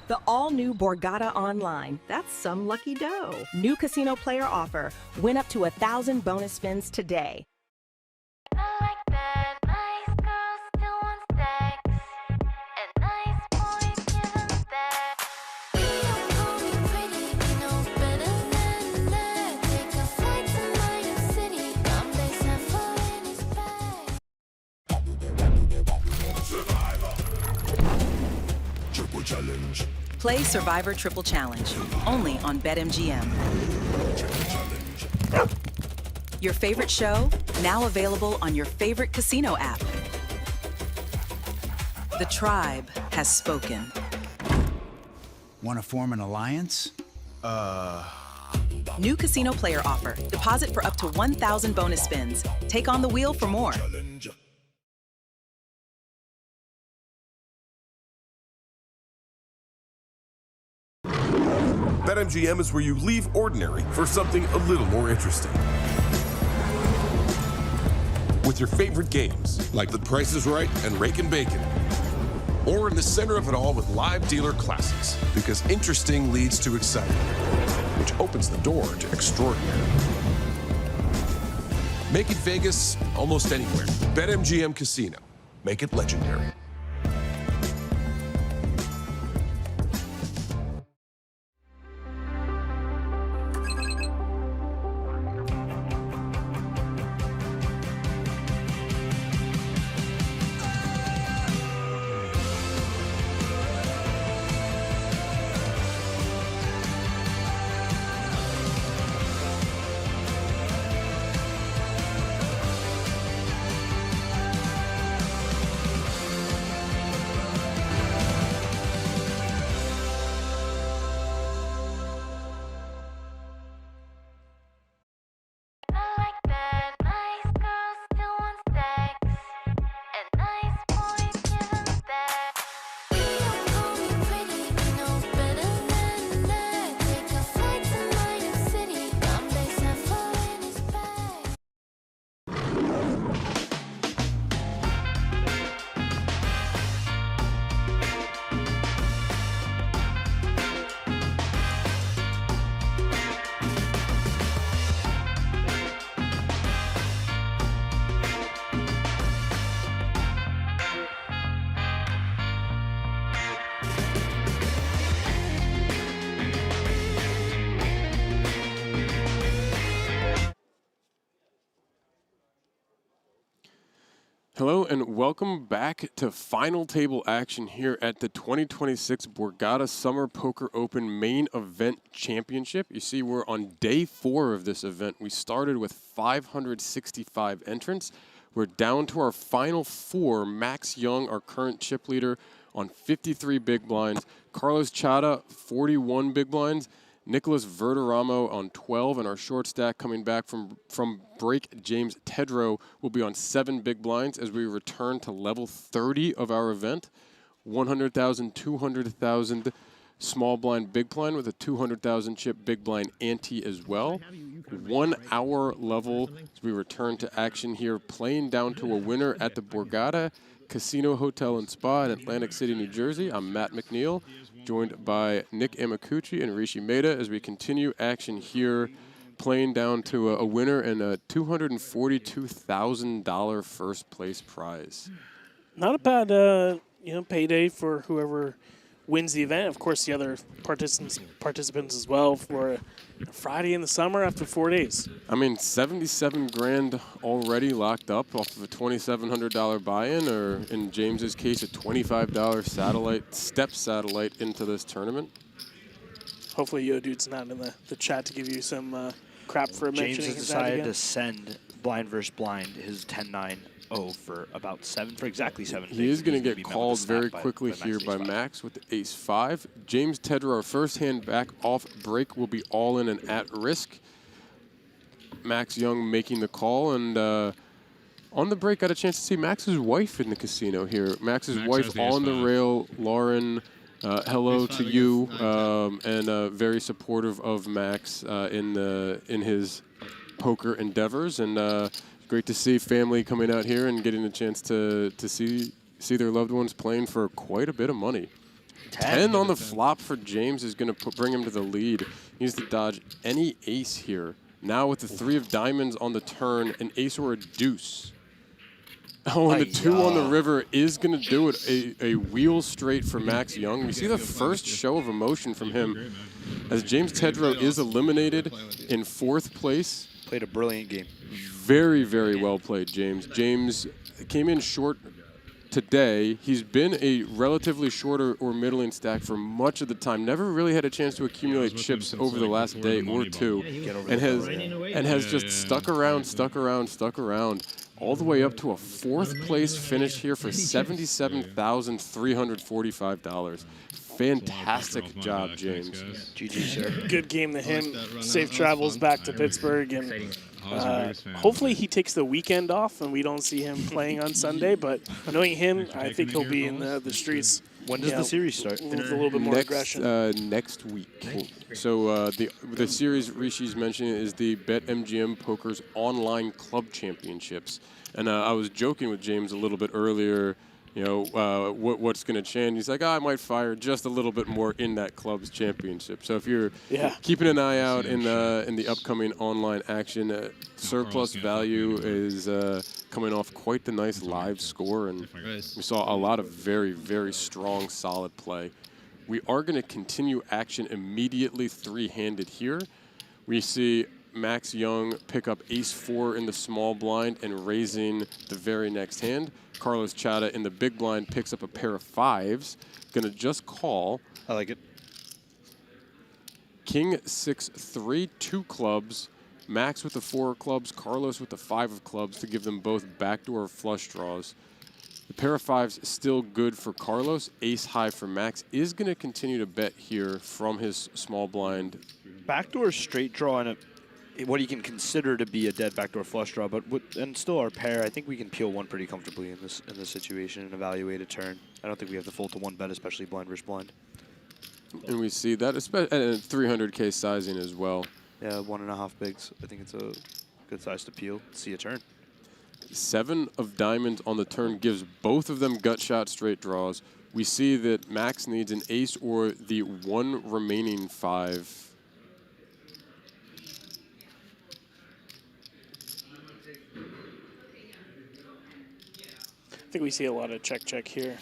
The all-new Borgata Online. That's some lucky dough. New casino player offer. Win up to 1,000 bonus spins today.
Challenge.
Play Survivor Triple Challenge, only on BetMGM. Your favorite show, now available on your favorite casino app. The tribe has spoken.
Want to form an alliance?
New casino player offer. Deposit for up to 1,000 bonus spins. Take on the wheel for more.
BetMGM is where you leave ordinary for something a little more interesting. With your favorite games, like The Price is Right and Rakin' Bacon. Or in the center of it all with live dealer classics, because interesting leads to exciting, which opens the door to extraordinary. Make it Vegas almost anywhere. BetMGM Casino. Make it legendary.
Hello and welcome back to final table action here at the 2026 Borgata Summer Poker Open Main Event Championship. You see we're on day 4 of this event. We started with 565 entrants. We're down to our final 4. Max Young, our current chip leader, on 53 big blinds. Carlos Chadha, 41 big blinds. Nicholas Verderamo on 12, and our short stack coming back from break, James Tedrow, will be on 7 big blinds as we return to level 30 of our event. 100,000, 200,000 small blind, big blind with a 200,000 chip big blind ante as well. 1 hour level as we return to action here, playing down to a winner at the Borgata Casino Hotel and Spa in Atlantic City, New Jersey. I'm Matt McNeil, joined by Nick Amakuchi and Rishi Mehta as we continue action here, playing down to a winner and a $242,000 first place prize.
Not a bad, payday for whoever wins the event. Of course, the other participants as well for a Friday in the summer after 4 days.
I mean, 77 grand already locked up off of a $2,700 buy-in, or in James's case, a $25 step satellite into this tournament.
Hopefully Yo Dude's not in the chat to give you some crap for mentioning
James has
his
decided to send blind versus blind his 10-9-0 for about 7, for exactly 7.
He is going to get called very quickly here by Max with the ace-5. James Tedrow, our first hand back off break, will be all in and at risk. Max Young making the call, and on the break got a chance to see Max's wife in the casino here. Max's wife on the rail, Lauren. Hello to you, and very supportive of Max in his poker endeavors, and great to see family coming out here and getting a chance to see their loved ones playing for quite a bit of money. 10 on the flop for James is going to bring him to the lead. He needs to dodge any ace here. Now with the 3 of diamonds on the turn, an ace or a deuce. Oh, and the 2 on the river is going to do it. A wheel straight for Max Young. We see the first show of emotion from him as James Tedrow is eliminated in 4th place.
Played a brilliant game.
Very, very well played, James. James came in short today. He's been a relatively shorter or middling stack for much of the time. Never really had a chance to accumulate chips over the last day or two, and has just stuck around, all the way up to a 4th place finish here for $77,345. Fantastic job, James.
GG, sir.
Good game to him. Safe travels back to Pittsburgh, and hopefully he takes the weekend off and we don't see him playing on Sunday. But knowing him, I think he'll be in the streets.
When does the series start?
With a little bit more aggression.
Next week. So the series Rishi's mentioning is the BetMGM Poker's Online Club Championships. And I was joking with James a little bit earlier, what's going to change. He's like, I might fire just a little bit more in that club's championship. So if you're keeping an eye out in the upcoming online action, Surplus Value is coming off quite the nice live score, and we saw a lot of very, very strong, solid play. We are going to continue action immediately 3-handed here. We see Max Young pick up ace-4 in the small blind and raising the very next hand. Carlos Chadha in the big blind picks up a pair of 5s. Going to just call.
I like it.
King 6-3, 2 clubs. Max with the 4 of clubs, Carlos with the 5 of clubs to give them both backdoor flush draws. The pair of 5s still good for Carlos. Ace high for Max is going to continue to bet here from his small blind.
Backdoor straight draw and what you can consider to be a dead backdoor flush draw, but and still our pair, I think we can peel one pretty comfortably in this situation and evaluate a turn. I don't think we have to fold to 1 bet, especially blind versus blind.
And we see that, especially at 300K sizing as well.
Yeah, 1.5 bigs. I think it's a good size to peel. See a turn.
7 of diamonds on the turn gives both of them gut shot straight draws. We see that Max needs an ace or the 1 remaining 5.
I think we see a lot of check here.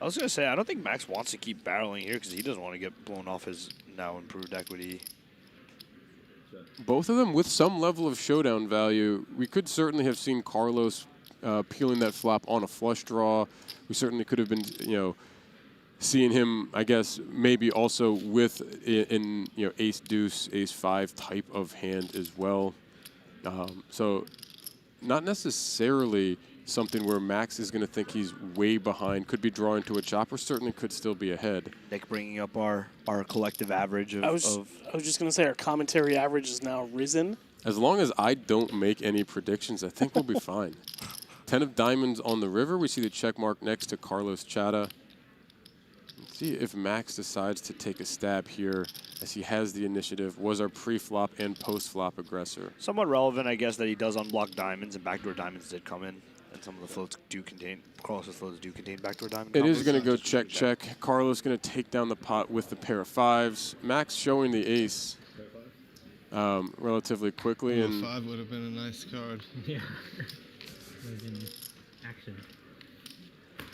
I was going to say, I don't think Max wants to keep barreling here because he doesn't want to get blown off his now improved equity.
Both of them with some level of showdown value. We could certainly have seen Carlos peeling that flop on a flush draw. We certainly could have been, seeing him, I guess, maybe also with in ace deuce, ace 5 type of hand as well. So not necessarily something where Max is going to think he's way behind, could be drawing to a chop, or certainly could still be ahead.
Nick bringing up our collective average of...
I was just going to say our commentary average is now risen.
As long as I don't make any predictions, I think we'll be fine. 10 of diamonds on the river. We see the check mark next to Carlos Chadha. Let's see if Max decides to take a stab here as he has the initiative. Was our pre-flop and post-flop aggressor.
Somewhat relevant, I guess, that he does unblock diamonds, and backdoor diamonds did come in. And some of the floats do contain, Carlos's floats do contain backdoor diamond.
It is going to go check. Carlos going to take down the pot with the pair of 5s. Max showing the ace relatively quickly.
Ooh,
and
5 would have been a nice card.
Yeah. Action.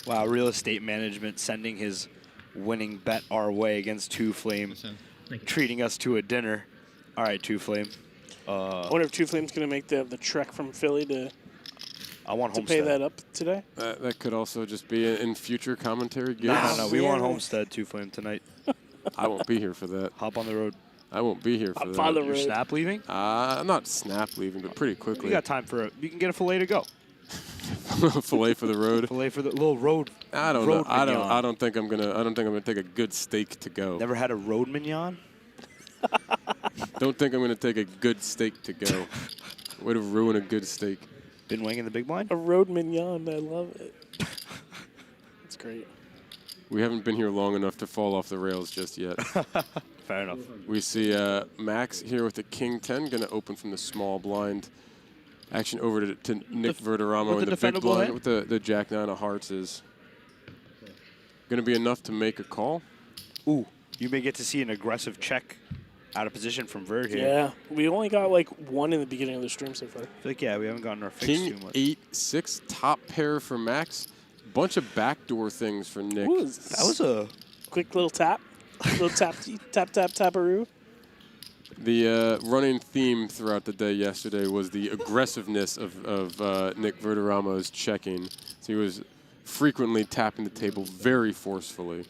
Wow, real estate management sending his winning bet our way against Two Flame, treating us to a dinner. All right, Two Flame.
I wonder if Two Flame's going to make the trek from Philly to pay that up today.
That could also just be in future commentary gigs.
No, we want Homestead Two Flame tonight.
I won't be here for that.
Hop on the road.
I won't be here for that.
On the road.
You're snap leaving?
Not snap leaving, but pretty quickly.
You got time for you can get a fillet to go.
Fillet for the road.
Fillet for the little road.
I don't know. I don't think I'm gonna take a good steak to go.
Never had a road mignon?
Don't think I'm gonna take a good steak to go. Way to ruin a good steak.
Been weighing in the big blind?
A road mignon. I love it. It's great.
We haven't been here long enough to fall off the rails just yet.
Fair enough.
We see Max here with the King 10, going to open from the small blind. Action over to Nick Verderamo in the big blind with the Jack 9 of hearts is going to be enough to make a call.
Ooh, you may get to see an aggressive check out of position from Verd here.
Yeah, we only got like 1 in the beginning of the stream so far.
I feel like, yeah, we haven't gotten our fix
King
too much.
8-6, top pair for Max. Bunch of backdoor things for Nick.
Ooh,
that was a
quick little tap. Little taparoo.
The running theme throughout the day yesterday was the aggressiveness of Nick Verderamo's checking. So he was frequently tapping the table very forcefully.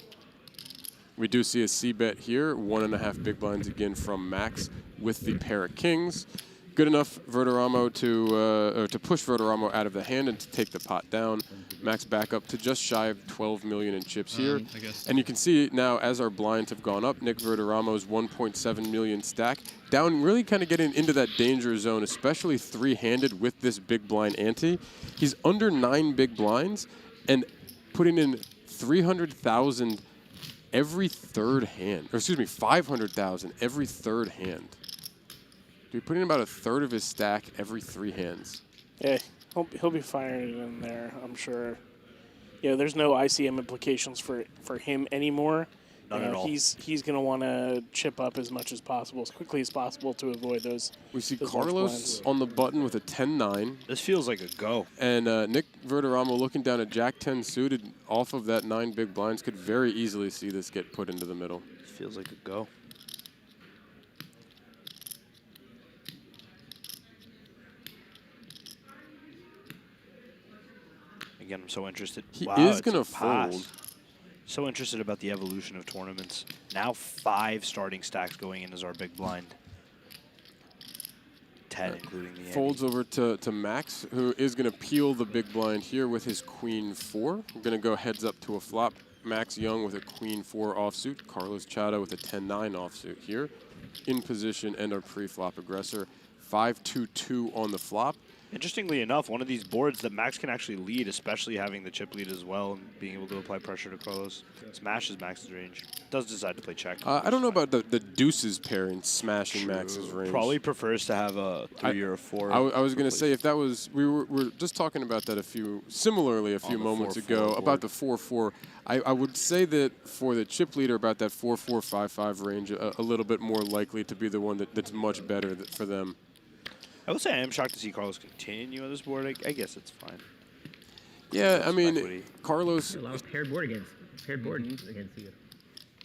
We do see a C-bet here, 1.5 big blinds again from Max with the pair of kings. Good enough Verderamo to push Verderamo out of the hand and to take the pot down. Max back up to just shy of 12 million in chips here. And you can see now as our blinds have gone up, Nick Verderomo's 1.7 million stack down, really kind of getting into that danger zone, especially three-handed with this big blind ante. He's under 9 big blinds and putting in 300,000 every third hand, or excuse me, 500,000 every third hand. Dude, putting in about a third of his stack every 3 hands.
Yeah, he'll be firing it in there, I'm sure. Yeah, there's no ICM implications for him anymore.
None at all.
He's going to want to chip up as much as possible, as quickly as possible to avoid those.
We see
those
Carlos on the button with a 10-9.
This feels like a go.
And Nick Verderamo looking down at Jack-10 suited off of that 9 big blinds could very easily see this get put into the middle.
This feels like a go. Again, I'm so interested.
He
Wow,
is
it's
going
a
to
pass.
fold.
So interested about the evolution of tournaments. Now 5 starting stacks going in as our big blind. 10, including the
Folds over to Max, who is going to peel the big blind here with his queen 4. We're going to go heads up to a flop. Max Young with a queen 4 offsuit. Carlos Chadha with a 10-9 offsuit here. In position and our pre-flop aggressor. 5-2-2 on the flop.
Interestingly enough, one of these boards that Max can actually lead, especially having the chip lead as well and being able to apply pressure to Carlos. Smashes Max's range. Does decide to play check.
I don't know about the deuces pairing smashing Max's range.
Probably prefers to have a 3 or a 4.
I was going to say, if that was, we were just talking about that a few moments ago, about the 4-4. I would say that for the chip leader, about that 4-4, 5-5 range, a little bit more likely to be the one that's much better for them.
I will say I am shocked to see Carlos continue on this board. I guess it's fine.
Yeah, I mean, Carlos...
A lot of paired board against you.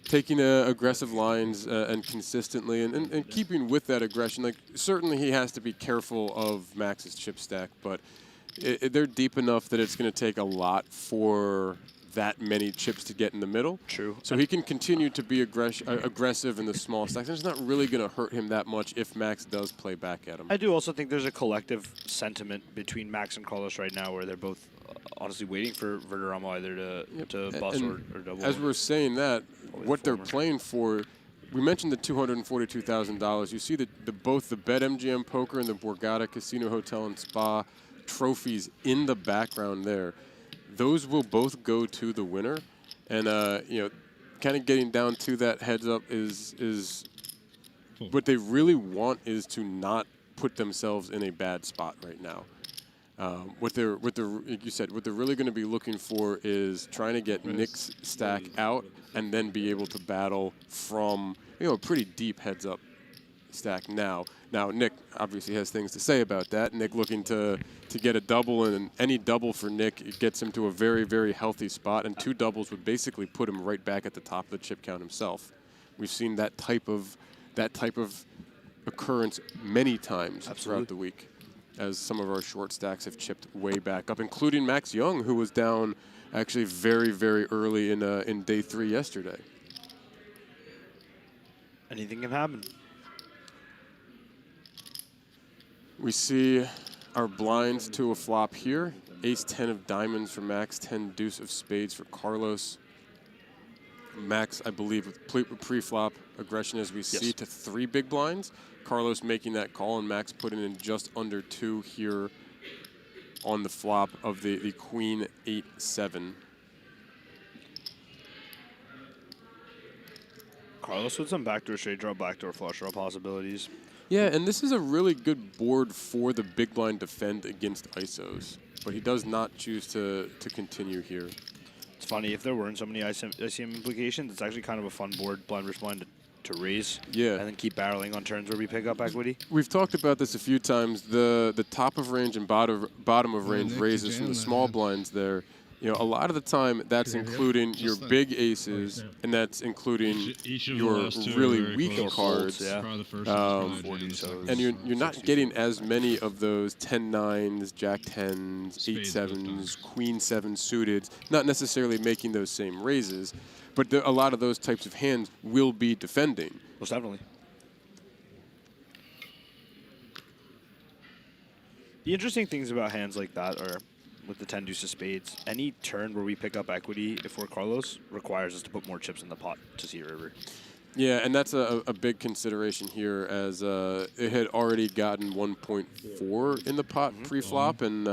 Taking aggressive lines and consistently and keeping with that aggression. Like, certainly he has to be careful of Max's chip stack, but they're deep enough that it's going to take a lot for that many chips to get in the middle.
True.
So he can continue to be aggressive in the small stacks. It's not really going to hurt him that much if Max does play back at him.
I do also think there's a collective sentiment between Max and Carlos right now where they're both honestly waiting for Verderamo either to bust or double.
As we're saying that, what they're playing for, we mentioned the $242,000. You see both the BetMGM Poker and the Borgata Casino Hotel and Spa trophies in the background there. Those will both go to the winner, and kind of getting down to that heads up is what they really want is to not put themselves in a bad spot right now. What they're like you said, what they're really going to be looking for is trying to get Nick's stack out and then be able to battle from a pretty deep heads up stack now. Now Nick obviously has things to say about that. Nick looking to get a double, and any double for Nick, it gets him to a very, very healthy spot, and 2 doubles would basically put him right back at the top of the chip count himself. We've seen that type of occurrence many times throughout the week, as some of our short stacks have chipped way back up, including Max Young, who was down actually very, very early in day 3 yesterday.
Anything can happen.
We see our blinds to a flop here. Ace-10 of diamonds for Max, 10 deuce of spades for Carlos. Max, I believe, with pre-flop aggression as we see to 3 big blinds. Carlos making that call, and Max putting in just under 2 here on the flop of the Queen 8-7.
Carlos with some backdoor straight draw, backdoor flush draw possibilities.
Yeah, and this is a really good board for the big blind defend against ISOs, but he does not choose to continue here.
It's funny, if there weren't so many ICM implications, it's actually kind of a fun board, blind versus blind, to raise.
Yeah.
And then keep barreling on turns where we pick up equity.
We've talked about this a few times. The top of range and bottom of range raises from the small blinds there You know, a lot of the time that's including your big aces, and that's including your really weak cards. And you're not getting as many of those 10-9s, Jack-10s, 8-7s, Queen-7 suited, not necessarily making those same raises, but a lot of those types of hands will be defending.
Most definitely. The interesting things about hands like that are, with the 10 deuce of spades, any turn where we pick up equity, if we're Carlos, requires us to put more chips in the pot to see a river.
Yeah, and that's a big consideration here, as it had already gotten 1.4 in the pot pre-flop, and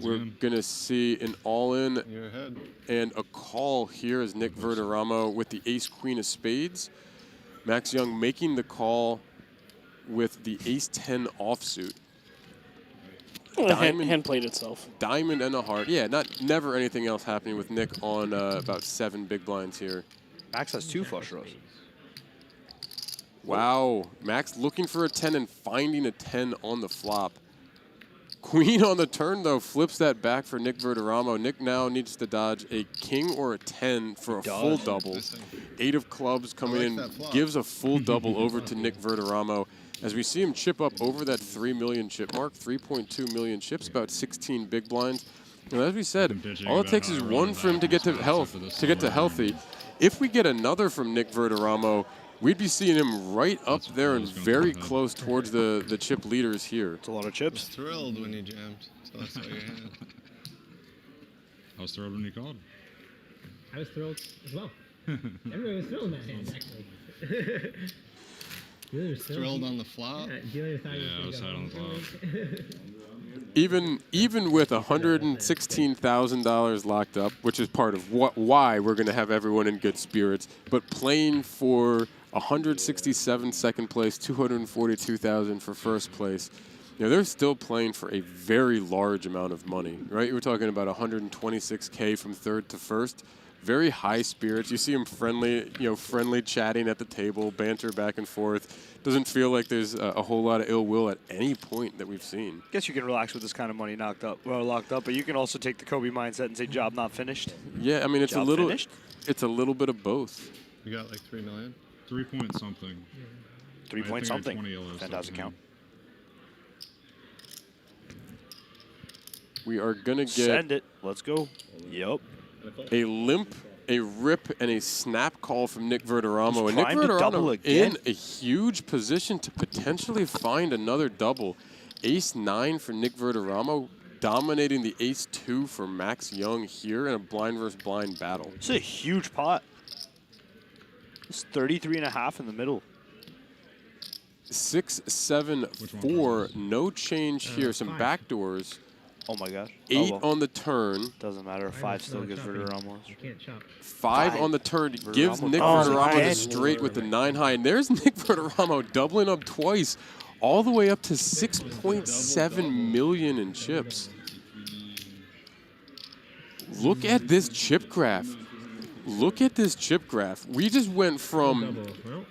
we're going to see an all-in and a call here as Nick Verderamo with the ace-queen of spades. Max Young making the call with the ace-10 offsuit.
Well, hand played itself.
Diamond and a heart. Yeah, never anything else happening with Nick on about 7 big blinds here.
Max has 2 flush draws.
Wow. Max looking for a 10 and finding a 10 on the flop. Queen on the turn, though, flips that back for Nick Verderamo. Nick now needs to dodge a king or a 10 for a full double. 8 of clubs coming in, gives a full double over to Nick Verderamo. As we see him chip up over that 3 million chip mark, 3.2 million chips, about 16 big blinds. And as we said, all it takes is one for him to get to healthy. If we get another from Nick Verderamo, we'd be seeing him right up there and very close towards the chip leaders here.
It's a lot of chips.
I was thrilled when you jammed. So I saw your hand.
I was thrilled when you called.
I was thrilled as well. Everybody was thrilled in that hand, actually.
Thrilled on the flop?
Yeah, I was sad on the flop.
Even with $116,000 locked up, which is part of why we're going to have everyone in good spirits, but playing for 167 second place, 242,000 for first place, you know, they're still playing for a very large amount of money, right? We're talking about 126K from third to first. Very high spirits. You see him friendly chatting at the table, banter back and forth. Doesn't feel like there's a whole lot of ill will at any point that we've seen.
I guess you can relax with this kind of money locked up, but you can also take the Kobe mindset and say job not finished.
Yeah, I mean it's
job
a little
finished?
It's a little bit of both.
You got like 3 million?
3 point something.
3 point something. Fantastic count.
We are gonna get
send it. Let's go. Yep.
A limp, a rip, and a snap call from Nick Verderamo. And Nick
primed to double
Verderamo
again.
in a huge position to potentially find another double. Ace-9 for Nick Verderamo, dominating the ace-2 for Max Young here in a blind versus blind battle.
This is a huge pot. It's 33.5 in the middle.
6-7-4, no change here, some backdoors.
Oh my gosh.
8 on the turn.
Doesn't matter. 5 still gives Verderamo.
5 on the turn gives Nick Verderamo the straight with the 9 high. And there's Nick Verderamo doubling up twice, all the way up to 6.7 million in chips. Look at this chip graph. Look at this chip graph. We just went from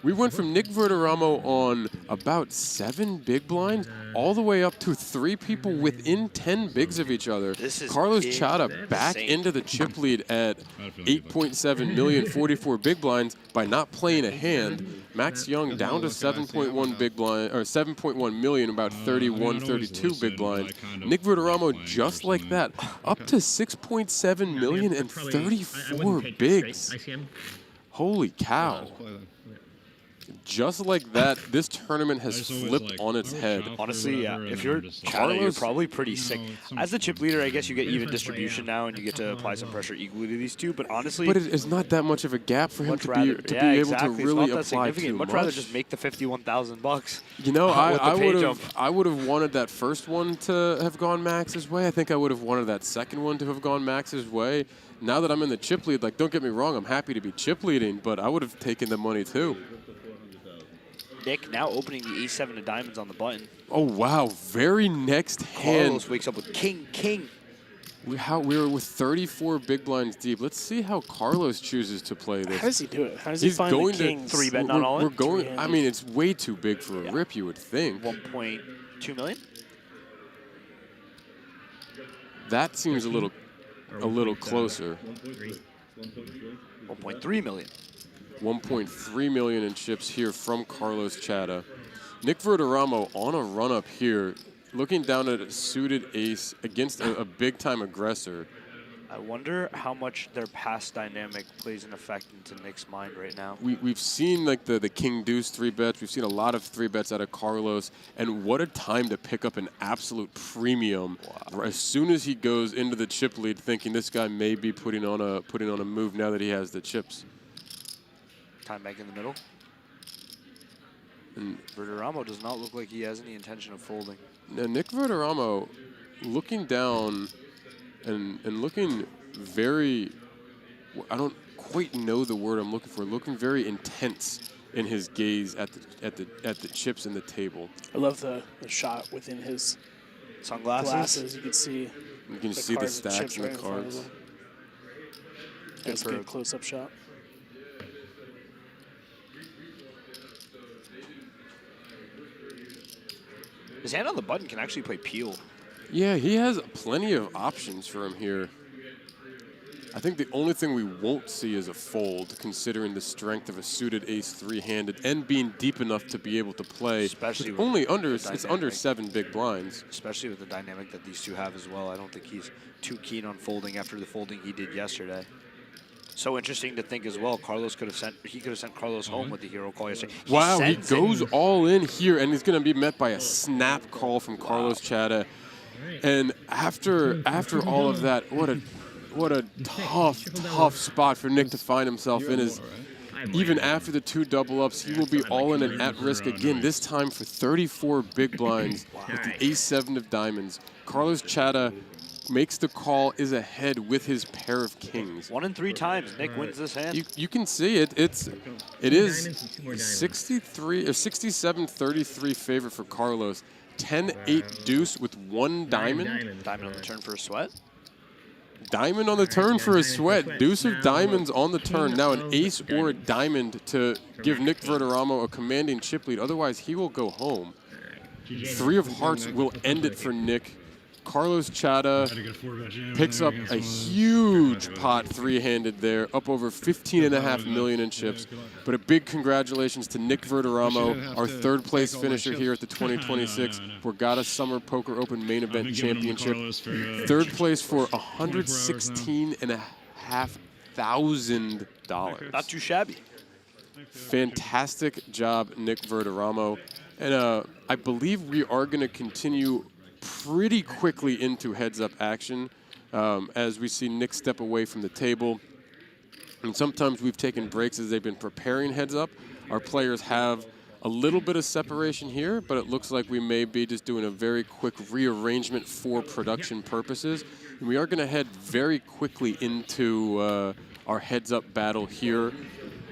Nick Verderamo on about 7 big blinds all the way up to 3 people within 10 bigs of each other. Carlos Chadha back into the chip lead at 8.7 million, 44 big blinds by not playing a hand. Max Young down to 7.1 big blind, or 7.1 million, about 31, 32 big blinds. Nick Verderamo just like that, up to 6.7 million and 34 bigs. Holy cow. Just like that, this tournament has flipped on its head.
Honestly, yeah. If you're Chadha, you're probably pretty sick. As the chip leader, I guess you get even distribution now, and you get to apply some pressure equally to these two. But honestly,
but it's not that much of a gap for him to be able to really apply too much.
Much rather just make the $51,000.
You know, I would have wanted that first one to have gone Max's way. I think I would have wanted that second one to have gone Max's way. Now that I'm in the chip lead, like, don't get me wrong, I'm happy to be chip leading, but I would have taken the money too.
Nick now opening the ace-7 of diamonds on the button.
Oh, wow. Very next hand.
Carlos wakes up with king.
We were with 34 big blinds deep. Let's see how Carlos chooses to play this.
How does he do it? How does he find the kings?
3-bet not all in?
We're going, I mean, it's way too big for a rip, you would think.
1.2 million?
That seems a little a little closer.
1.3 million.
1.3 million in chips here from Carlos Chadha. Nick Verderamo on a run-up here, looking down at a suited ace against a big-time aggressor.
I wonder how much their past dynamic plays an effect into Nick's mind right now.
We've seen like the King Deuce 3-bets. We've seen a lot of 3-bets out of Carlos, and what a time to pick up an absolute premium. Wow. As soon as he goes into the chip lead, thinking this guy may be putting on a move now that he has the chips.
Time back in the middle.
And
Verderamo does not look like he has any intention of folding.
Now Nick Verderamo looking down and looking very, I don't quite know the word I'm looking for, looking very intense in his gaze at the chips in the table.
I love the shot within his
sunglasses.
Glasses. You can see
the stacks and the cards.
That's a good close-up shot.
His hand on the button can actually play peel.
Yeah, he has plenty of options for him here. I think the only thing we won't see is a fold, considering the strength of a suited ace three-handed and being deep enough to be able to play.
Especially with
only under under 7 big blinds.
Especially with the dynamic that these two have as well. I don't think he's too keen on folding after the folding he did yesterday. So interesting to think as well. Carlos could have sent Carlos home with the hero call yesterday.
Wow, he goes all in here, and he's going to be met by a snap call from Carlos Chadha. And after all of that, what a tough spot for Nick to find himself in. Is even after the 2 double-ups, he will be all in and at risk again, this time for 34 big blinds with the ace-7 of diamonds. Carlos Chadha makes the call, is ahead with his pair of kings.
1 in 3 times, Nick wins this hand.
You can see it. It is 63 or 67-33 favorite for Carlos. 10-8 deuce with 1 diamond.
Diamond on the turn for a sweat.
Diamond on the turn for a sweat. Deuce of diamonds on the turn. Now an ace or a diamond to give Nick Verderamo a commanding chip lead. Otherwise, he will go home. 3 of hearts will end it for Nick. Carlos Chadha picks up a huge pot 3-handed there, up over 15.5 million in chips. But a big congratulations to Nick Verderamo, our 3rd place finisher here at the 2026 Borgata Summer Poker Open Main Event Championship. 3rd place for $116,500.
Not too shabby.
Fantastic job, Nick Verderamo. And I believe we are going to continue pretty quickly into heads-up action as we see Nick step away from the table. And sometimes we've taken breaks as they've been preparing heads-up. Our players have a little bit of separation here, but it looks like we may be just doing a very quick rearrangement for production purposes. And we are going to head very quickly into our heads-up battle here,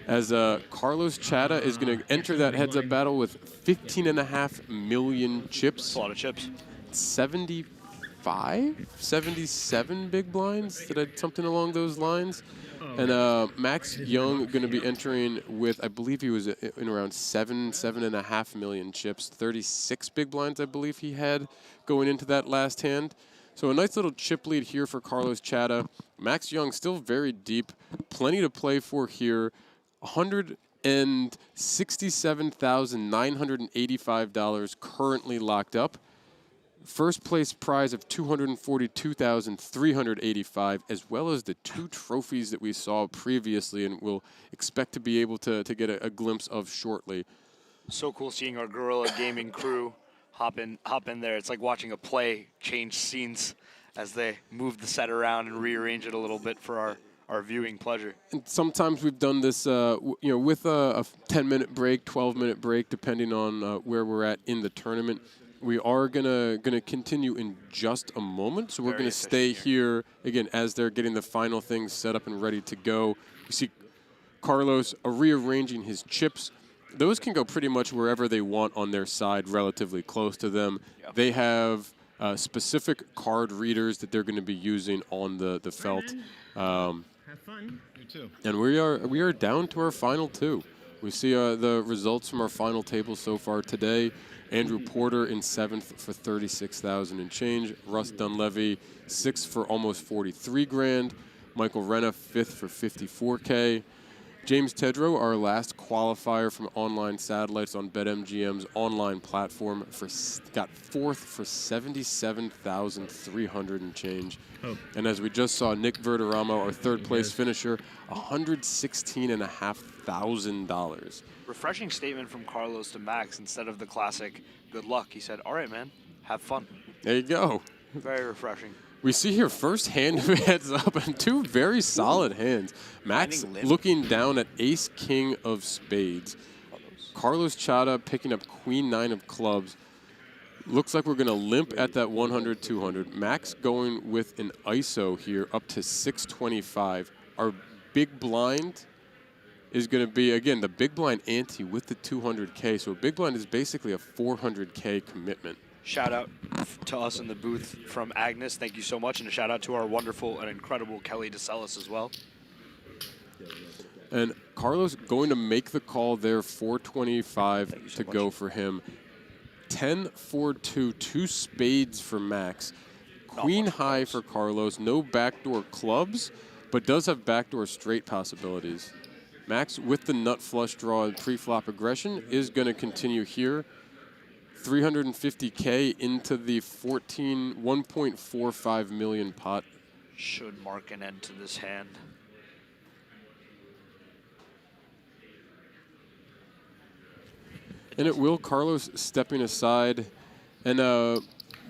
as Carlos Chadha is going to enter that heads-up battle with 15.5 million chips.
That's a lot of chips.
77 big blinds, something along those lines. And Max Young going to be entering with, I believe he was in around 7.5 million chips, 36 big blinds I believe he had going into that last hand. So a nice little chip lead here for Carlos Chadha. Max Young still very deep, plenty to play for here. $167,985 currently locked up. First place prize of $242,385, as well as the 2 trophies that we saw previously and we'll expect to be able to get a glimpse of shortly.
So cool seeing our Guerrilla Gaming crew hop in there. It's like watching a play change scenes as they move the set around and rearrange it a little bit for our viewing pleasure.
And sometimes we've done this, with a 10-minute break, 12-minute break, depending on where we're at in the tournament. We are gonna continue in just a moment, so we're gonna stay here again as they're getting the final things set up and ready to go. We see Carlos rearranging his chips. Those can go pretty much wherever they want on their side, relatively close to them. Yep. They have specific card readers that they're going to be using on the felt.
Have fun.
Me too. And we are down to our final 2. We see the results from our final table so far today. Andrew Porter in 7th for 36,000 and change. Russ Dunlevy 6th for almost 43 grand. Michael Renna 5th for 54K. James Tedrow, our last qualifier from Online Satellites on BetMGM's online platform, got 4th for 77,300 and change.
Oh.
And as we just saw, Nick Verderamo, our third place finisher, $116,500.
Refreshing statement from Carlos to Max instead of the classic good luck. He said, all right, man, have fun.
There you go.
Very refreshing.
We see here first hand of heads up and two very solid hands. Max looking down at ace king of spades. Carlos Chadha picking up queen 9 of clubs. Looks like we're going to limp at that 100-200. Max going with an ISO here up to 625. Our big blind is going to be, again, the big blind ante with the 200K. So a big blind is basically a 400K commitment.
Shout out to us in the booth from Agnes. Thank you so much. And a shout out to our wonderful and incredible Kelly DeCellis as well.
And Carlos going to make the call there, 425 to go for him. 10-4-2, 2 spades for Max. Queen high for Carlos, no backdoor clubs, but does have backdoor straight possibilities. Max with the nut flush draw and pre-flop aggression is going to continue here. 350K into the 1.45 million pot.
Should mark an end to this hand.
And it will. Carlos stepping aside. And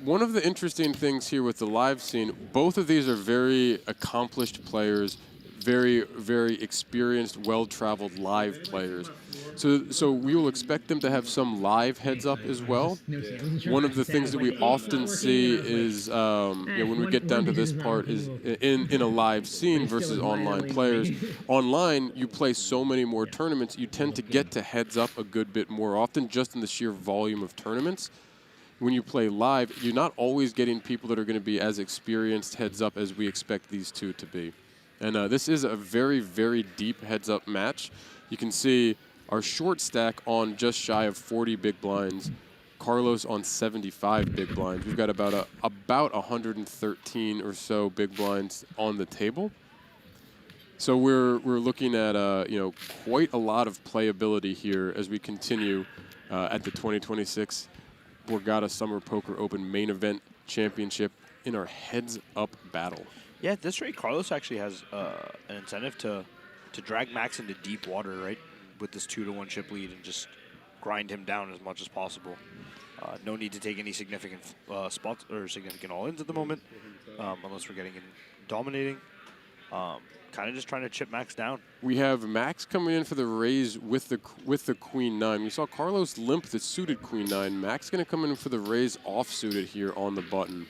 one of the interesting things here with the live scene, both of these are very accomplished players, very, very experienced, well-traveled live players. So we will expect them to have some live heads up as well. One of the things that we often see is, when we get down to this part, is in a live scene versus online players. Online, you play so many more tournaments, you tend to get to heads up a good bit more often, just in the sheer volume of tournaments. When you play live, you're not always getting people that are going to be as experienced heads up as we expect these two to be. And this is a very, very deep heads-up match. You can see our short stack on just shy of 40 big blinds. Carlos on 75 big blinds. We've got about 113 or so big blinds on the table. So we're looking at quite a lot of playability here as we continue at the 2026 Borgata Summer Poker Open main event championship in our heads-up battle.
Yeah, this rate, Carlos actually has an incentive to drag Max into deep water, right, with this 2-1 chip lead and just grind him down as much as possible. No need to take any significant spots or significant all-ins at the moment, unless we're getting in dominating. Kind of just trying to chip Max down.
We have Max coming in for the raise with the queen 9. We saw Carlos limp the suited queen 9. Max going to come in for the raise off-suited here on the button.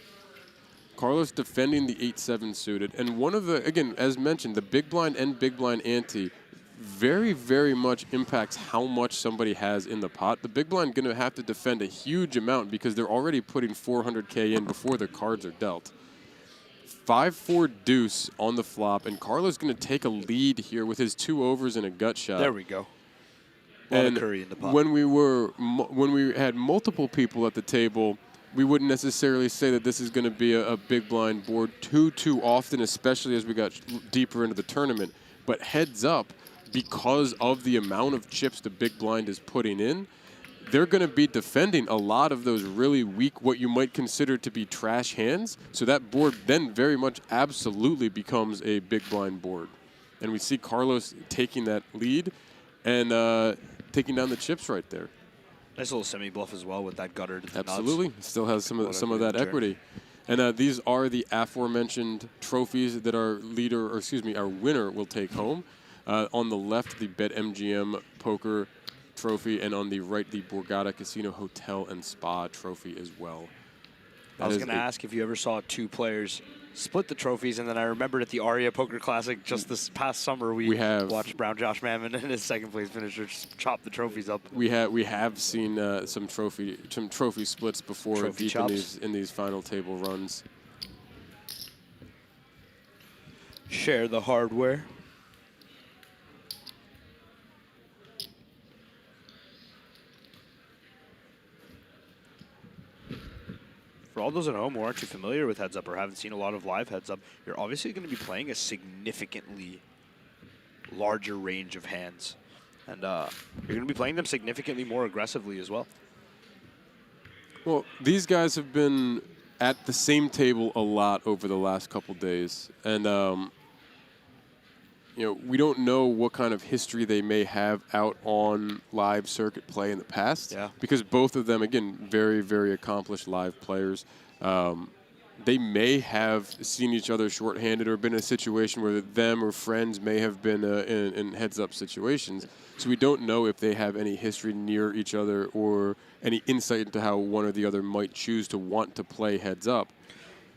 Carlos defending the 8-7 suited. And one of the, again, as mentioned, the big blind and big blind ante very, very much impacts how much somebody has in the pot. The big blind going to have to defend a huge amount because they're already putting 400K in before the cards are dealt. 5-4 deuce on the flop, and Carlos going to take a lead here with his 2 overs and a gut shot.
There we go.
And
curry in the pot.
when we had multiple people at the table, we wouldn't necessarily say that this is going to be a big blind board too often, especially as we got deeper into the tournament. But heads up, because of the amount of chips the big blind is putting in, they're going to be defending a lot of those really weak, what you might consider to be trash hands. So that board then very much absolutely becomes a big blind board. And we see Carlos taking that lead and taking down the chips right there.
Nice little semi-bluff as well with that gutter to the
Absolutely.
nuts.
Still has some of that equity. And these are the aforementioned trophies that our winner will take home. On the left, the BetMGM Poker Trophy, and on the right, the Borgata Casino Hotel and Spa Trophy as well.
I was going to ask if you ever saw 2 players split the trophies, and then I remembered at the Aria Poker Classic just this past summer we watched Brown Josh Mammon and his second place finisher just chop the trophies up.
We have seen some trophy splits before deep in these final table runs.
Share the hardware. all those at home who aren't too familiar with heads up or haven't seen a lot of live heads up, you're obviously going to be playing a significantly larger range of hands. And you're going to be playing them significantly more aggressively as well.
Well, these guys have been at the same table a lot over the last couple days. And, you know, we don't know what kind of history they may have out on live circuit play in the past.
Yeah.
Because both of them, again, very, very accomplished live players. They may have seen each other shorthanded or been in a situation where them or friends may have been in heads-up situations. So we don't know if they have any history near each other or any insight into how one or the other might choose to want to play heads-up.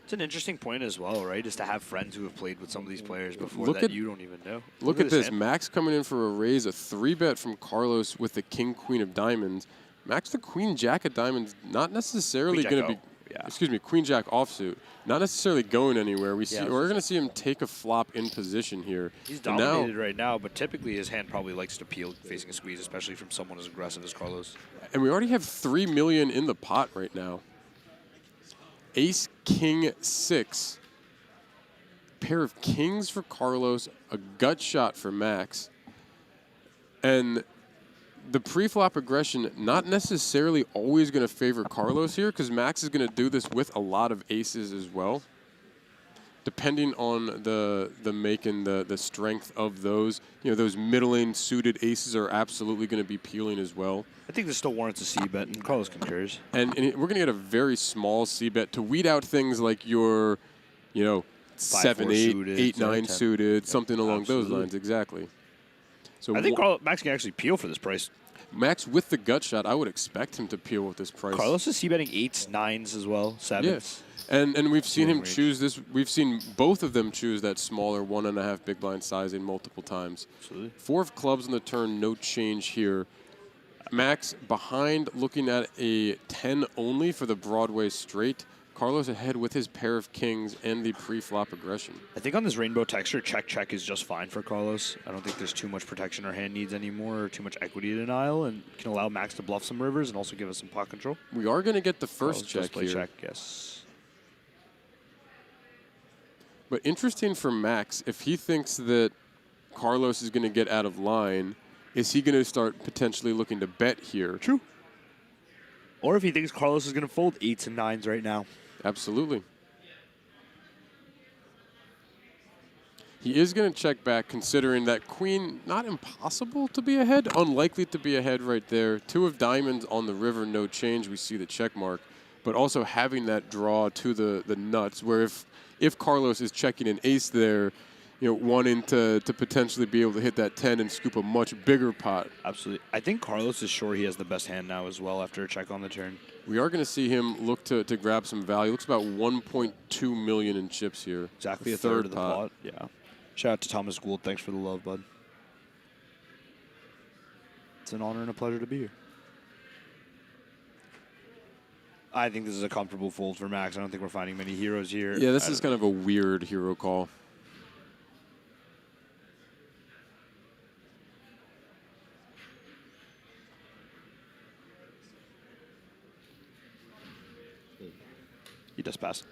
It's an interesting point as well, right, is to have friends who have played with some of these players before
Look
that
at-
you don't even know.
Look at this.
hand.
Max coming in for a raise, a 3-bet from Carlos with the king, queen of diamonds. Max, the queen, jack of diamonds, not necessarily
Queen,
going
jack
to be,
O, yeah.
excuse me, queen, jack offsuit, not necessarily going anywhere.
Yeah,
We're going to see him take a flop in position here.
He's
And now-
dominated right now, but typically his hand probably likes to peel facing a squeeze, especially from someone as aggressive as Carlos.
And we already have $3 million in the pot right now. Ace, king, 6. Pair of kings for Carlos, a gut shot for Max. And the pre-flop aggression not necessarily always going to favor Carlos here because Max is going to do this with a lot of aces as well. Depending on the make and the strength of those, you know, those middling suited aces are absolutely going to be peeling as well.
I think this still warrants a C-bet, and Carlos concurs.
And we're going to get a very small C-bet to weed out things like your, you know, 7, 8,
suited,
8, 9
7, 10.
suited, something along those
Absolutely.
lines, exactly. So
I think Max can actually peel for this price.
Max with the gut shot, I would expect him to peel with this price.
Carlos is C-betting 8s, 9s as well, 7s.
Yes. And we've seen him
range.
choose this. We've seen both of them choose that smaller 1.5 big blind sizing multiple times.
Absolutely.
4 of clubs on the turn, no change here. Max behind, looking at a 10 only for the Broadway straight. Carlos ahead with his pair of kings and the pre-flop aggression.
I think on this rainbow texture, check is just fine for Carlos. I don't think there's too much protection our hand needs anymore or too much equity denial, and can allow Max to bluff some rivers and also give us some pot control.
We are going to get the first
Carlos does
check
play
here.
check, yes.
But interesting for Max, if he thinks that Carlos is going to get out of line, is he going to start potentially looking to bet here?
True. Or if he thinks Carlos is going to fold 8s and 9s right now.
Absolutely. He is going to check back, considering that queen, not impossible to be ahead, unlikely to be ahead right there. 2 of diamonds on the river, no change. We see the check mark. But also having that draw to the nuts, where if Carlos is checking an ace there, you know, wanting to potentially be able to hit that 10 and scoop a much bigger pot.
Absolutely. I think Carlos is sure he has the best hand now as well after a check on the turn.
We are going to see him look to grab some value. Looks about 1.2 million in chips here.
Exactly a third of the pot. Yeah. Shout out to Thomas Gould. Thanks for the love, bud. It's an honor and a pleasure to be here. I think this is a comfortable fold for Max. I don't think we're finding many heroes here.
Yeah, this is kind of a weird hero call.
He does pass.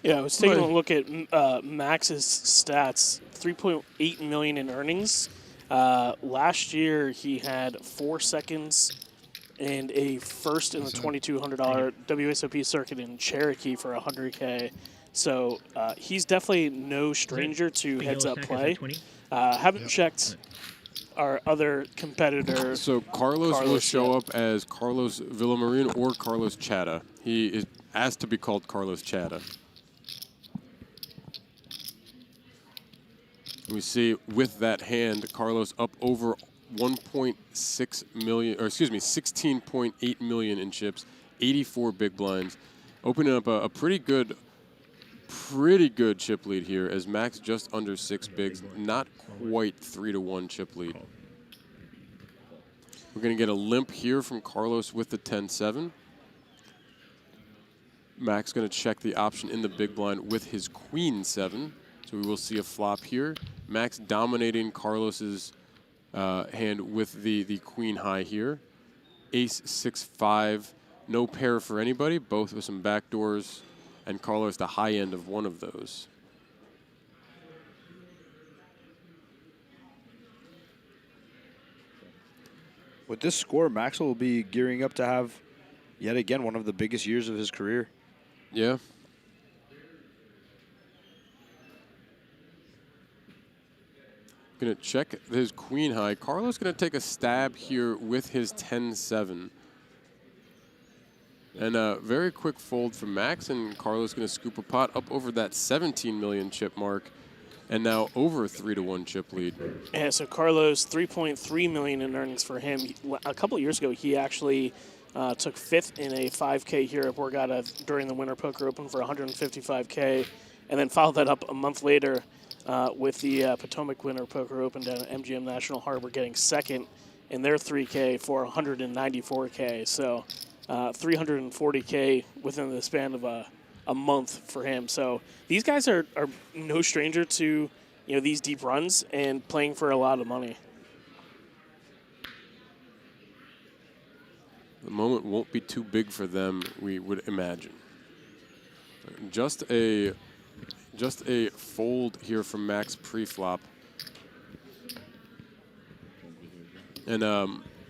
Yeah, I was taking a look at Max's stats. 3.8 million in earnings. Last year he had 4 seconds and a first in the $2,200 WSOP circuit in Cherokee for $100K. So he's definitely no stranger to heads-up play. Haven't checked our other competitor.
So Carlos will show up as Carlos Villamarin or Carlos Chadha. He is asked to be called Carlos Chadha. We see with that hand, Carlos up over 1.6 million, or excuse me, 16.8 million in chips, 84 big blinds, opening up a pretty good chip lead here as Max just under 6 bigs, not quite 3-1 chip lead. We're going to get a limp here from Carlos with the 10-7. Max going to check the option in the big blind with his queen 7. So we will see a flop here. Max dominating Carlos's hand with the queen high here. Ace 6-5 No pair for anybody, both with some backdoors, and Carlos the high end of one of those.
With this score, Maxwell will be gearing up to have, yet again, one of the biggest years of his career.
Yeah. Going to check his queen high. Carlos going to take a stab here with his 10-7. And a very quick fold from Max, and Carlos going to scoop a pot up over that 17 million chip mark, and now over 3-1 chip lead.
Yeah, so Carlos, 3.3 million in earnings for him. A couple of years ago, he actually took 5th in a 5K here at Borgata during the Winter Poker Open for 155K, and then followed that up a month later with the Potomac Winter Poker Open down at MGM National Harbor, getting 2nd in their 3K for 194K. So 340K within the span of a month for him. So these guys are no stranger to these deep runs and playing for a lot of money.
The moment won't be too big for them, we would imagine. Just a fold here from Max pre-flop. And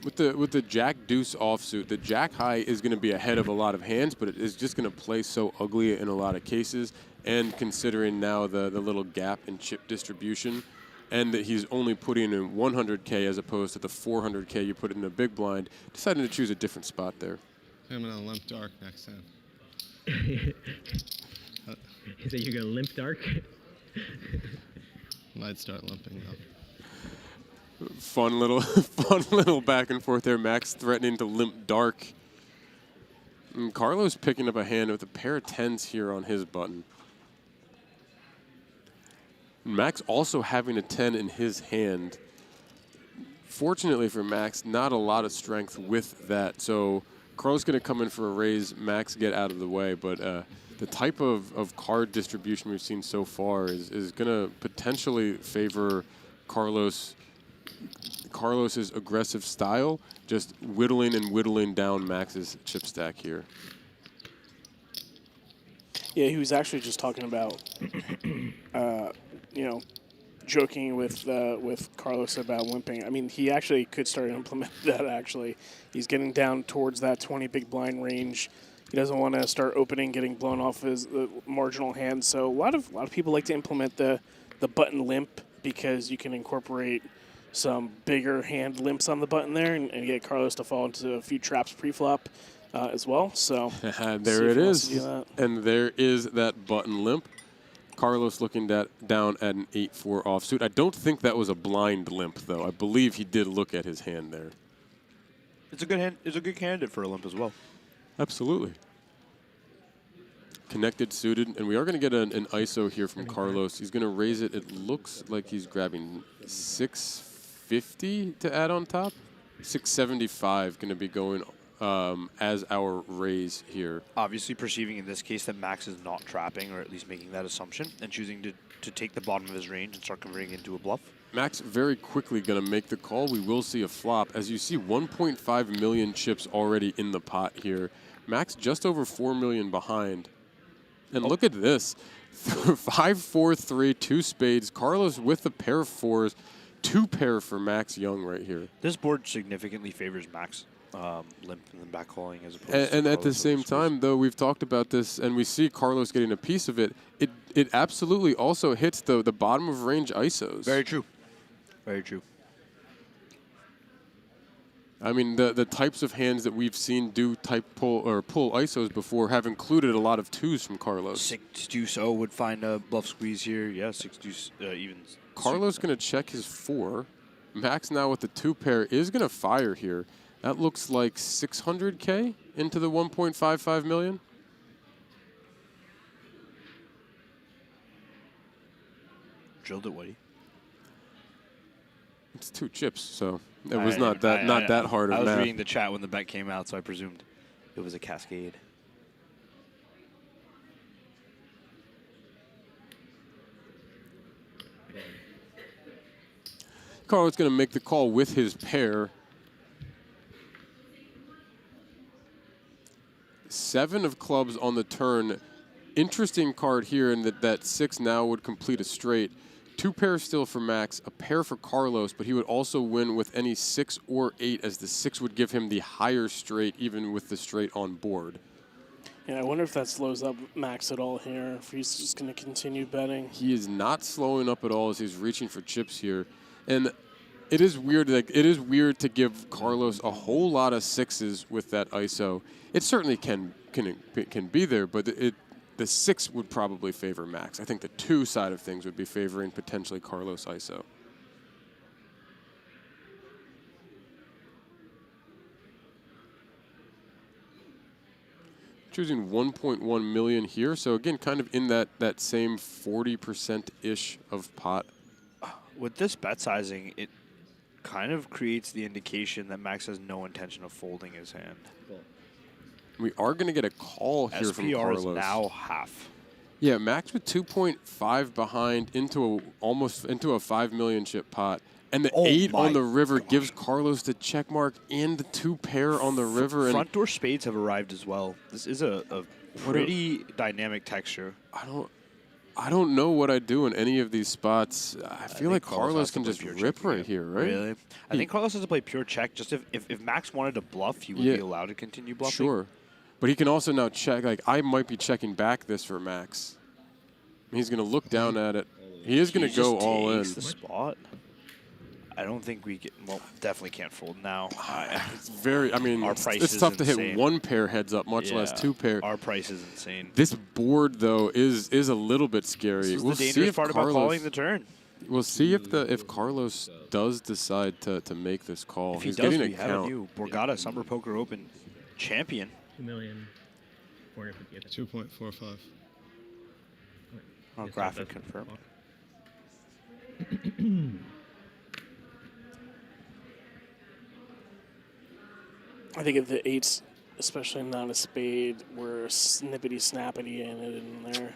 with the Jack Deuce offsuit, the Jack High is going to be ahead of a lot of hands, but it is just going to play so ugly in a lot of cases. And considering now the little gap in chip distribution, and that he's only putting in 100K as opposed to the 400K you put in a big blind, deciding to choose a different spot there.
I'm going to limp dark next time.
Is that you're going to limp dark?
Might start limping though.
Fun little back and forth there. Max threatening to limp dark. And Carlos picking up a hand with a pair of 10s here on his button. Max also having a 10 in his hand. Fortunately for Max, not a lot of strength with that. So Carlos going to come in for a raise. Max get out of the way. But the type of card distribution we've seen so far is going to potentially favor Carlos's aggressive style, just whittling and whittling down Max's chip stack here.
Yeah, he was actually just talking about, joking with Carlos about limping. I mean, he actually could start to implement that, actually. He's getting down towards that 20 big blind range. He doesn't want to start opening, getting blown off his marginal hand. So a lot of people like to implement the button limp because you can incorporate some bigger hand limps on the button there and get Carlos to fall into a few traps pre-flop as well. So
there it is. And there is that button limp. Carlos looking down at an 8-4 offsuit. I don't think that was a blind limp, though. I believe he did look at his hand there.
It's a good hand. It's a good candidate for a limp as well.
Absolutely. Connected, suited, and we are going to get an ISO here from Carlos. He's going to raise it. It looks like he's grabbing 650 to add on top. 675 going to be going as our raise here.
Obviously perceiving in this case that Max is not trapping, or at least making that assumption, and choosing to take the bottom of his range and start converting it into a bluff.
Max very quickly going to make the call. We will see a flop. As you see, 1.5 million chips already in the pot here. Max just over 4 million behind. And look at this. 5-4-3, 2 spades. Carlos with a pair of 4s. 2 pair for Max Young right here.
This board significantly favors Max limp and then back calling as opposed to
and at the same time, though, we've talked about this, and we see Carlos getting a piece of it. It absolutely also hits the bottom of range ISOs.
Very true. Very true.
I mean, the types of hands that we've seen do pull ISOs before have included a lot of 2s from Carlos.
6-2-0 would find a bluff squeeze here. Yeah, 6-2 even.
Carlos going to check his 4. Max now with the 2 pair is going to fire here. That looks like 600K into the 1.55 million.
Drilled it, Woody.
It's 2 chips, so it was not that hard of
math. I was
math.
reading the chat when the bet came out, so I presumed it was a cascade.
Carlos going to make the call with his pair. 7 of clubs on the turn. Interesting card here in that 6 now would complete a straight. 2 pairs still for Max, a pair for Carlos, but he would also win with any 6 or 8, as the 6 would give him the higher straight, even with the straight on board.
Yeah, I wonder if that slows up Max at all here, if he's just going to continue betting.
He is not slowing up at all as he's reaching for chips here. And it is weird. Like, it is weird to give Carlos a whole lot of 6s with that ISO. It certainly can be there, but the 6 would probably favor Max. I think the 2 side of things would be favoring potentially Carlos ISO. Choosing 1.1 million here, so again, kind of in that same 40%-ish of pot.
With this bet sizing, it kind of creates the indication that Max has no intention of folding his hand.
We are going to get a call here from Carlos.
SPR is now half.
Yeah, Max with 2.5 behind into a 5 million chip pot. And the 8 on the river gives Carlos the check mark and the 2 pair on the river.
Front door spades have arrived as well. This is a pretty dynamic texture.
I don't know what I'd do in any of these spots. I feel like Carlos can just rip right here, right?
Really? I think Carlos has to play pure check. Just if Max wanted to bluff, he would be allowed to continue bluffing.
Sure. But he can also now check. Like, I might be checking back this for Max. He's going to look down at it. He is going to go all in.
The spot. I don't think we get. Well, definitely can't fold now.
It's very. I mean, it's tough to hit 1 pair heads up, much less 2 pair.
Our price is insane.
This board though is a little bit scary.
This is
we'll
the
see
dangerous
if
part about calling the turn.
We'll see if Carlos does decide to make this call.
If he
He's
does,
getting
we
a
have a
count.
new Borgata Summer Poker Open champion.
2.45.
Oh, graphic confirmed.
I think if the 8's, especially not a spade, were snippety snappity in there.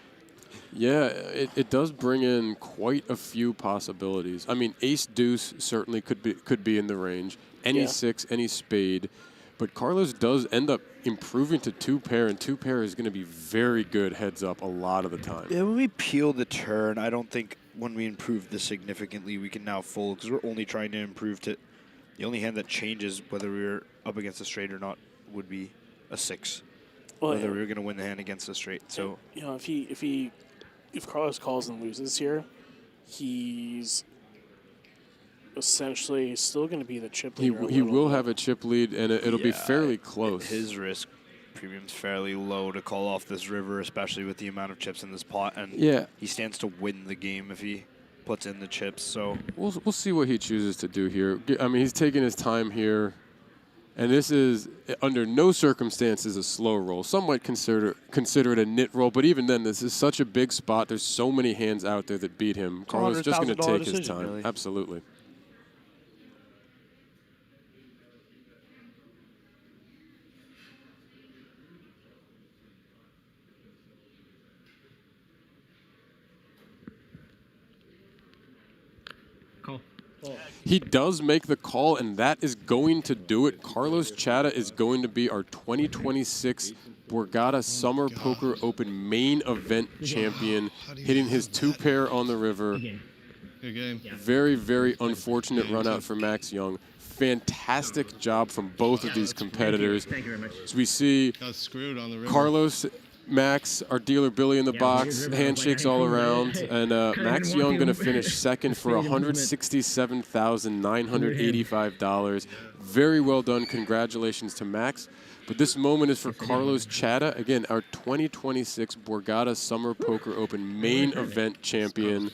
Yeah, it does bring in quite a few possibilities. I mean, ace deuce certainly could be in the range. Any 6, any spade. But Carlos does end up improving to 2 pair, and 2 pair is going to be very good heads up a lot of the time.
Yeah, when we peel the turn, I don't think when we improve this significantly, we can now fold, because we're only trying to improve to the only hand that changes whether we're up against a straight or not would be a 6.
Well,
whether we're going to win the hand against a straight. So
you know, if Carlos calls and loses here, he's essentially still going to be the chip leader.
He will have a chip lead, and it'll be fairly close.
His risk premium's fairly low to call off this river, especially with the amount of chips in this pot. And he stands to win the game if he puts in the chips. So
we'll see what he chooses to do here. I mean, he's taking his time here, and this is under no circumstances a slow roll. Some might consider it a nit roll, but even then, this is such a big spot. There's so many hands out there that beat him. Carlos is just going to take his time.
Really.
Absolutely. He does make the call, and that is going to do it. Carlos Chadha is going to be our 2026 Borgata Summer Poker Open main event champion, hitting his 2 pair on the river.
Good game.
Very, very unfortunate run out for Max Young. Fantastic job from both of these competitors.
Thank you very much.
So we see
Got screwed on the river.
Carlos, Max, our dealer Billy in the box, handshakes all around, and Max Young going to finish second for $167,985. Very well done. Congratulations to Max. But this moment is for Carlos Chadha, again, our 2026 Borgata Summer Poker Open main event champion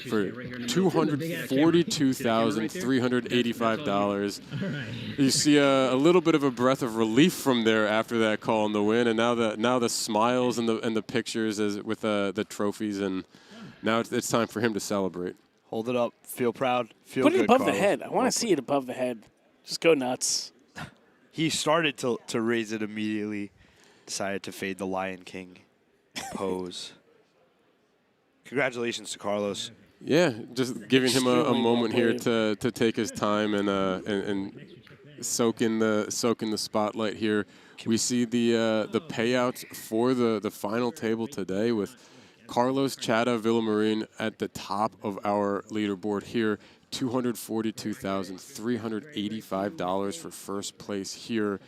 for $242,385. You see a little bit of a breath of relief from there after that call in the win, and now the smiles and the pictures with the trophies, and now it's time for him to celebrate.
Hold it up, feel proud, feel
Put
good.
it above
Carlos.
the head. I want to see it above the head. Just go nuts.
He started to raise it immediately, decided to fade the Lion King pose. Congratulations to Carlos.
Yeah, just giving him a moment here to take his time and soak in the spotlight here. We see the payouts for the final table today with Carlos, Chadha, Villamarin at the top of our leaderboard here. $242,385 for first place here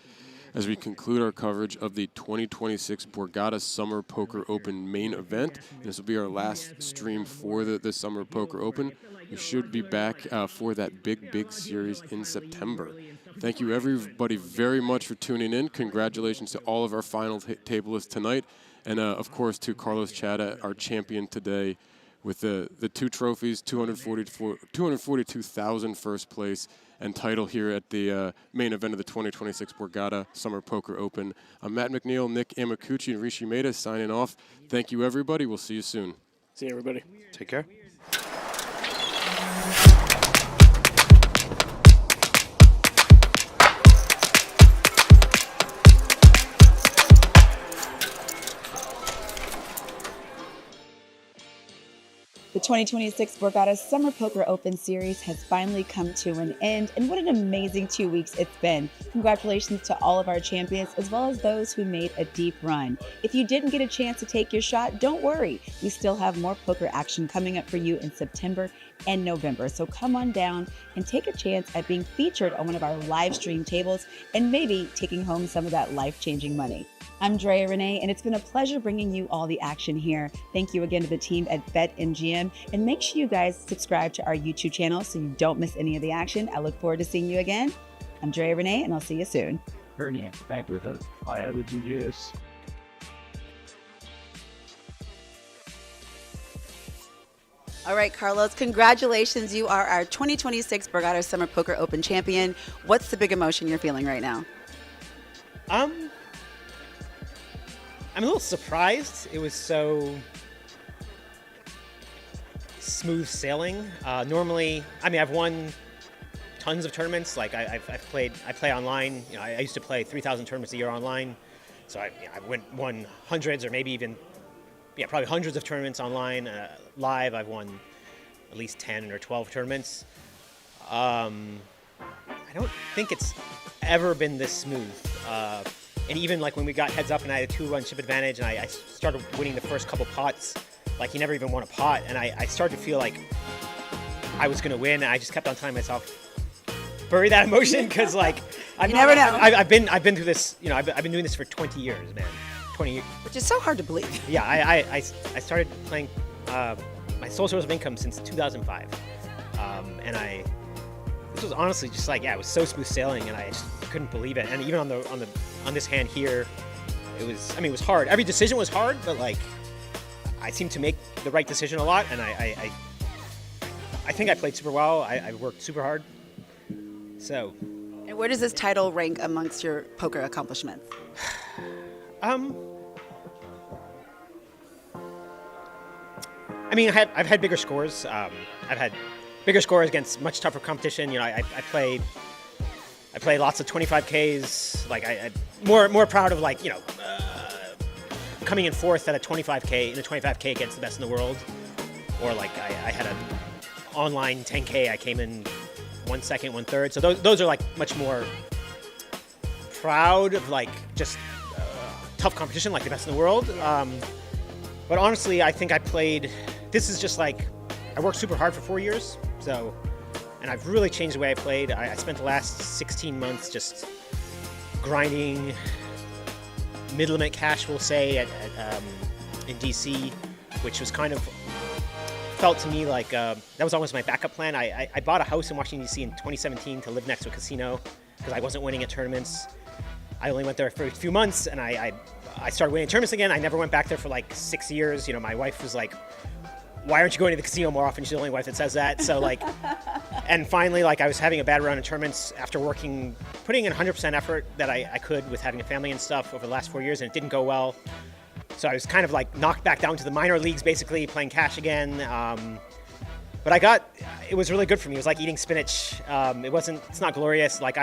as we conclude our coverage of the 2026 Borgata Summer Poker Open main event. This will be our last stream for the Summer Poker Open. We should be back for that big series in September. Thank you everybody very much for tuning in. Congratulations to all of our final tablists tonight. And of course to Carlos Chadha, our champion today, with the two trophies, 242,000 first place and title here at the main event of the 2026 Borgata Summer Poker Open. I'm Matt McNeil, Nick Amakuchi, and Rishi Maeda signing off. Thank you, everybody. We'll see you soon.
See you, everybody.
Take care.
The 2026 Borgata Summer Poker Open Series has finally come to an end, and what an amazing 2 weeks it's been. Congratulations to all of our champions, as well as those who made a deep run. If you didn't get a chance to take your shot, don't worry. We still have more poker action coming up for you in September and November, so come on down and take a chance at being featured on one of our live stream tables and maybe taking home some of that life-changing money. I'm Drea Renee, and it's been a pleasure bringing you all the action here. Thank you again to the team at BetMGM, and make sure you guys subscribe to our YouTube channel so you don't miss any of the action. I look forward to seeing you again. I'm Drea Renee, and I'll see you soon.
Ernie, back with us. I have the GGS.
All right, Carlos, congratulations. You are our 2026 Borgata Summer Poker Open champion. What's the big emotion you're feeling right now?
I'm a little surprised. It was so smooth sailing. Normally, I mean, I've won tons of tournaments. Like I play online. You know, I used to play 3,000 tournaments a year online. So I won hundreds or maybe even, probably hundreds of tournaments online. Live, I've won at least 10 or 12 tournaments. I don't think it's ever been this smooth. And even like when we got heads up and I had a 2-run chip advantage and I started winning the first couple pots, like he never even won a pot, and I started to feel like I was going to win, and I just kept on telling myself, bury that emotion, because like I've been through this, I've been doing this for 20 years, man. 20 years.
Which is so hard to believe.
Yeah, I started playing my sole source of income since 2005, and this was honestly just like, it was so smooth sailing, and I just couldn't believe it. And even on this hand here, it was hard. Every decision was hard, but like I seemed to make the right decision a lot, and I think I played super well. I worked super hard. So.
And where does this title rank amongst your poker accomplishments?
I mean, I've had bigger scores. I've had bigger scores against much tougher competition. I play lots of 25Ks. Like I'm more proud of coming in fourth at a 25K in a 25K against the best in the world, or like I had an online 10K. I came in 1 second, 1/3. So those are like much more proud of like just tough competition, like the best in the world. But honestly, I think this is just like, I worked super hard for 4 years. So, and I've really changed the way I played. I spent the last 16 months just grinding mid-limit cash, we'll say, in DC, which was kind of, felt to me like, that was almost my backup plan. I bought a house in Washington, DC in 2017 to live next to a casino because I wasn't winning at tournaments. I only went there for a few months, and I started winning tournaments again. I never went back there for like 6 years. My wife was like, why aren't you going to the casino more often? She's the only wife that says that. So like, and finally, like I was having a bad run in tournaments after putting in 100% effort that I could with having a family and stuff over the last 4 years, and it didn't go well. So I was kind of like knocked back down to the minor leagues, basically playing cash again. But it was really good for me. It was like eating spinach. It's not glorious. Like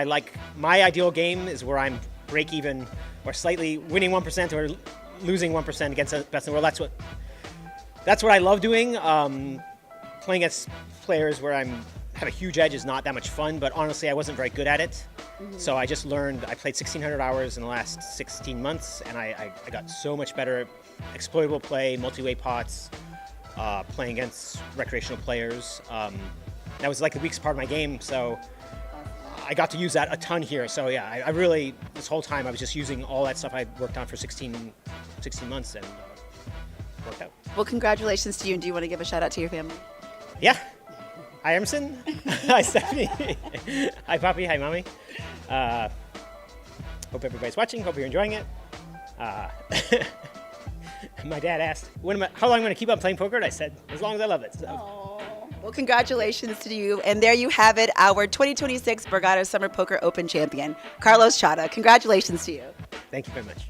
my ideal game is where I'm break even or slightly winning 1% or losing 1% against the best in the world. That's what I love doing. Playing against players where I'm have a huge edge is not that much fun, but honestly, I wasn't very good at it. So I just learned, I played 1,600 hours in the last 16 months, and I got so much better at exploitable play, multi-way pots, playing against recreational players. That was like the weakest part of my game, so I got to use that a ton here. So yeah, I really, this whole time I was just using all that stuff I worked on for 16 months, and worked out.
Well, congratulations to you, and do you want to give a shout out to your family?
Yeah. Hi, Emerson. Hi, Stephanie. Hi, Poppy. Hi, Mommy. Hope everybody's watching. Hope you're enjoying it. My dad asked, how long I'm going to keep on playing poker? And I said, as long as I love it. So.
Well, congratulations to you. And there you have it, our 2026 Borgata Summer Poker Open champion, Carlos Chadha. Congratulations to you.
Thank you very much.